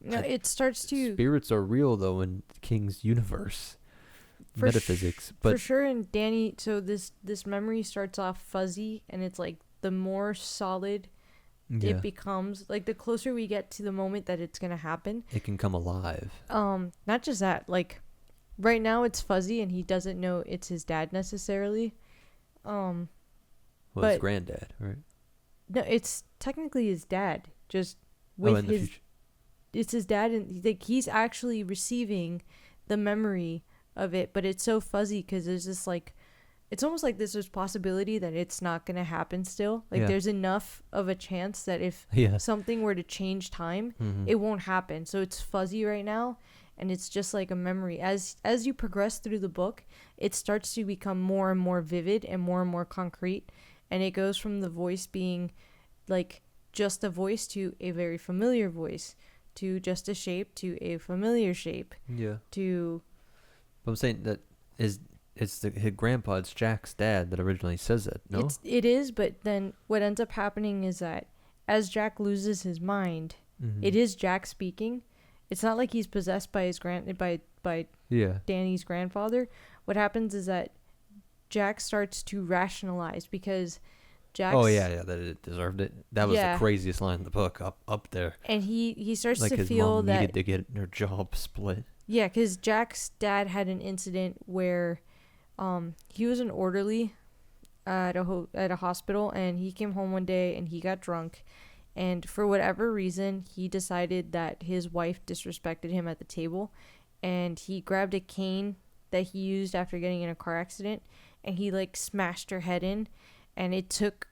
No, it starts to spirits are real though in King's universe, metaphysics. But for sure, and Danny. So this memory starts off fuzzy, and it's like the more solid it becomes, like the closer we get to the moment that it's gonna happen, it can come alive. Not just that, like right now it's fuzzy, and he doesn't know it's his dad necessarily. Well, but his granddad, right? No, it's technically his dad, just with in the his. future. It's his dad, and like he's actually receiving the memory of it, but it's so fuzzy because there's this like, it's almost like there's possibility that it's not gonna happen still. Like there's enough of a chance that if something were to change time, it won't happen. So it's fuzzy right now, and it's just like a memory. As you progress through the book, it starts to become more and more vivid and more concrete, and it goes from the voice being like just a voice to a very familiar voice, to just a shape to a familiar shape. Yeah. To. But I'm saying that his grandpa, it's Jack's dad that originally says that. No. It is, but then what ends up happening is that as Jack loses his mind, it is Jack speaking. It's not like he's possessed by his by Danny's grandfather. What happens is that Jack starts to rationalize because Jack's... Oh, yeah, that it deserved it. That was the craziest line in the book, up there. And he starts like to his feel mom that... needed to get her job split. Yeah, because Jack's dad had an incident where he was an orderly at a hospital, and he came home one day and he got drunk, and for whatever reason, he decided that his wife disrespected him at the table, and he grabbed a cane that he used after getting in a car accident, and he like smashed her head in. And it took,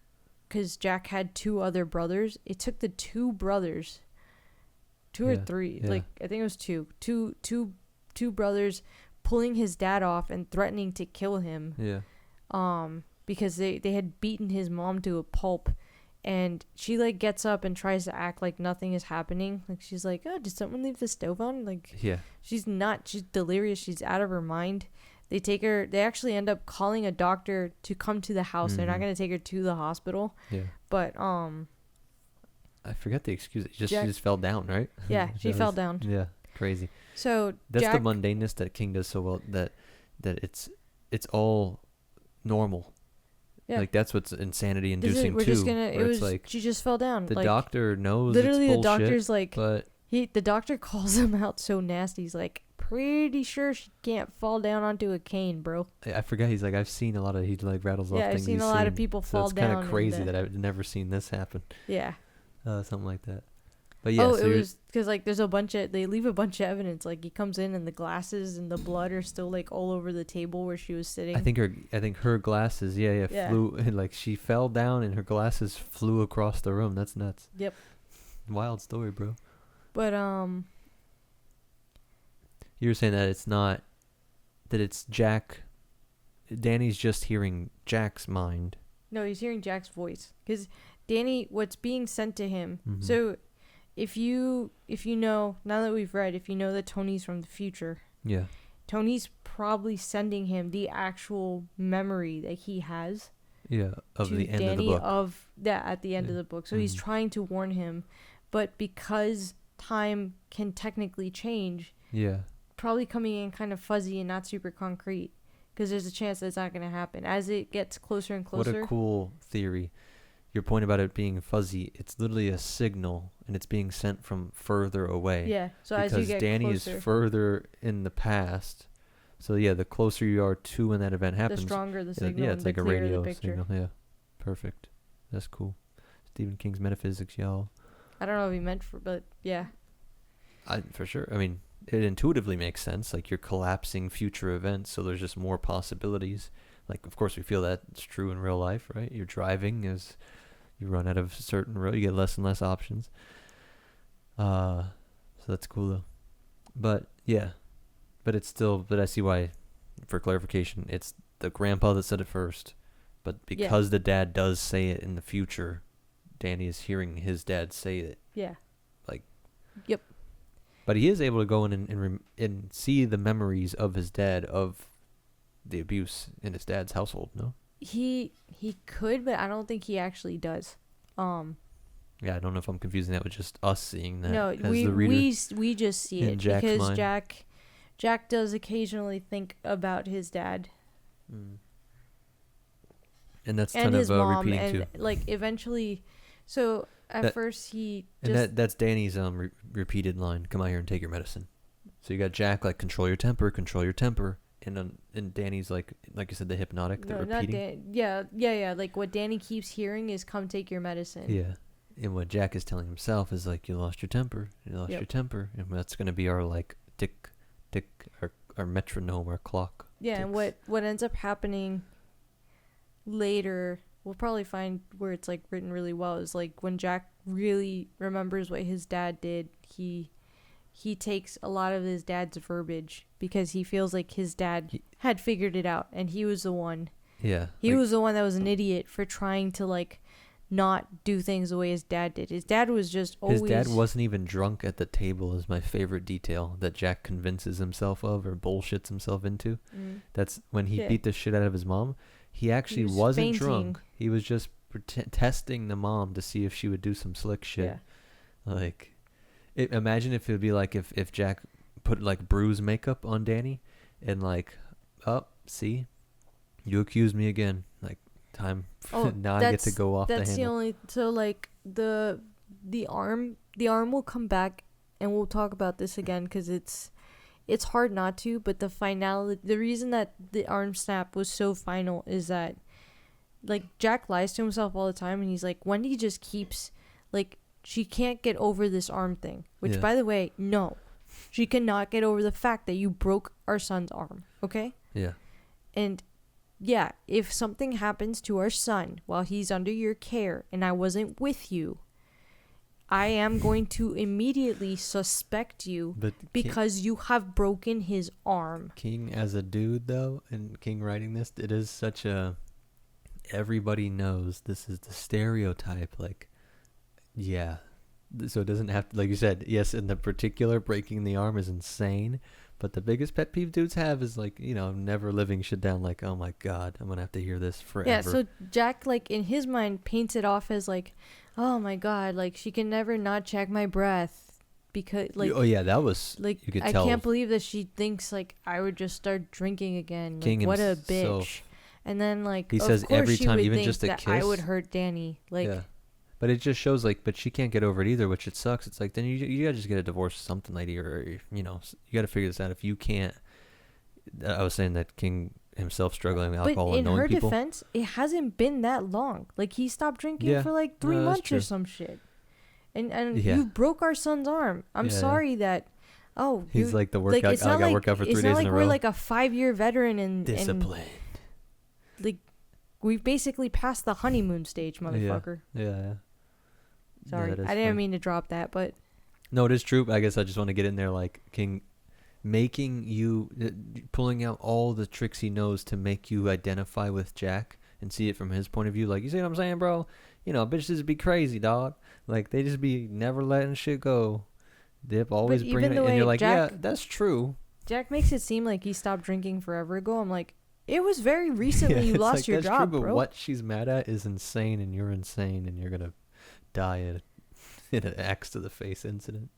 because Jack had two other brothers, it took the two brothers, or three, like I think it was two brothers pulling his dad off and threatening to kill him. Yeah. Because they had beaten his mom to a pulp, and she like gets up and tries to act like nothing is happening. Like she's like, oh, did someone leave the stove on? Like she's delirious. She's out of her mind. They take her. They actually end up calling a doctor to come to the house. They're not gonna take her to the hospital. Yeah. But I forget the excuse. She just fell down, right? Yeah, she fell down. Yeah, crazy. So that's the mundaneness that King does so well. That it's all normal. Yeah. Like that's what's insanity inducing too. She just fell down. The doctor knows. Literally, it's bullshit, the doctor's like, but the doctor calls him out so nasty. He's like, pretty sure she can't fall down onto a cane, bro. I forget. He's like, I've seen a lot of. He like rattles off things. Yeah, I've seen a lot of people fall down. It's kind of crazy that I've never seen this happen. Yeah. Something like that. But yeah. It was because like there's they leave a bunch of evidence. Like he comes in and the glasses and the blood are still like all over the table where she was sitting. I think her glasses, flew, and like she fell down and her glasses flew across the room. That's nuts. Yep. Wild story, bro. But you were saying that it's Jack. Danny's just hearing Jack's mind. No, he's hearing Jack's voice because Danny, what's being sent to him. So. If you know, now that we've read, if you know that Tony's from the future, Tony's probably sending him the actual memory that he has. Yeah, of the end Danny of the book. At the end of the book. So he's trying to warn him, but because time can technically change, probably coming in kind of fuzzy and not super concrete, because there's a chance that's not going to happen as it gets closer and closer. What a cool theory. Your point about it being fuzzy, it's literally a signal, and it's being sent from further away. Yeah, so as you get Danny closer, is further in the past. So yeah, the closer you are to when that event happens, the stronger the signal. Yeah, it's like a radio signal. Yeah, perfect. That's cool. Stephen King's metaphysics, y'all. I don't know if he meant but yeah. For sure. I mean, it intuitively makes sense. Like you're collapsing future events, so there's just more possibilities. Like, of course, we feel that it's true in real life, right? You're driving as you run out of a certain road, you get less and less options. So that's cool though. But yeah, but I see why. For clarification, it's the grandpa that said it first, but because the dad does say it in the future, Danny is hearing his dad say it. Yeah. Like. Yep. But he is able to go in and see the memories of his dad, of the abuse in his dad's household. No. He could, but I don't think he actually does. Yeah, I don't know if I'm confusing that with just us seeing that. No, as we the reader we just see in it Jack's because mind. Jack does occasionally think about his dad and that's and kind his of mom, repeating and too. like eventually. So at first he just And that's Danny's repeated line. Come out here and take your medicine. So you got Jack like control your temper, and Danny's like you said, the hypnotic, the repeating. Yeah. Like what Danny keeps hearing is "Come take your medicine." Yeah, and what Jack is telling himself is like, you lost your temper, your temper, and that's gonna be our like tick, tick, our metronome, our clock. Yeah, ticks. and what ends up happening later, we'll probably find where it's like written really well, is like when Jack really remembers what his dad did, he takes a lot of his dad's verbiage because he feels like his dad had figured it out and he was the one. Yeah. He was the one that was an idiot for trying to like not do things the way his dad did. His dad was just always... His dad wasn't even drunk at the table is my favorite detail that Jack convinces himself of or bullshits himself into. That's when he beat the shit out of his mom. He actually wasn't drunk. He was just testing the mom to see if she would do some slick shit. Yeah. Like, imagine if it would be like if Jack put like bruise makeup on Danny and like, oh, see, you accused me again. Like, time. Now I get to go off the handle. That's the only... So like the arm will come back, and we'll talk about this again because it's hard not to, but the reason that the arm snap was so final is that like Jack lies to himself all the time, and he's like, Wendy just keeps like, she can't get over this arm thing, which by the way, no, she cannot get over the fact that you broke our son's arm. Okay. Yeah. And yeah, if something happens to our son while he's under your care and I wasn't with you, I am going to immediately suspect you because you have broken his arm. King as a dude, though, and King writing this, it is such a... Everybody knows this is the stereotype. Like, yeah. So it doesn't have to... Like you said, yes, in the particular, breaking the arm is insane. But the biggest pet peeve dudes have is, like, you know, never living shit down. Like, oh my God, I'm going to have to hear this forever. Yeah, so Jack, like, in his mind, paints it off as, like, oh my God, like, she can never not check my breath because, like... Oh yeah, that was... Like, you could I tell. can't believe that she thinks, like, I would just start drinking again. King like, what a himself. bitch. And then, like, he of says course every she time, would even think just a that kiss. I would hurt Danny. Like... Yeah. But it just shows, like, but she can't get over it either, which it sucks. It's like, then you gotta just get a divorce or something, lady, or, you know, you gotta figure this out. If you can't... I was saying that King himself struggling with alcohol and knowing people. But in her defense, it hasn't been that long. Like, he stopped drinking for like 3 months or some shit. And you broke our son's arm. I'm sorry that... Oh, he's like the workout. Like, I got workout for 3 days in a row. It's not like we're like a 5-year veteran and disciplined. Like, we've basically passed the honeymoon stage, motherfucker. Yeah. Sorry, I didn't mean to drop that, but... No, it is true. I guess I just want to get in there, like, King... making you, pulling out all the tricks he knows to make you identify with Jack and see it from his point of view. Like, you see what I'm saying, bro? You know, bitches be crazy, dog. Like, they just be never letting shit go. They've always bringing it, and you're like, Jack, yeah, that's true. Jack makes it seem like he stopped drinking forever ago. I'm like, it was very recently you lost your job, true, bro. But what she's mad at is insane, and you're insane, and you're gonna die in an axe to the face incident.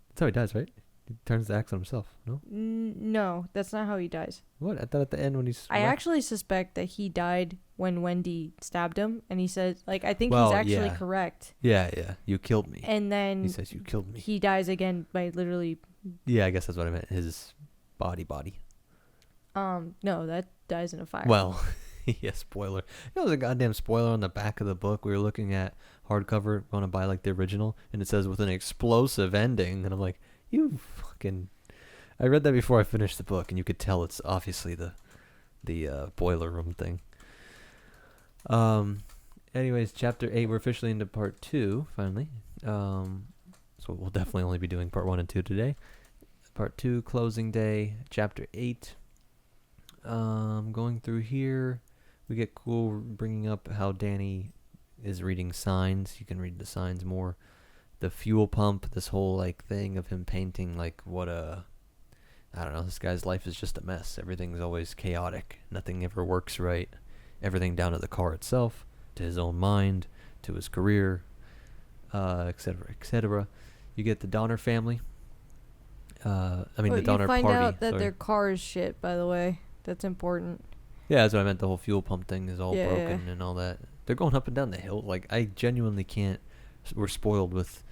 That's how he dies, right? He turns the axe on himself, no? No, that's not how he dies. What? I thought at the end when he's... I actually suspect that he died when Wendy stabbed him, and he says, like, I think he's actually correct. Yeah, you killed me. And then... He says, you killed me. He dies again by literally... Yeah, I guess that's what I meant. His body. No, that dies in a fire. Well, yeah, spoiler. You know, there's a goddamn spoiler on the back of the book. We were looking at hardcover, want to buy, like, the original, and it says, with an explosive ending, and I'm like... You fucking... I read that before I finished the book, and you could tell it's obviously the boiler room thing. Anyways, chapter 8, we're officially into part 2, finally. So we'll definitely only be doing part 1 and 2 today. Part 2, closing day, chapter 8. Going through here, we get cool bringing up how Danny is reading signs. You can read the signs more. The fuel pump, this whole like thing of him painting like I don't know, this guy's life is just a mess. Everything's always chaotic. Nothing ever works right. Everything down to the car itself, to his own mind, to his career, etc., etc. You get the Donner family. The Donner party. You find party. out that sorry. their car is shit, by the way. That's important. Yeah, that's what I meant. The whole fuel pump thing is all Yeah, broken yeah. and all that. They're going up and down the hill. Like, I genuinely can't. We're spoiled with.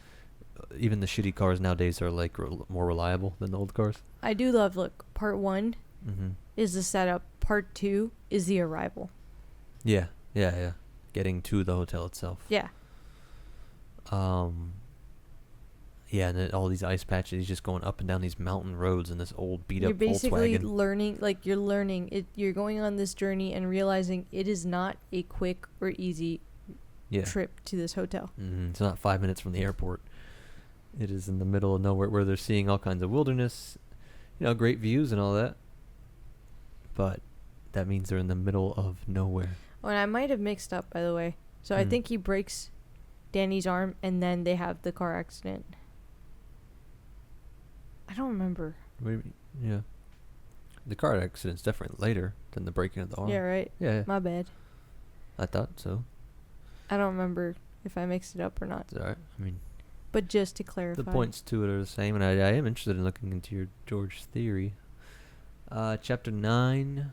Even the shitty cars nowadays are like more reliable than the old cars. I do love, look, part 1 Mm-hmm. is the setup. Part 2 is the arrival. Yeah. Getting to the hotel itself. Yeah. Yeah, and then all these ice patches. He's just going up and down these mountain roads in this old beat You're up basically Volkswagen. you're going on this journey and realizing it is not a quick or easy trip to this hotel. Mm-hmm. It's not 5 minutes from the airport. It is in the middle of nowhere where they're seeing all kinds of wilderness, great views and all that. But that means they're in the middle of nowhere. Oh, and I might have mixed up, by the way. So I think he breaks Danny's arm and then they have the car accident. I don't remember. Yeah. The car accident's definitely later than the breaking of the arm. Yeah, right? Yeah. My bad. I thought so. I don't remember if I mixed it up or not. It's alright. I mean, But just to clarify. the points to it are the same, and I am interested in looking into your George theory. Chapter 9.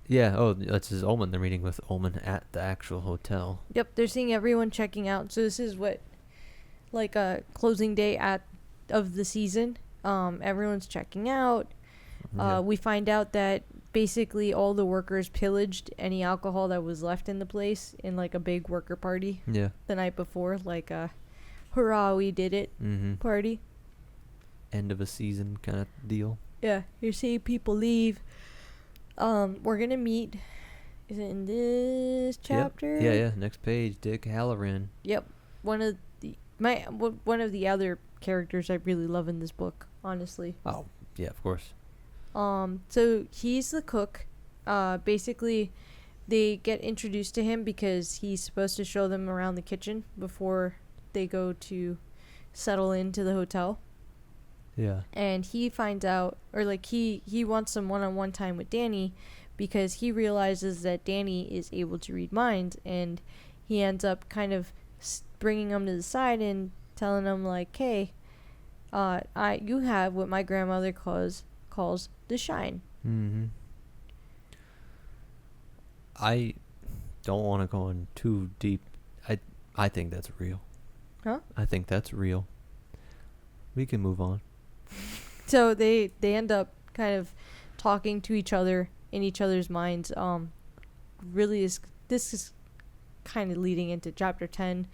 Yeah, that's his Ullman. They're meeting with Ullman at the actual hotel. Yep, they're seeing everyone checking out. So this is what, like a closing day of the season. Everyone's checking out. Yeah. We find out that basically all the workers pillaged any alcohol that was left in the place in like a big worker party Yeah. the night before, like a hurrah, we did it Mm-hmm. party. End of a season kind of deal. Yeah, you're seeing people leave. We're gonna meet. Is it in this chapter? Yep. Yeah. Next page, Dick Halloran. Yep. One of the other characters I really love in this book, honestly. Oh, yeah, of course. So he's the cook. Basically, they get introduced to him because he's supposed to show them around the kitchen before they go to settle into the hotel. Yeah. And he finds out, or like he wants some one-on-one time with Danny because he realizes that Danny is able to read minds, and he ends up kind of bringing him to the side and telling him like, hey, you have what my grandmother calls the shine. Mm-hmm. I don't want to go in too deep. I think that's real. Huh? I think that's real. We can move on. So they end up kind of talking to each other in each other's minds. Really this is kind of leading into chapter 10,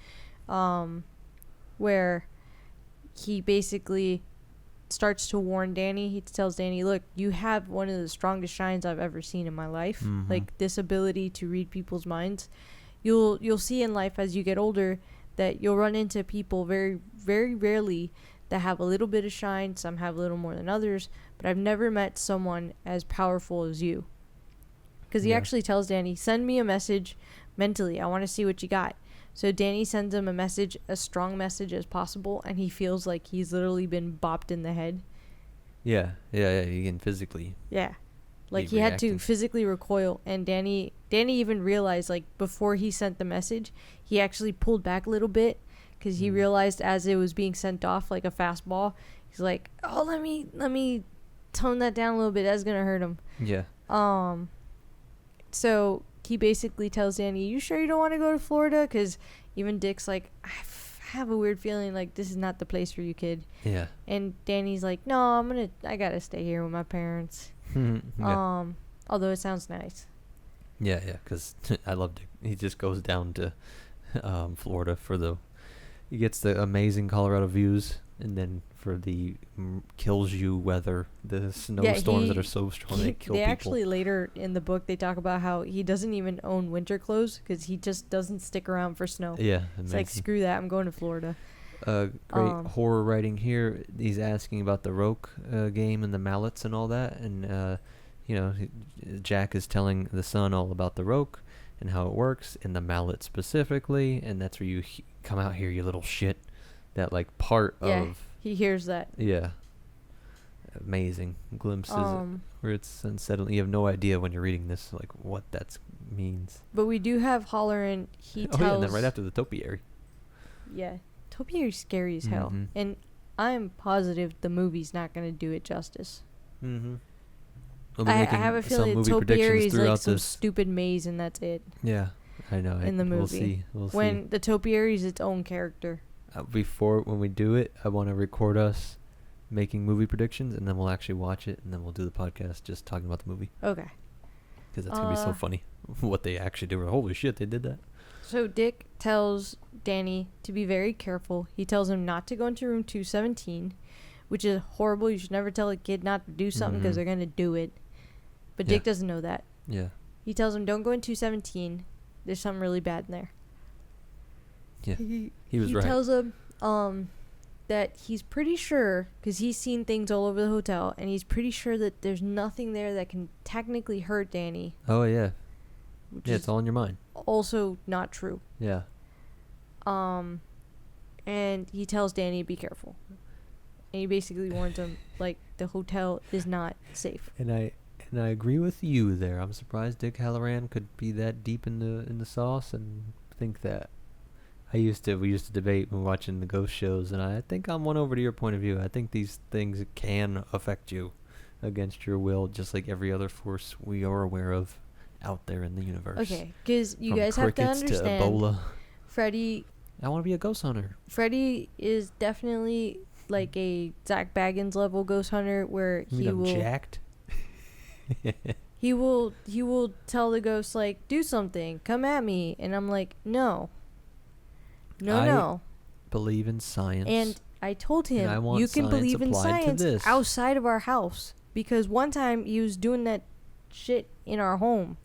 where he basically starts to warn Danny. He tells Danny, look, you have one of the strongest shines I've ever seen in my life. Mm-hmm. Like this ability to read people's minds. You'll see in life as you get older that you'll run into people very, very rarely that have a little bit of shine. Some have a little more than others, but I've never met someone as powerful as you. Because he actually tells Danny, send me a message mentally. I want to see what you got. So Danny sends him a message, a strong message as possible, and he feels like he's literally been bopped in the head. Yeah. You can physically. Yeah. Like Be he had to reacting. physically recoil, and Danny even realized, like, before he sent the message, he actually pulled back a little bit because he realized as it was being sent off like a fastball, he's like, oh, let me tone that down a little bit. That's going to hurt him. Yeah. So he basically tells Danny, you sure you don't want to go to Florida? Because even Dick's like, I have a weird feeling like this is not the place for you, kid. Yeah. And Danny's like, no, I gotta stay here with my parents. Yeah. Although it sounds nice. Yeah, because I loved it. He just goes down to Florida he gets the amazing Colorado views, and then for the kills you weather, the snowstorms that are so strong they kill people. Actually later in the book they talk about how he doesn't even own winter clothes because he just doesn't stick around for snow. Yeah, it's like, screw that, I'm going to Florida. Great horror writing here. He's asking about the Roke game and the mallets and all that, and Jack is telling the son all about the Roke, and how it works, and the mallet specifically, and that's where you come out here, you little shit. That like part of he hears that. Yeah. Amazing glimpses where it's unsettling. You have no idea when you're reading this like what that means. But we do have Halloran. He tells. Yeah, and then right after the topiary. Yeah, topiary's scary as hell, and I'm positive the movie's not gonna do it justice. Mm-hmm. I have a feeling topiary is like some stupid maze, and that's it. Yeah, I know. In the movie, we'll see. When the topiary is its own character. When we do it, I want to record us making movie predictions, and then we'll actually watch it, and then we'll do the podcast just talking about the movie. Okay. Because that's going to be so funny what they actually do. Holy shit, they did that. So Dick tells Danny to be very careful. He tells him not to go into room 217, which is horrible. You should never tell a kid not to do something because they're going to do it. But Dick doesn't know that. Yeah. He tells him, don't go in 217. There's something really bad in there. Yeah, he was right. He tells him that he's pretty sure, because he's seen things all over the hotel, and he's pretty sure that there's nothing there that can technically hurt Danny. Oh, yeah. Yeah, it's all in your mind. Also not true. Yeah. And he tells Danny to be careful. And he basically warns him, like, the hotel is not safe. And I agree with you there. I'm surprised Dick Halloran could be that deep in the sauce and think that. We used to debate when watching the ghost shows, and I think I'm won over to your point of view. I think these things can affect you against your will, just like every other force we are aware of out there in the universe. Okay, because you guys have to understand. To Ebola. Freddy. I want to be a ghost hunter. Freddy is definitely like a Zach Baggins level ghost hunter, where he will. Jacked. He will tell the ghost, like, do something, come at me, and I'm like, no. No. Believe in science. And I told him, you can believe in science outside of our house. Because one time he was doing that shit in our home.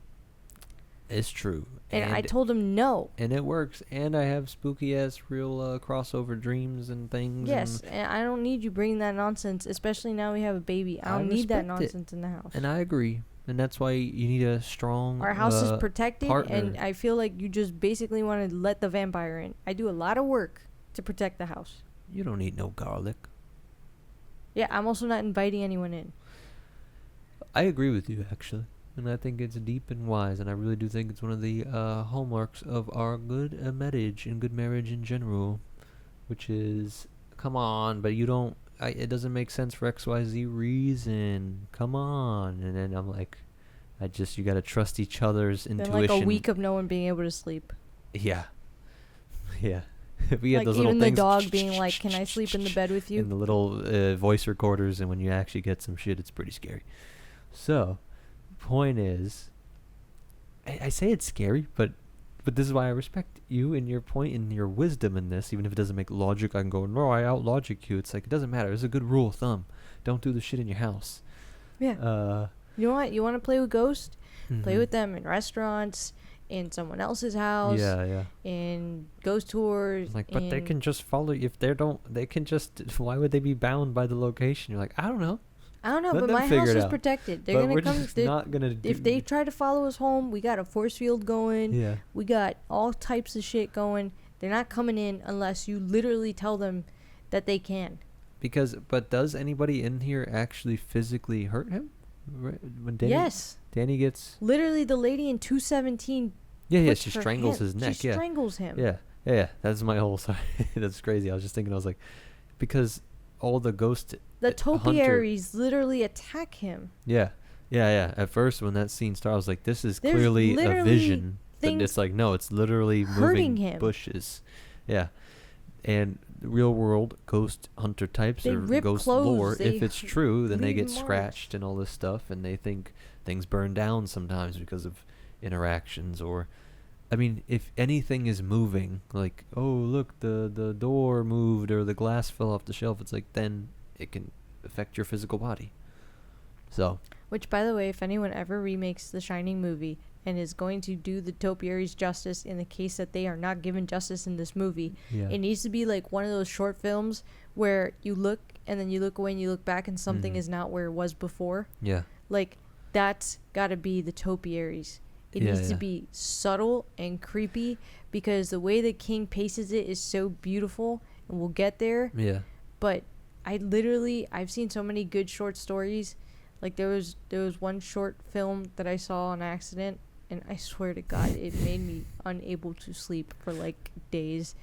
It's true. And I told him no. And it works. And I have spooky-ass real crossover dreams and things. Yes, and I don't need you bringing that nonsense, especially now we have a baby. I don't need that nonsense in the house. And I agree. And that's why you need a strong Our house is protected, partner. And I feel like you just basically want to let the vampire in. I do a lot of work to protect the house. You don't need no garlic. Yeah, I'm also not inviting anyone in. I agree with you, actually. And I think it's deep and wise, and I really do think it's one of the hallmarks of our good marriage and good marriage in general, which is, come on, but you don't, it doesn't make sense for XYZ reason. Come on. And then I'm like, you got to trust each other's intuition. Then like a week of no one being able to sleep. Yeah. Yeah. We had like those even little the things dog being like, can I sleep in the bed with you? In the little voice recorders, and when you actually get some shit, it's pretty scary. So, point is, I say it's scary, but this is why I respect you and your point and your wisdom in this. Even if it doesn't make logic, I can go, no, I out-logic you. It's like, it doesn't matter. It's a good rule of thumb. Don't do the shit in your house. Yeah. You know what? You want to play with ghosts? Mm-hmm. Play with them in restaurants, in someone else's house. Yeah. In ghost tours. Like, but they can just follow. If they can just. Why would they be bound by the location? You're like, I don't know. But my house is protected. They're gonna come. Not gonna. If they try to follow us home, we got a force field going. Yeah. We got all types of shit going. They're not coming in unless you literally tell them that they can. But does anybody in here actually physically hurt him? Right? When Danny gets. Literally, the lady in 217. Yeah. She strangles his neck. She strangles him. Yeah. That's my whole side. That's crazy. I was just thinking. I was like, because all the ghost. The topiaries literally attack him. Yeah. At first, when that scene started, I was like, this is clearly a vision. But it's like, no, it's literally moving him. Bushes. Yeah. And real world ghost hunter types or ghost lore, if it's true, then they get scratched and all this stuff, and they think things burn down sometimes because of interactions. Or, I mean, if anything is moving, like, oh, look, the door moved or the glass fell off the shelf, it's like, then it can affect your physical body. So, which, by the way, if anyone ever remakes the Shining movie and is going to do the topiaries justice in the case that they are not given justice in this movie, it needs to be like one of those short films where you look and then you look away and you look back and something is not where it was before. Yeah. Like, that's got to be the topiaries It needs to be subtle and creepy because the way the king paces it is so beautiful, and we'll get there. Yeah. But I've seen so many good short stories. Like there was one short film that I saw on accident, and I swear to God, it made me unable to sleep for like days.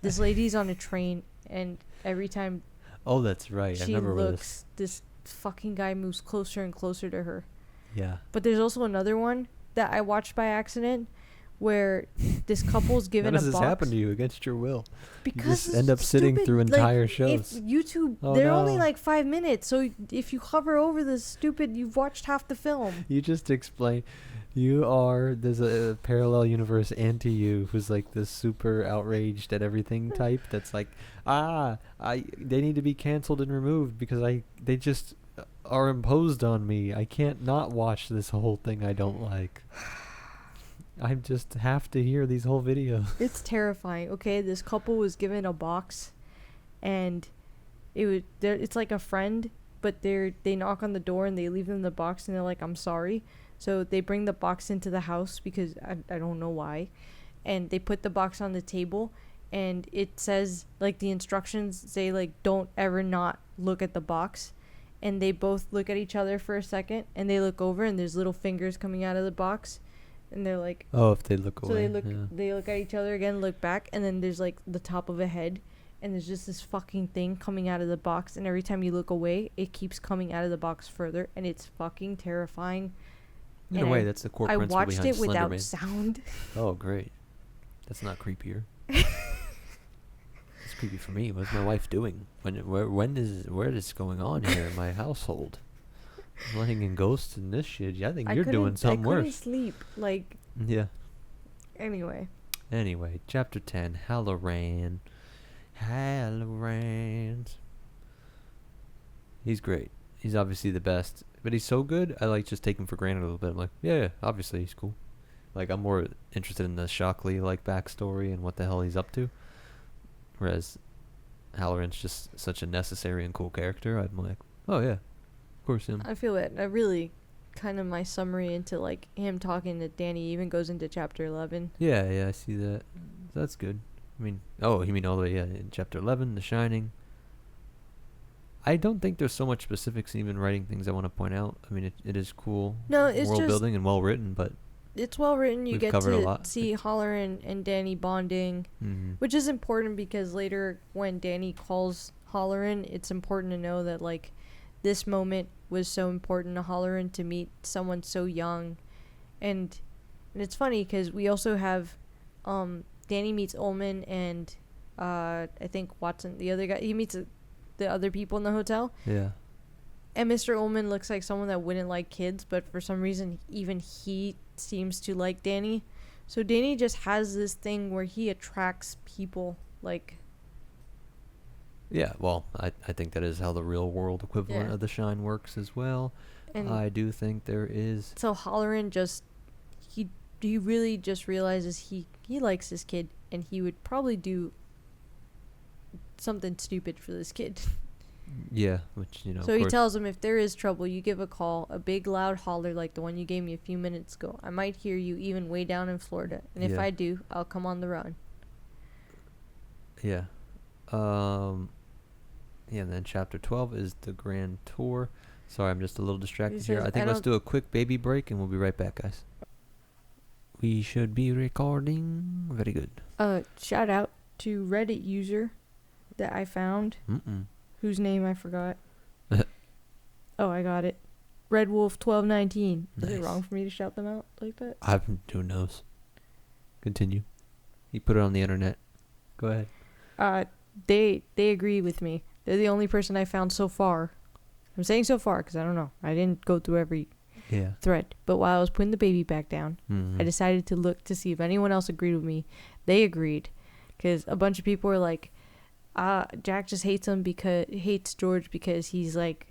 This lady's on a train, and every time That's right. I she remember looks, this fucking guy moves closer and closer to her. Yeah. But there's also another one that I watched by accident where this couple's given a box. How does this happen to you against your will? Because you just end up sitting through entire shows. If YouTube, they're only like 5 minutes, so if you hover over the stupid, you've watched half the film. You just explain. There's a parallel universe anti-you who's like this super outraged at everything type that's like, they need to be canceled and removed because they just are imposed on me. I can't not watch this whole thing I don't like. I just have to hear these whole videos. It's terrifying. Okay, this couple was given a box, and it's like a friend, but they knock on the door and they leave them the box and they're like, I'm sorry. So they bring the box into the house because I don't know why, and they put the box on the table, and it says, like, the instructions say, like, don't ever not look at the box. And they both look at each other for a second, and they look over, and there's little fingers coming out of the box. And they're like, if they look away. So they look at each other again, look back, and then there's like the top of a head, and there's just this fucking thing coming out of the box, and every time you look away, it keeps coming out of the box further, and it's fucking terrifying. In a way, that's the core principle behind Slenderman. I watched it without sound. Oh, great. That's not creepier. It's creepy for me. What's my wife doing? Where is going on here in my household? Letting in ghosts and this shit. Yeah, I think you're doing something worse. I couldn't sleep. Like. Yeah. Anyway, chapter 10, Halloran. He's great. He's obviously the best. But he's so good, I like just take him for granted a little bit. I'm like, yeah, obviously he's cool. Like, I'm more interested in the Shockley, like, backstory and what the hell he's up to. Whereas Halloran's just such a necessary and cool character. I'm like, oh, yeah. Of course him. I feel it. I really kind of my summary into like him talking to Danny even goes into chapter 11. Yeah, I see that. That's good. I mean, you mean all the way, in chapter 11, The Shining. I don't think there's so much specifics in even writing things I want to point out. I mean, it is cool. No, it's world building and well written, but it's well written. You get to see Halloran and Danny bonding, which is important because later when Danny calls Halloran, it's important to know that like this moment was so important to Halloran to meet someone so young. And it's funny because we also have Danny meets Ullman and I think Watson, the other guy. He meets the other people in the hotel. Yeah. And Mr. Ullman looks like someone that wouldn't like kids, but for some reason even he seems to like Danny. So Danny just has this thing where he attracts people like... Yeah, well, I think that is how the real world equivalent of The Shine works as well. And I do think there is. So Halloran just, he really just realizes he likes this kid, and he would probably do something stupid for this kid. Yeah, which, So he tells him, if there is trouble, you give a call, a big loud holler like the one you gave me a few minutes ago. I might hear you even way down in Florida, and if I do, I'll come on the run. Yeah. And then chapter 12 is the grand tour. Sorry, I'm just a little distracted here. I think let's do a quick baby break, and we'll be right back, guys. We should be recording. Very good. Shout out to Reddit user that I found, whose name I forgot. Oh, I got it. Redwolf1219. Nice. Is it wrong for me to shout them out like that? Who knows? Continue. He put it on the internet. Go ahead. They agree with me. They're the only person I found so far. I'm saying so far because I don't know. I didn't go through every thread. But while I was putting the baby back down, I decided to look to see if anyone else agreed with me. They agreed. Because a bunch of people were like, Jack just hates George because he's like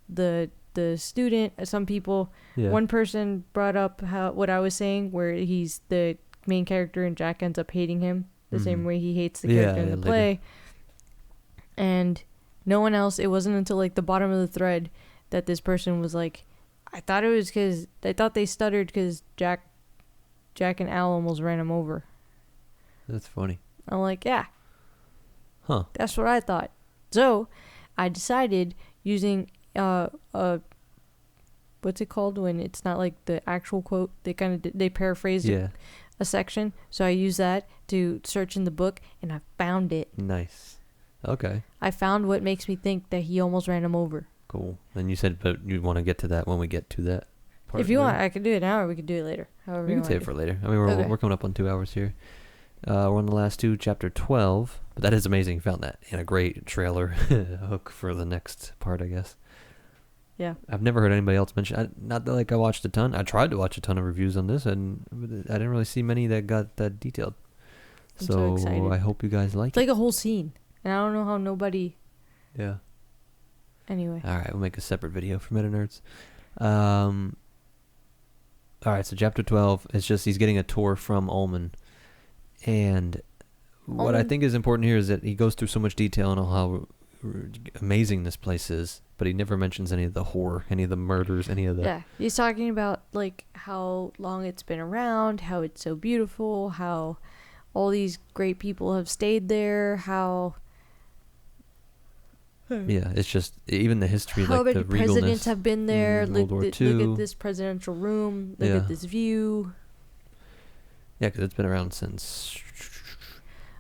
the student. Some people, one person brought up what I was saying, where he's the main character and Jack ends up hating him the same way he hates the character in the play. And no one else, it wasn't until like the bottom of the thread that this person was like, I thought they stuttered because Jack Jack and Al almost ran him over. That's funny. I'm like, yeah. Huh. That's what I thought. So, I decided using what's it called when it's not like the actual quote? They kind of they paraphrased a section. So I used that to search in the book, and I found it. Nice. Okay. I found what makes me think that he almost ran him over. Cool. And you said, but you want to get to that when we get to that part. If you want, I could do it now, or we could do it later. However we you can want save it for later. I mean, we're coming up on 2 hours here. We're on the last two, chapter 12. But that is amazing. You found that in a great trailer hook for the next part, I guess. Yeah. I've never heard anybody else mention. Not that like I watched a ton. I tried to watch a ton of reviews on this, and I didn't really see many that got that detailed. I'm so excited. I hope you guys like it. It's like a whole scene, and I don't know how nobody. Yeah. Anyway. All right, we'll make a separate video for MetaNerdz. All right, so chapter 12 is just he's getting a tour from Ullman, and what I think is important here is that he goes through so much detail on how amazing this place is, but he never mentions any of the horror, any of the murders, any of the... Yeah, he's talking about like how long it's been around, how it's so beautiful, how all these great people have stayed there, how... Yeah, it's just even the history, how like the many presidents have been there. World War II. Look at this presidential room. Look at this view. Yeah, because it's been around since...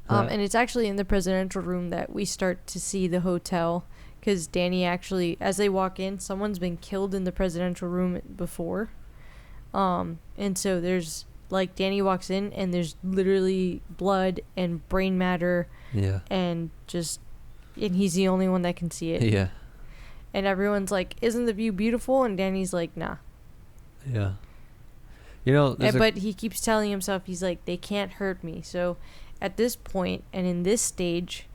and it's actually in the presidential room that we start to see the hotel, because Danny actually, as they walk in, someone's been killed in the presidential room before. And so there's, like, Danny walks in, and there's literally blood and brain matter. Yeah. And he's the only one that can see it. Yeah. And everyone's like, isn't the view beautiful? And Danny's like, nah. Yeah. You know, but he keeps telling himself, he's like, they can't hurt me. So at this point and in this stage,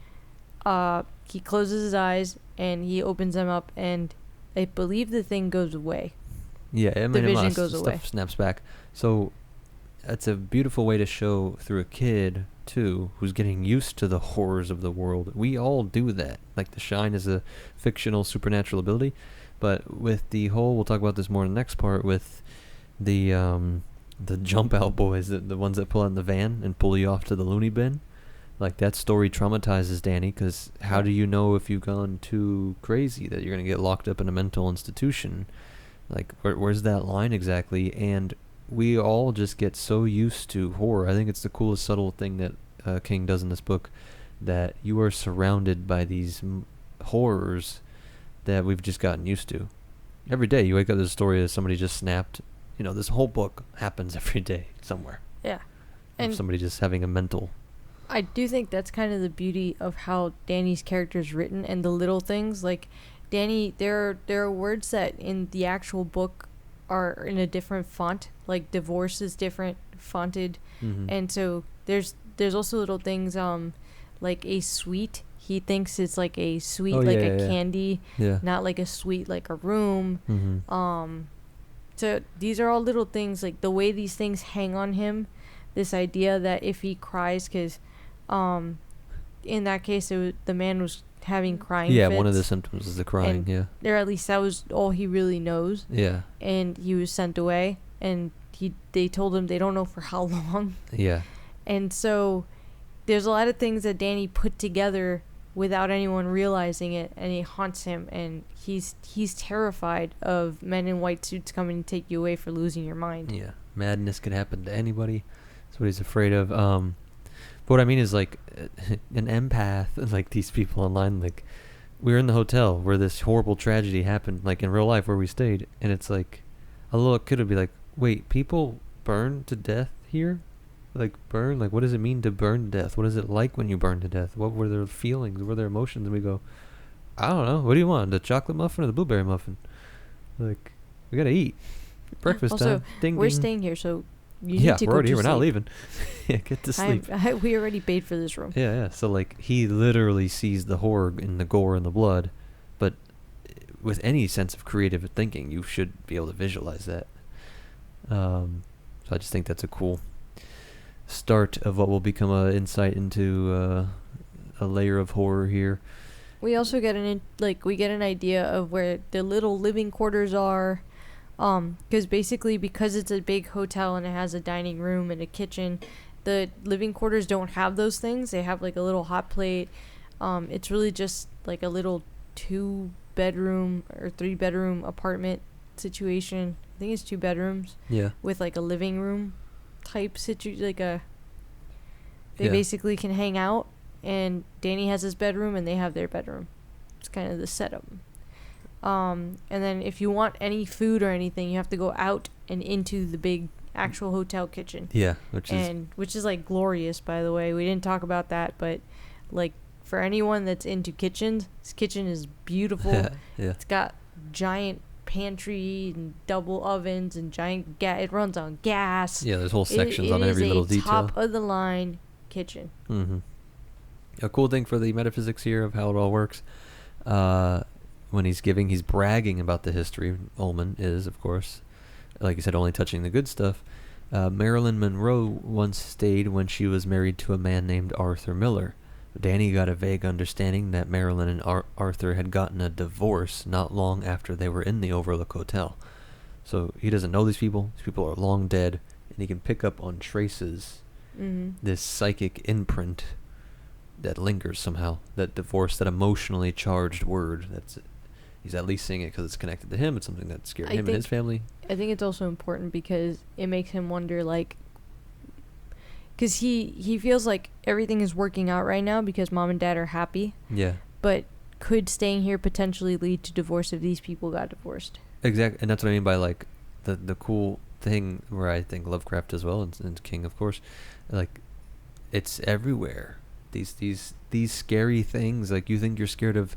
he closes his eyes and he opens them up, and I believe the thing goes away. Yeah, I mean, the vision goes away. Stuff snaps back. So it's a beautiful way to show through a kid too, who's getting used to the horrors of the world. We all do that. Like, the Shine is a fictional supernatural ability, but with the whole, we'll talk about this more in the next part, with the jump out boys, the ones that pull out in the van and pull you off to the loony bin. Like, that story traumatizes Danny, because how do you know if you've gone too crazy that you're going to get locked up in a mental institution? Like, where's that line exactly? And we all just get so used to horror. I think it's the coolest subtle thing that King does in this book, that you are surrounded by these horrors that we've just gotten used to. Every day you wake up, there's a story that somebody just snapped. You know, this whole book happens every day somewhere. Yeah. And somebody just having a mental... I do think that's kind of the beauty of how Danny's character is written, and the little things. Like, Danny, there are words that in the actual book are in a different font. Like, divorce is different fonted. Mm-hmm. And so there's also little things, like a sweet. He thinks it's like a sweet, candy, not like a sweet like a room. Mm-hmm. So these are all little things, like the way these things hang on him. This idea that if he cries, because in that case the man was having crying fits. One of the symptoms is the crying. Or at least that was all he really knows. Yeah. And he was sent away, and they told him they don't know for how long. Yeah. And so there's a lot of things that Danny put together without anyone realizing it, and it haunts him, and he's terrified of men in white suits coming to take you away for losing your mind. Yeah. Madness could happen to anybody. That's what he's afraid of. But what I mean is, like, an empath, like these people online, like, we were in the hotel where this horrible tragedy happened, like in real life where we stayed, and it's like, a little kid would be like, wait, people burn to death here? Like, burn? Like, what does it mean to burn to death? What is it like when you burn to death? What were their feelings? What were their emotions? And we go, I don't know. What do you want? The chocolate muffin or the blueberry muffin? Like, we gotta eat. Breakfast also, time. Ding, we're ding. staying here, so you need to go we're already to here. We're sleep. not leaving. Yeah, get to sleep. We already paid for this room. Yeah. So, like, he literally sees the horror and the gore and the blood, but with any sense of creative thinking, you should be able to visualize that. So I just think that's a cool start of what will become an insight into a layer of horror here. We also get an idea of where the little living quarters are. Because basically, because it's a big hotel and it has a dining room and a kitchen, the living quarters don't have those things. They have like a little hot plate. It's really just like a little 2-bedroom or 3-bedroom apartment situation. I think it's 2 bedrooms. Yeah. With like a living room type situation, like a. They Yeah. basically can hang out, and Danny has his bedroom and they have their bedroom. It's kind of the setup. And then if you want any food or anything, you have to go out and into the big actual hotel kitchen. Yeah, which is like glorious, by the way. We didn't talk about that, but like for anyone that's into kitchens, this kitchen is beautiful. Yeah. It's got giant pantry and double ovens and giant it runs on gas. Yeah, there's whole sections on every little detail. Top of the line kitchen. Mm-hmm. A cool thing for the metaphysics here of how it all works. When he's bragging about the history. Ullman is, of course, like you said, only touching the good stuff. Marilyn Monroe once stayed when she was married to a man named Arthur Miller. Danny got a vague understanding that Marilyn and Arthur had gotten a divorce not long after they were in the Overlook Hotel. So he doesn't know these people. These people are long dead, and he can pick up on traces, this psychic imprint that lingers somehow. That divorce, that emotionally charged word. He's at least seeing it because it's connected to him. It's something that scared him and his family. I think it's also important because it makes him wonder, like, because he feels like everything is working out right now because mom and dad are happy. Yeah. But could staying here potentially lead to divorce if these people got divorced? Exactly, and that's what I mean by like the cool thing where I think Lovecraft as well, and King, of course, like it's everywhere. These scary things, like you think you're scared of,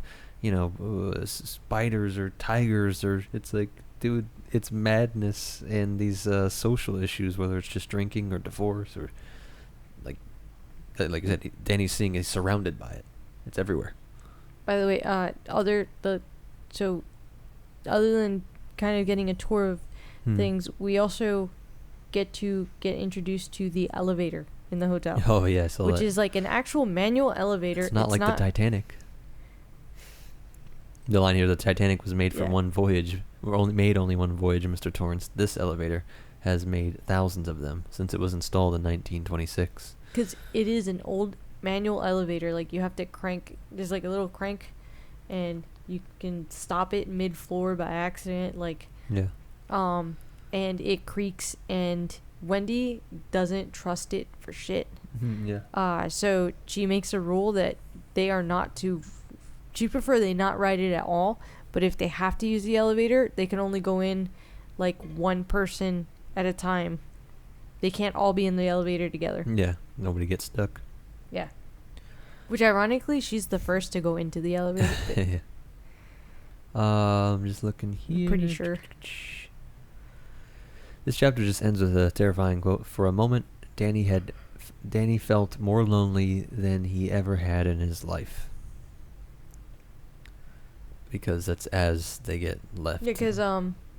spiders or tigers, or it's like, dude, it's madness and these social issues, whether it's just drinking or divorce or like you said, Danny's seeing is surrounded by it. It's everywhere. By the way, other than kind of getting a tour of things, we also get introduced to the elevator in the hotel. Oh yeah, which is like an actual manual elevator. It's not like the Titanic. The line here, the Titanic was made for one voyage. Only one voyage, Mr. Torrance. This elevator has made thousands of them since it was installed in 1926. Because it is an old manual elevator. Like, you have to crank. There's like a little crank, and you can stop it mid-floor by accident. Like, yeah. And it creaks, and Wendy doesn't trust it for shit. Yeah. So she makes a rule that they are not to. She prefer they not ride it at all. But if they have to use the elevator, they can only go in like one person at a time. They can't all be in the elevator together. Yeah, nobody gets stuck. Yeah. Which ironically, she's the first to go into the elevator. Yeah. I'm just looking here. I'm pretty sure. This chapter just ends with a terrifying quote. For a moment, Danny felt more lonely than he ever had in his life. Because that's as they get left. Yeah, because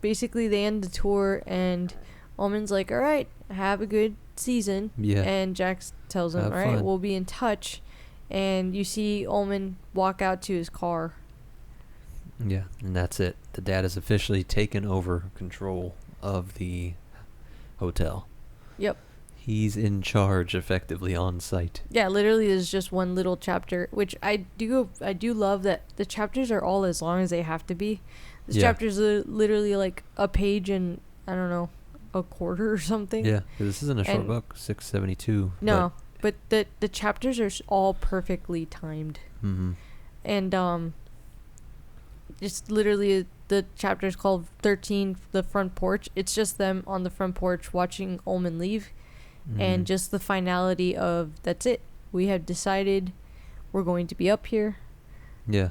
basically they end the tour and Ullman's like, all right, have a good season. Yeah. And Jax tells him, all right, we'll be in touch. And you see Ullman walk out to his car. Yeah, and that's it. The dad has officially taken over control of the hotel. Yep. He's in charge effectively on site. Yeah, literally there's just one little chapter, which I do love that the chapters are all as long as they have to be. This chapter's literally like a page and, I don't know, a quarter or something. Yeah, this isn't a short book, 672. No, but the chapters are all perfectly timed. Mm-hmm. And just literally the chapter's called 13, The Front Porch. It's just them on the front porch watching Ullman leave. And just the finality of, that's it. We have decided we're going to be up here. Yeah.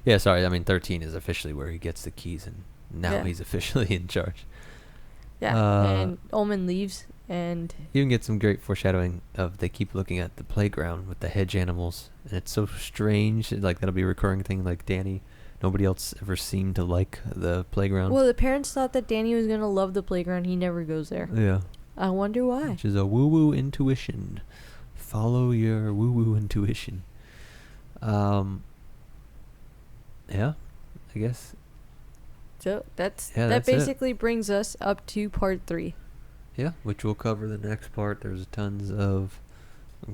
Yeah, sorry. I mean, 13 is officially where he gets the keys, and now he's officially in charge. Yeah, and Ullman leaves, and... You can get some great foreshadowing of they keep looking at the playground with the hedge animals, and it's so strange. Like, that'll be a recurring thing, like Danny. Nobody else ever seemed to like the playground. Well, the parents thought that Danny was going to love the playground. He never goes there. Yeah. I wonder why. Which is a woo-woo intuition. Follow your woo-woo intuition. Yeah, I guess. So that that's basically brings us up to part 3. Yeah, which we'll cover the next part. There's tons of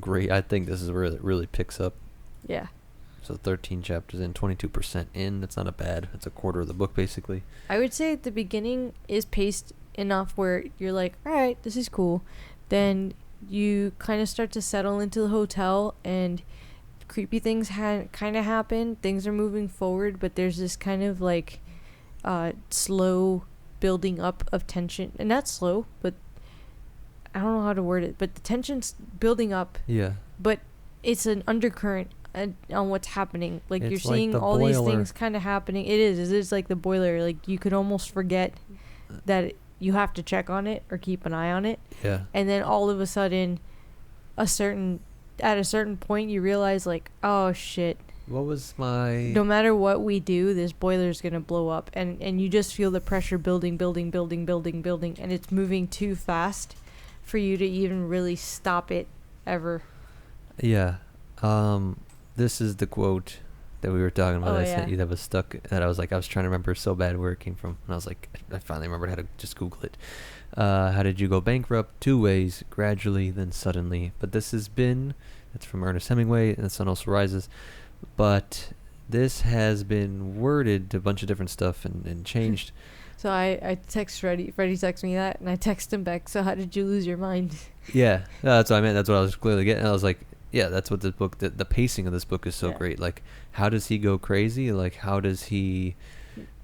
great. I think this is where it really picks up. Yeah. So 13 chapters in, 22% in. That's not a bad. That's a quarter of the book, basically. I would say the beginning is paced enough where you're like, all right, this is cool. Then you kind of start to settle into the hotel, and creepy things kind of happen. Things are moving forward, but there's this kind of like slow building up of tension. And not slow, but I don't know how to word it, but the tension's building up. Yeah. But it's an undercurrent on what's happening. Like, It's you're like seeing the all these boiler. things kind of happening. It is like the boiler. Like, you could almost forget that you have to check on it or keep an eye on it. Yeah. And then all of a sudden, at a certain point, you realize, like, oh shit, What was my... no matter what we do, this boiler's gonna blow up. And you just feel the pressure building, and it's moving too fast for you to even really stop it ever. Yeah. This is the quote that we were talking about. Oh, I yeah. sent you that was stuck. That I was like, I was trying to remember so bad where it came from. And I was like, I finally remembered how to just Google it. How did you go bankrupt? 2 ways: gradually, then suddenly. But this has been... It's from Ernest Hemingway, and The Sun Also Rises. But this has been worded to a bunch of different stuff and changed. So I text Freddie. Freddie texts me that, and I text him back. So how did you lose your mind? Yeah, no, that's what I meant. That's what I was clearly getting. I was like, yeah, that's what this book, the pacing of this book is so Yeah. great. Like, how does he go crazy? Like, how does he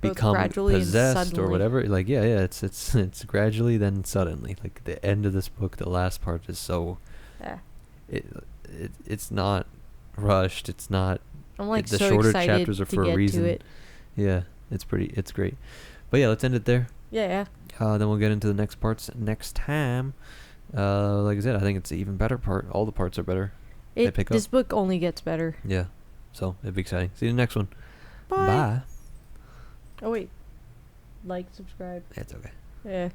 Both become gradually and possessed or suddenly. whatever? Like, yeah, it's gradually, then suddenly. Like, the end of this book, the last part is so... Yeah. It's not rushed. It's not... I'm like the so shorter excited chapters are to for get a reason. to it. Yeah, it's great. But yeah, let's end it there. Yeah. Then we'll get into the next parts next time. Like I said, I think it's an even better part. All the parts are better. They pick This up. book only gets better. Yeah. So it'd be exciting. See you in the next one. Bye. Bye. Oh wait, like, subscribe. It's okay. Yeah.